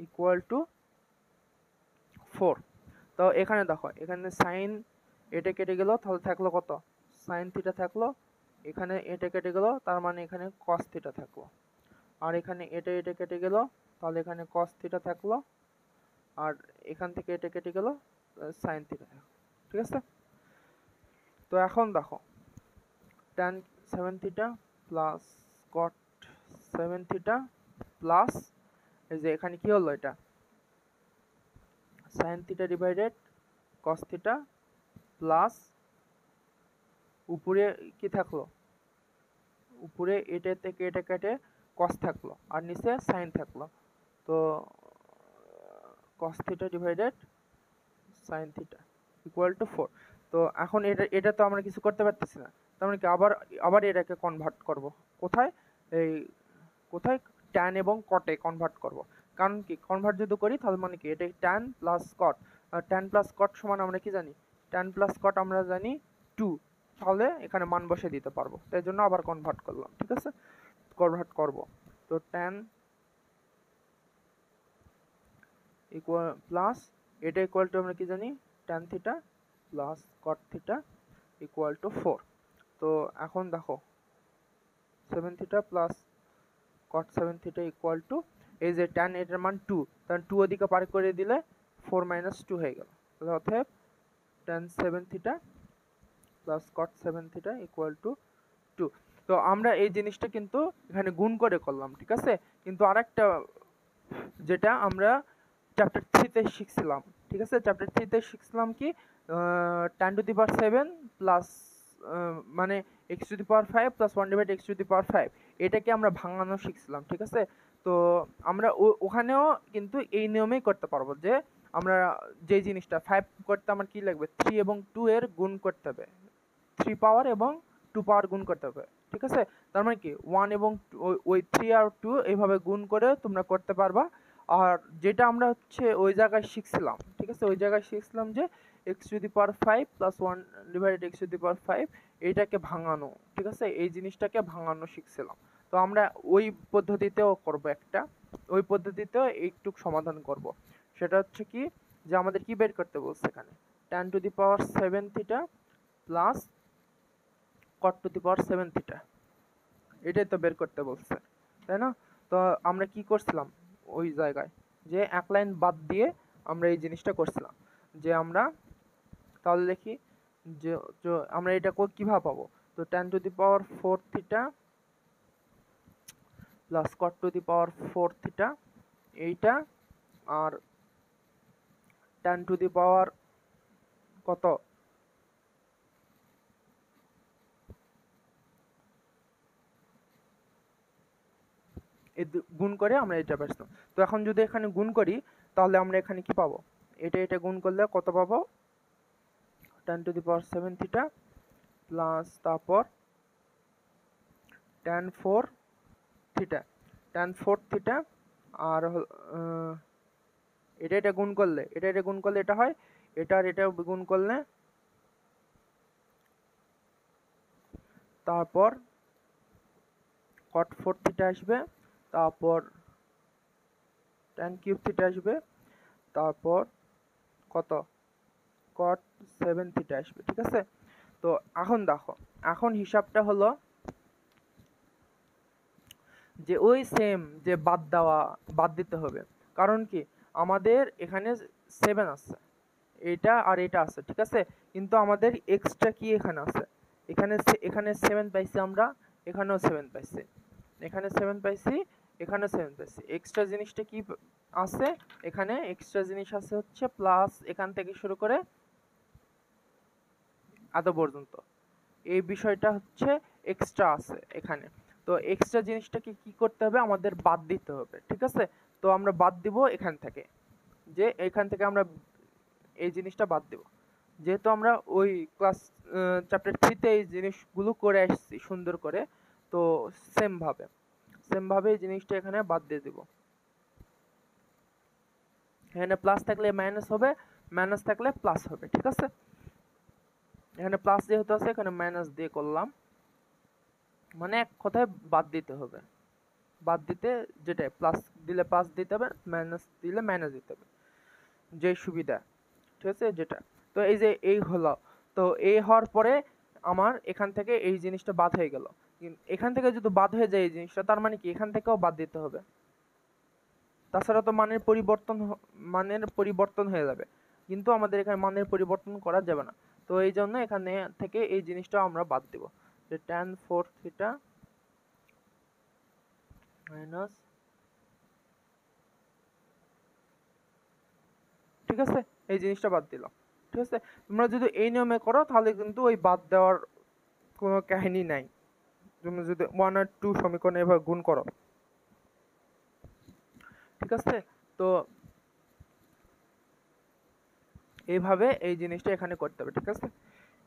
ইকুয়াল টু 4। তো এখানে দেখো, এখানে সাইন এটা কেটে গেল, তাহলে থাকলো কত, সাইন থিটা থাকলো, এখানে এটা কেটে গেল, তার মানে এখানে cos থিটা থাকলো, আর এখানে এটা কেটে গেল, তাহলে এখানে cos থিটা থাকলো, আর এখান থেকে এটা কেটে গেল, সাইন থিটা, ঠিক আছে? তো এখন দেখো tan 7 theta plus cot 7 theta plus, এই যে এখানে কি হলো, এটা sin theta divided cos theta plus উপরে কি থাকলো, উপরে এটা থেকে এটা কেটে cos থাকলো, আর নিচে sin থাকলো, তো cos theta divided sin theta equal two 4। তো এখন এটা তো আমরা কিছু করতে পারতেছি না, তার মানে কি আবার এটাকে কনভার্ট করব, কোথায়, এই কোথায়, tan এবং cot-এ কনভার্ট করব, কারণ কি কনভার্ট যদি করি তাহলে মানে কি এটা tan প্লাস cot, আর tan প্লাস cot সমান আমরা কি জানি, tan প্লাস cot আমরা জানি 2, তাহলে এখানে মান বসে দিতে পারবো, তাই জন্য আবার কনভার্ট করলাম, ঠিক আছে, কনভার্ট করব। তো tan ইকুয়াল প্লাস, এটা ইকুয়াল টু আমরা কি জানি, tan theta plus cot theta equal two 4। তো এখন দেখো 7 theta plus cot 7 theta equal two, এই যে tan এটার মান 2, তাহলে 2 ওদিকে পার করে দিলে 4 - 2 হয়ে গেল, তাহলে অতএব tan 7 theta plus cot 7 theta equal to 2। তো আমরা এই জিনিসটা কিন্তু এখানে গুণ করে করলাম, ঠিক আছে, কিন্তু আরেকটা যেটা আমরা চ্যাপ্টার 3-তে শিখছিলাম, ঠিক আছে, চ্যাপ্টার 3-তে শিখছিলাম কি, tan⁷ প্লাস মানে x⁵ প্লাস 1/x⁵, এটাকে আমরা ভাঙানো শিখছিলাম, ঠিক আছে। তো আমরা ওখানেও কিন্তু এই নিয়মেই করতে পারবো, যে আমরা যে জিনিসটা 5 করতে আমার কি লাগবে, 3 এবং 2 এর গুণ করতে হবে, 3 পাওয়ার এবং 2 পাওয়ার গুণ করতে হবে, ঠিক আছে, তার মানে কি 1 এবং ওই 3 আর 2 এইভাবে গুণ করে তোমরা করতে পারবা। আর যেটা আমরা হচ্ছে ওই জায়গায় শিখছিলাম, ঠিক আছে, ওই জায়গায় শিখছিলাম যে x⁵ প্লাস 1/x⁵, এইটাকে ভাঙানো, ঠিক আছে, এই জিনিসটাকে ভাঙানো শিখছিলাম। তো আমরা ওই পদ্ধতিতেও করব একটা, ওই পদ্ধতিতেও একটু সমাধান করব। সেটা হচ্ছে কি, যে আমাদের কি বের করতে বলছে এখানে, tan⁷ 7 theta plus cot to the power 7 theta, এটাই তো বের করতে বলছে, তাই না? তো আমরা কি করছিলাম ওই জায়গায়, যে এক লাইন বাদ দিয়ে আমরা এই জিনিসটা করছিলাম, যে আমরা তাহলে দেখি যে আমরা এটা কিভাবে পাবো। তো tan to the power 4 theta plus cot to the power 4 theta এইটা, আর tan টু দি পাওয়ার কত, গুণ করে আমরা এটা পাইছিলাম। তো এখন যদি এখানে গুণ করি তাহলে আমরা এখানে কি পাবো, এটা গুণ করলে কত পাবো, tan to the power 7 theta plus তারপর tan 4 থিটা, tan 4 থিটা, আর এটা গুণ করলে এটা হয়, এটা গুণ করলে তারপর cot 4 থিটা আসবে, তারপর tan কিউব থিটা আসবে, তারপর কত cot 7 থিটা আসবে, ঠিক আছে? তো এখন দেখো, এখন হিসাবটা হলো যে ওই সেম যে বাদ দিতে হবে, কারণ কি আমাদের এখানে 7 আছে, এটা আর এটা আছে, ঠিক আছে? কিন্তু আমাদের এক্সট্রা কি এখানে আছে, এখানে 7 পাইছি আমরা, এখানেও 7 পাইছি, এখানে 7 পাইছি, এখানেও 7 পাইছি। এক্সট্রা জিনিসটা কি আছে, এখানে এক্সট্রা জিনিস আছে হচ্ছে প্লাস এখান থেকে শুরু করে এত পর্যন্ত, এই বিষয়টা হচ্ছে এক্সট্রা আছে এখানে। তো এক্সট্রা জিনিসটাকে কি করতে হবে, আমাদের বাদ দিতে হবে, ঠিক আছে? তো আমরা বাদ দিব এখান থেকে, যে এখান থেকে আমরা এই জিনিসটা বাদ দেব, যেহেতু আমরা ওই ক্লাস চ্যাপ্টার 3 তে এই জিনিসগুলো করে আসছি সুন্দর করে, তো সেম ভাবে এই জিনিসটা এখানে বাদ দিয়ে দেব। এখানে প্লাস থাকলে মাইনাস হবে, মাইনাস থাকলে প্লাস হবে, ঠিক আছে? এখানে প্লাস যেহেতু আছে এখানে মাইনাস দিয়ে করলাম, মানে এক কথায় বাদ দিতে হবে, বাদ দিতে যেটা প্লাস দিলে প্লাস দিতে হবে, মাইনাস দিলে মাইনাস দিতে হবে, যে সুবিধা, ঠিক আছে যেটা। তো এই যে এই হলো, তো এই হওয়ার পরে আমার এখান থেকে এই জিনিসটা বাদ হয়ে গেল, এখান থেকে যদি বাদ হয়ে যায় এই জিনিসটা, তার মানে কি এখান থেকেও বাদ দিতে হবে, তাছাড়া তো মানের পরিবর্তন হয়ে যাবে, কিন্তু আমাদের এখানে মানের পরিবর্তন করা যাবে না। তো এই জন্য এখানে থেকে এই জিনিসটা আমরা বাদ দেব, যে tan 4 থিটা মাইনাস, ঠিক আছে? এই জিনিসটা বাদ দিলাম, ঠিক আছে? তোমরা যদি এই নিয়মে করো তাহলে কিন্তু ওই বাদ দেওয়ার কোনো কাহিনী নাই, তুমি যদি 1 আর 2 সমীকরণ এভাবে গুণ করো, ঠিক আছে? তো এইভাবে এই জিনিসটা এখানে করতে হবে, ঠিক আছে?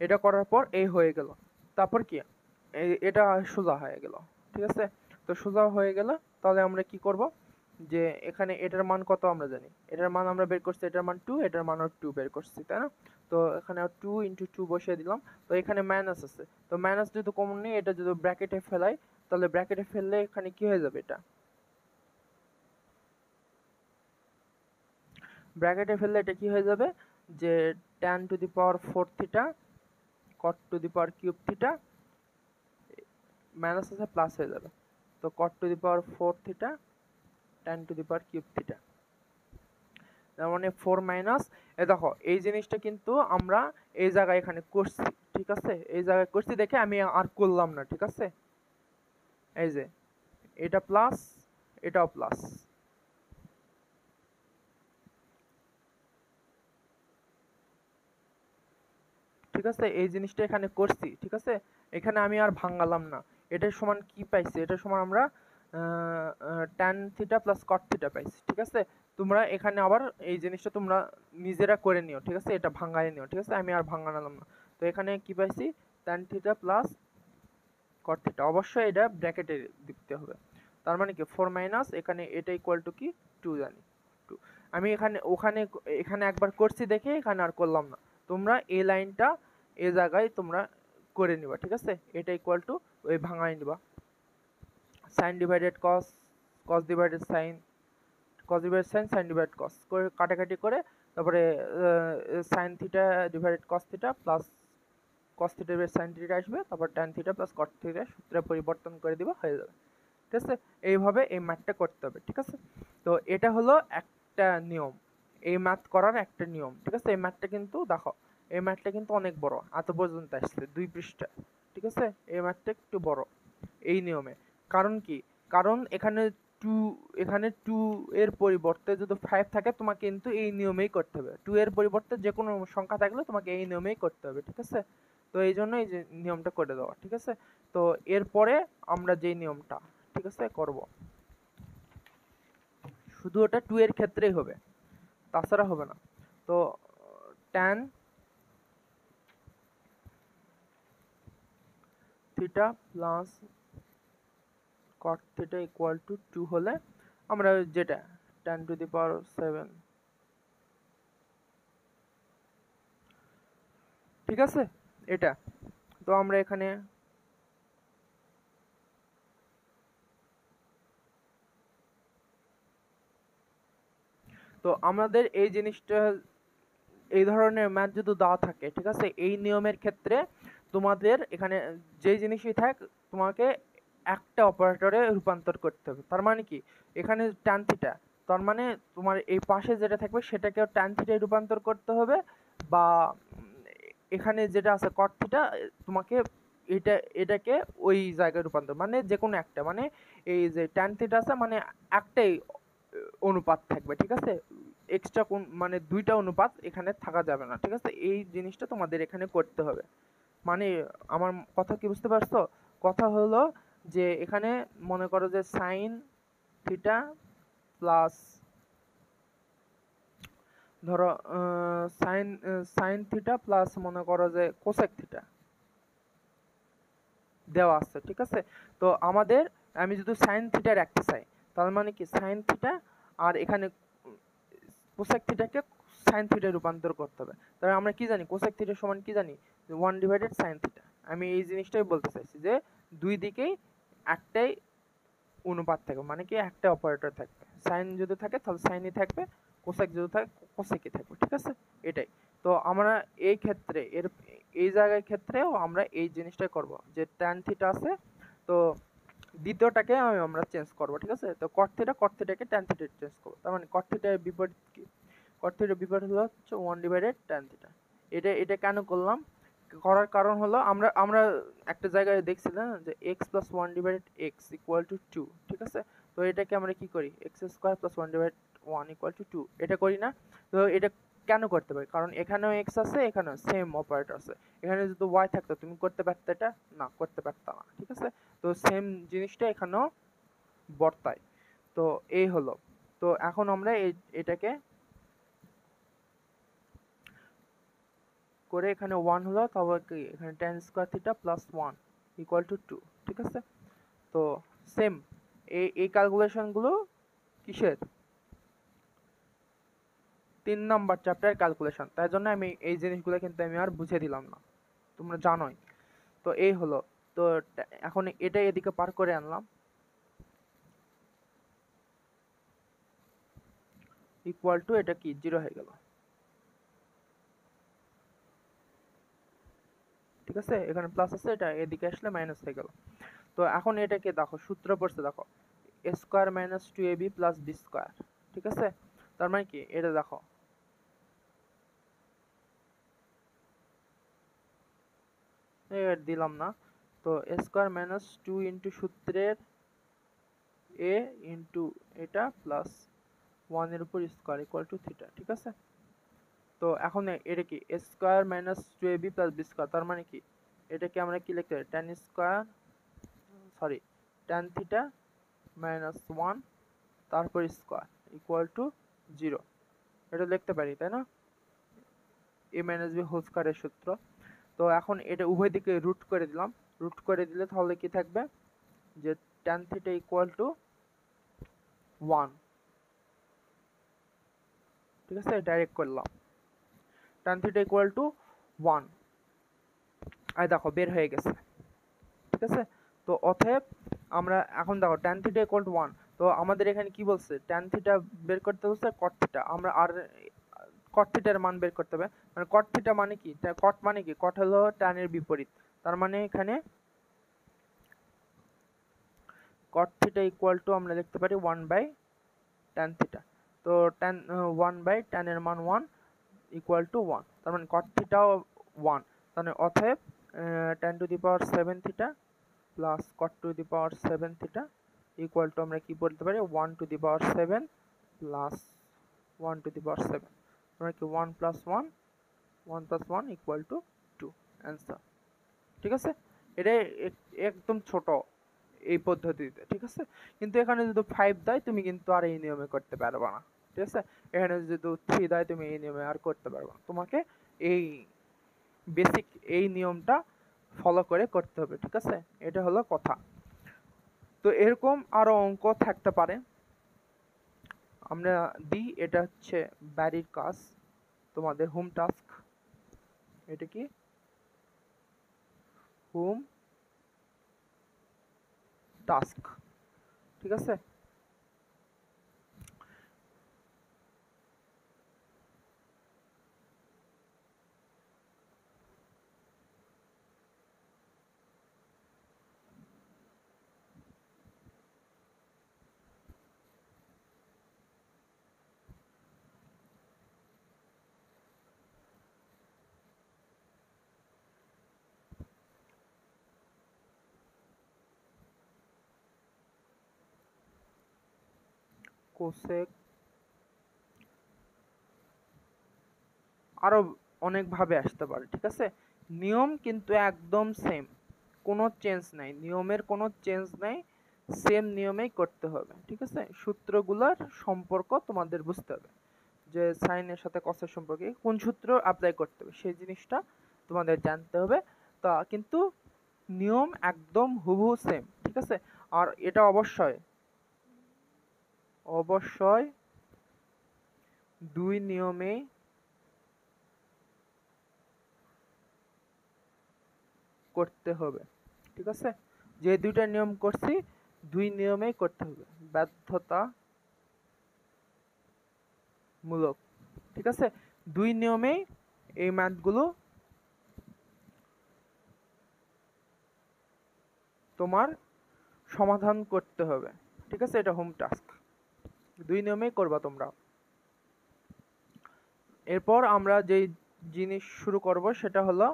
এটা করার পর এই হয়ে গেল, তারপর কি এটা সোজা হয়ে গেল, ঠিক আছে? তো সোজা হয়ে গেল, তাহলে আমরা কি করব, যে এখানে এটার মান কত আমরা জানি, এটার মান আমরা বের করছি, এটার মান 2, এটার মান 2 বের করছি, তাই না? তো এখানে 2 × 2 বসিয়ে দিলাম। তো এখানে মাইনাস আছে, তো মাইনাস যদি কমন নেই, এটা যদি ব্র্যাকেটে ফেলাই, তাহলে ব্র্যাকেটে ফেললে এখানে কি হয়ে যাবে, এটা ব্র্যাকেটে ফেললে এটা কি হয়ে যাবে, যে tan to the power 4 theta cot to the power cube theta, minus আছে প্লাস হয়ে যাবে, তো cot to the power 4 theta tan to the power cube theta, তার মানে 4 মাইনাস, দেখো এই জিনিসটা কিন্তু আমরা এই জায়গায় এখানে করছি, ঠিক আছে? এই জায়গায় করছি দেখে আমি আর করলাম না, ঠিক আছে? এই যে এটা প্লাস, এটাও প্লাস, ঠিক আছে? এই জিনিসটা এখানে করছি, ঠিক আছে? এখানে আমি আর ভাঙালাম না, এটার সমান কি পাইছি, এটার সমান আমরা tan theta plus cot theta পাইছি, ঠিক আছে? তোমরা এখানে আবার এই জিনিসটা তোমরা নিজেরা করে নিও, ঠিক আছে? এটা ভাঙায় নিও, ঠিক আছে? আমি আর ভাঙালাম না। তো এখানে কি পাইছি, tan theta plus cot theta, অবশ্যই এটা ব্র্যাকেটে দিতে হবে, তার মানে কি 4 মাইনাস, এখানে এটা ইকুয়াল টু কি 2 জানি, 2। আমি এখানে একবার করছি দেখে এখানে আর করলাম না, তোমরা এই লাইনটা এই জায়গায় তোমরা করে নিবা, ঠিক আছে? এটা ইকুয়াল টু ওই ভাঙায় নিবা, sin divided cos, cos divided sin, cos divided sin, sin divided cos করে কাটাকাটি করে, তারপরে sin theta divided cos theta plus cos theta by sin theta আসবে, তারপর tan theta plus cot theta সূত্রে পরিবর্তন করে দিব, হয়ে যাবে। ঠিক আছে, এইভাবে এই ম্যাথটা করতে হবে। ঠিক আছে, তো এটা হলো একটা নিয়ম, এই ম্যাথ করার একটা নিয়ম। ঠিক আছে, এই ম্যাথটা কিন্তু দেখো, এই ম্যাথটা কিন্তু অনেক বড়, এত পর্যন্ত আসছে 2 পৃষ্ঠা। ঠিক আছে, এই ম্যাথটা একটু বড় এই নিয়মে। কারণ কি, কারণ এখানে 2, এখানে 2 এর পরিবর্তে যদি 5 থাকে তোমাকে কিন্তু এই নিয়মেই করতে হবে। 2 এর পরিবর্তে যে কোনো সংখ্যা থাকলে তোমাকে এই নিয়মেই করতে হবে। ঠিক আছে, তো এই জন্য এই যে নিয়মটা করে দেওয়া। ঠিক আছে, তো এরপরে আমরা যে নিয়মটা, ঠিক আছে, করব, শুধু ওটা 2 এর ক্ষেত্রেই হবে, তাছাড়া হবে না। তো tan theta plus cot theta equal to 2 হলে আমরা যেটা tan টু দি পাওয়ার 7, ঠিক আছে, এটা তো আমরা এখানে তো আমাদের এই জিনিসটা, এই ধরনের ম্যাথ যদি দেওয়া থাকে, ঠিক আছে, এই নিয়মের ক্ষেত্রে তোমাদের এখানে যে জিনিসই থাক তোমাকে একটা অপারেটরে রূপান্তর করতে হবে। তার মানে কি, এখানে tan থিটা, তার মানে তোমার এই পাশে যেটা থাকবে সেটাকেও tan থিটায় রূপান্তর করতে হবে, বা এখানে যেটা আছে cot থিটা, তোমাকে এটাকে ওই জায়গায় রূপান্তর, মানে যে কোনো একটা, মানে এই যে tan থিটা আছে মানে একটাই অনুপাত থাকবে। ঠিক আছে, এক্সট্রা কোন মানে দুইটা অনুপাত এখানে থাকা যাবে না। ঠিক আছে, এই জিনিসটা তোমাদের এখানে করতে হবে। মানে আমার কথা কি বুঝতে পারছো? কথা হলো যে এখানে মনে করো যে সাইন থিটা প্লাস, ধরো সাইন সাইন থিটা প্লাস মনে করো যে কোসেক থিটা দেওয়া আছে। ঠিক আছে, তো আমাদের, আমি যদি সাইন থিটা রাখতে চাই, তার মানে কি সাইন থিটা আর এখানে কোসেক থিটাকে সাইন থিটায় রূপান্তর করতে হবে। তাহলে আমরা কি জানি, কোসেক থিটা সমান কি জানি, 1/sin থিটা। আমি এই জিনিসটাই বলতে চাইছি যে দুই দিকেই একটাই অনুপাত থাকবে, মানে কি একটা অপারেটর থাকবে। সাইন যদি থাকে তাহলে সাইনই থাকবে, কোসেক যদি থাকে কোসেকই থাকবে। ঠিক আছে, এটাই। তো আমরা এই ক্ষেত্রে এই জায়গায় ক্ষেত্রেও আমরা এই জিনিসটাই করব, যে tan থিটা আছে, তো দ্বিতীয়টাকে আমরা চেঞ্জ করব। ঠিক আছে, তো cot থিটাকে tan থিটা চেঞ্জ করব। তার মানে cot থিটার বিপরীত কি, cot থিটার বিপরীত হলো হচ্ছে 1/tan থিটা। এটা কেন করলাম, করার কারণ হলো আমরা আমরা একটা জায়গায় দেখছিলাম যে x plus 1/x equal to 2। ঠিক আছে, তো এটাকে আমরা কি করি, x square plus 1/1 equal to 2, এটা করি না? তো এটা কেন করতে পারি, কারণ এখানেও x আছে, এখানেও সেম অপারেটর আছে। এখানে যদি y থাকতো তুমি করতে পারতে এটা? না, করতে পারতা না। ঠিক আছে, তো সেম জিনিসটা এখানেও বর্তায়। তো এই হলো, তো এখন আমরা এটাকে করে এখানে 1 হলো, তারপর কি এখানে tan square theta plus 1 equal to 2। ঠিক আছে, তো সেম এই ক্যালকুলেশনগুলো কিসের, 3 নাম্বার চ্যাপ্টার ক্যালকুলেশন, তাই জন্য আমি এই জিনিসগুলো কিন্তু আমি আর বুঝিয়ে দিলাম না, তোমরা জানোই। তো এই হলো, তো এখন এটা এদিকে পার করে আনলাম, ইকুয়াল টু এটা কি 0 হয়ে গেল। ঠিক আছে, এখানে প্লাস আছে, এটা এদিকে আসলে মাইনাস হয়ে গেল। তো এখন এটাকে দেখো, সূত্র পড়ছে দেখো, a square minus 2ab plus b square. ঠিক আছে, তার মানে কি, এটা দেখো, দিলাম না, তো a স্কয়ার মাইনাস 2 ইন্টু সূত্রের a ইন্টু এটা প্লাস 1 এর উপর স্কয়ার ইকুয়াল টু থিটা। ঠিক আছে, তো এখন এটা কি a square minus 2ab plus b square, তার মানে কি, এটাকে আমরা কি লিখতে পারি, tan square, sorry, tan theta minus 1 তারপর স্কয়ার ইকুয়াল টু 0, এটা লিখতে পারি, তাই না? a মাইনাস b হোল স্কয়ারের সূত্র। তো এখন এটা উভয় দিকে রুট করে দিলাম, রুট করে দিলে তাহলে কি থাকবে, যে tan থিটা ইকুয়াল টু 1। ঠিক আছে, ডাইরেক্ট করলাম tan থিটা ইকুয়াল টু 1, আর দেখো বের হয়ে গেছে। ঠিক আছে, তো অতএব আমরা এখন দেখো tan থিটা ইকুয়াল টু 1, তো আমাদের এখানে কি বলছে, tan থিটা বের করতে বলছে, cot থিটা আমরা আর কট থিটার মান বের করতে হবে। মানে কট থিটা মানে কি, কট মানে কি, কট হলো ট্যানের বিপরীত। তার মানে এখানে কট থিটা ইকুয়াল টু আমরা লিখতে পারি 1/tan থিটা। তো tan 1/tan এর মান 1 ইকুয়াল টু 1, তার মানে কট থিটাও 1। তাহলে অতএব tan to the power 7 theta plus cot to the power 7 theta equal to আমরা কি বলতে পারি 1 to the power 7 plus 1 to the power 7। আমরা কি 1 প্লাস 1 ইকুয়াল টু 2 অ্যান্সার। ঠিক আছে, এটা একদম ছোট এই পদ্ধতিতে। ঠিক আছে, কিন্তু এখানে যদি 5 দেয় তুমি কিন্তু আর এই নিয়মে করতে পারবে না। ঠিক আছে, এখানে যদি 3 দেয় তুমি এই নিয়মে আর করতে পারবে না, তোমাকে এই বেসিক এই নিয়মটা ফলো করে করতে হবে। ঠিক আছে, এটা হলো কথা। তো এরকম আরো অঙ্ক থাকতে পারে, আমরা দিই। এটা হচ্ছে বাড়ির কাজ, তোমাদের হোম টাস্ক। এটা কি হোম টাস্ক। ঠিক আছে, কোসেক আরো অনেক ভাবে আসতে পারে। ঠিক আছে, নিয়ম কিন্তু একদম সেম, কোনো চেঞ্জ নাই, নিয়মের কোনো চেঞ্জ নাই, সেম নিয়মেই করতে হবে। ঠিক আছে, সূত্রগুলোর সম্পর্ক তোমাদের বুঝতে হবে, যে সাইনের সাথে কসের সম্পর্কে কোন সূত্র অ্যাপ্লাই করতে হবে সেই জিনিসটা তোমাদের জানতে হবে। তা কিন্তু নিয়ম একদম হুবহু সেম। ঠিক আছে, আর এটা অবশ্যই অবশ্যই দুই নিয়মেই করতে হবে। ঠিক আছে, যে দুইটা নিয়ম করছি দুই নিয়মেই করতে হবে, বাধ্যতামূলক। ঠিক আছে, দুই নিয়মেই এই ম্যাথগুলো তোমার সমাধান করতে হবে। ঠিক আছে, এটা হোম টাস্ক, দুই নিয়মেই করবা তোমরা। এরপর আমরা যেই জিনিস শুরু করব সেটা হলো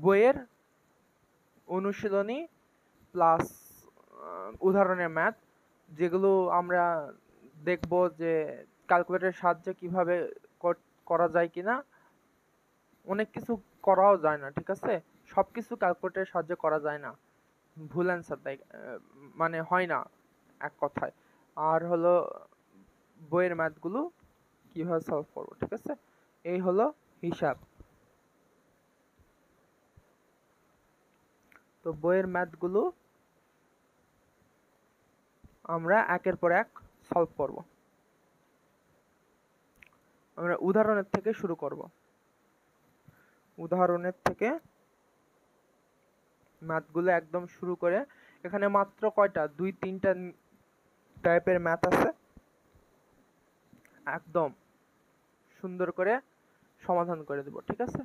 বইয়ের অনুশীলনী প্লাস উদাহরণের ম্যাথ, যেগুলো আমরা দেখব যে ক্যালকুলেটরের সাহায্যে কিভাবে করা যায় কিনা। অনেক কিছু করাও যায় না। ঠিক আছে, সব কিছু ক্যালকুলেটরের সাহায্যে করা যায় না, ভুল অ্যান্সার দেয়, মানে হয় না এক কথায়। আর হলো বইয়ের ম্যাথগুলো কিভাবে সলভ করবো। ঠিক আছে, এই হলো হিসাব। তো বইয়ের ম্যাথগুলো আমরা একের পর এক সলভ করব। আমরা উদাহরণের থেকে শুরু করব, উদাহরণের থেকে ম্যাথগুলো একদম শুরু করে। এখানে মাত্র কয়টা, 2-3টা টাইপের ম্যাথ আছে, একদম সুন্দর করে সমাধান করে দেব। ঠিক আছে।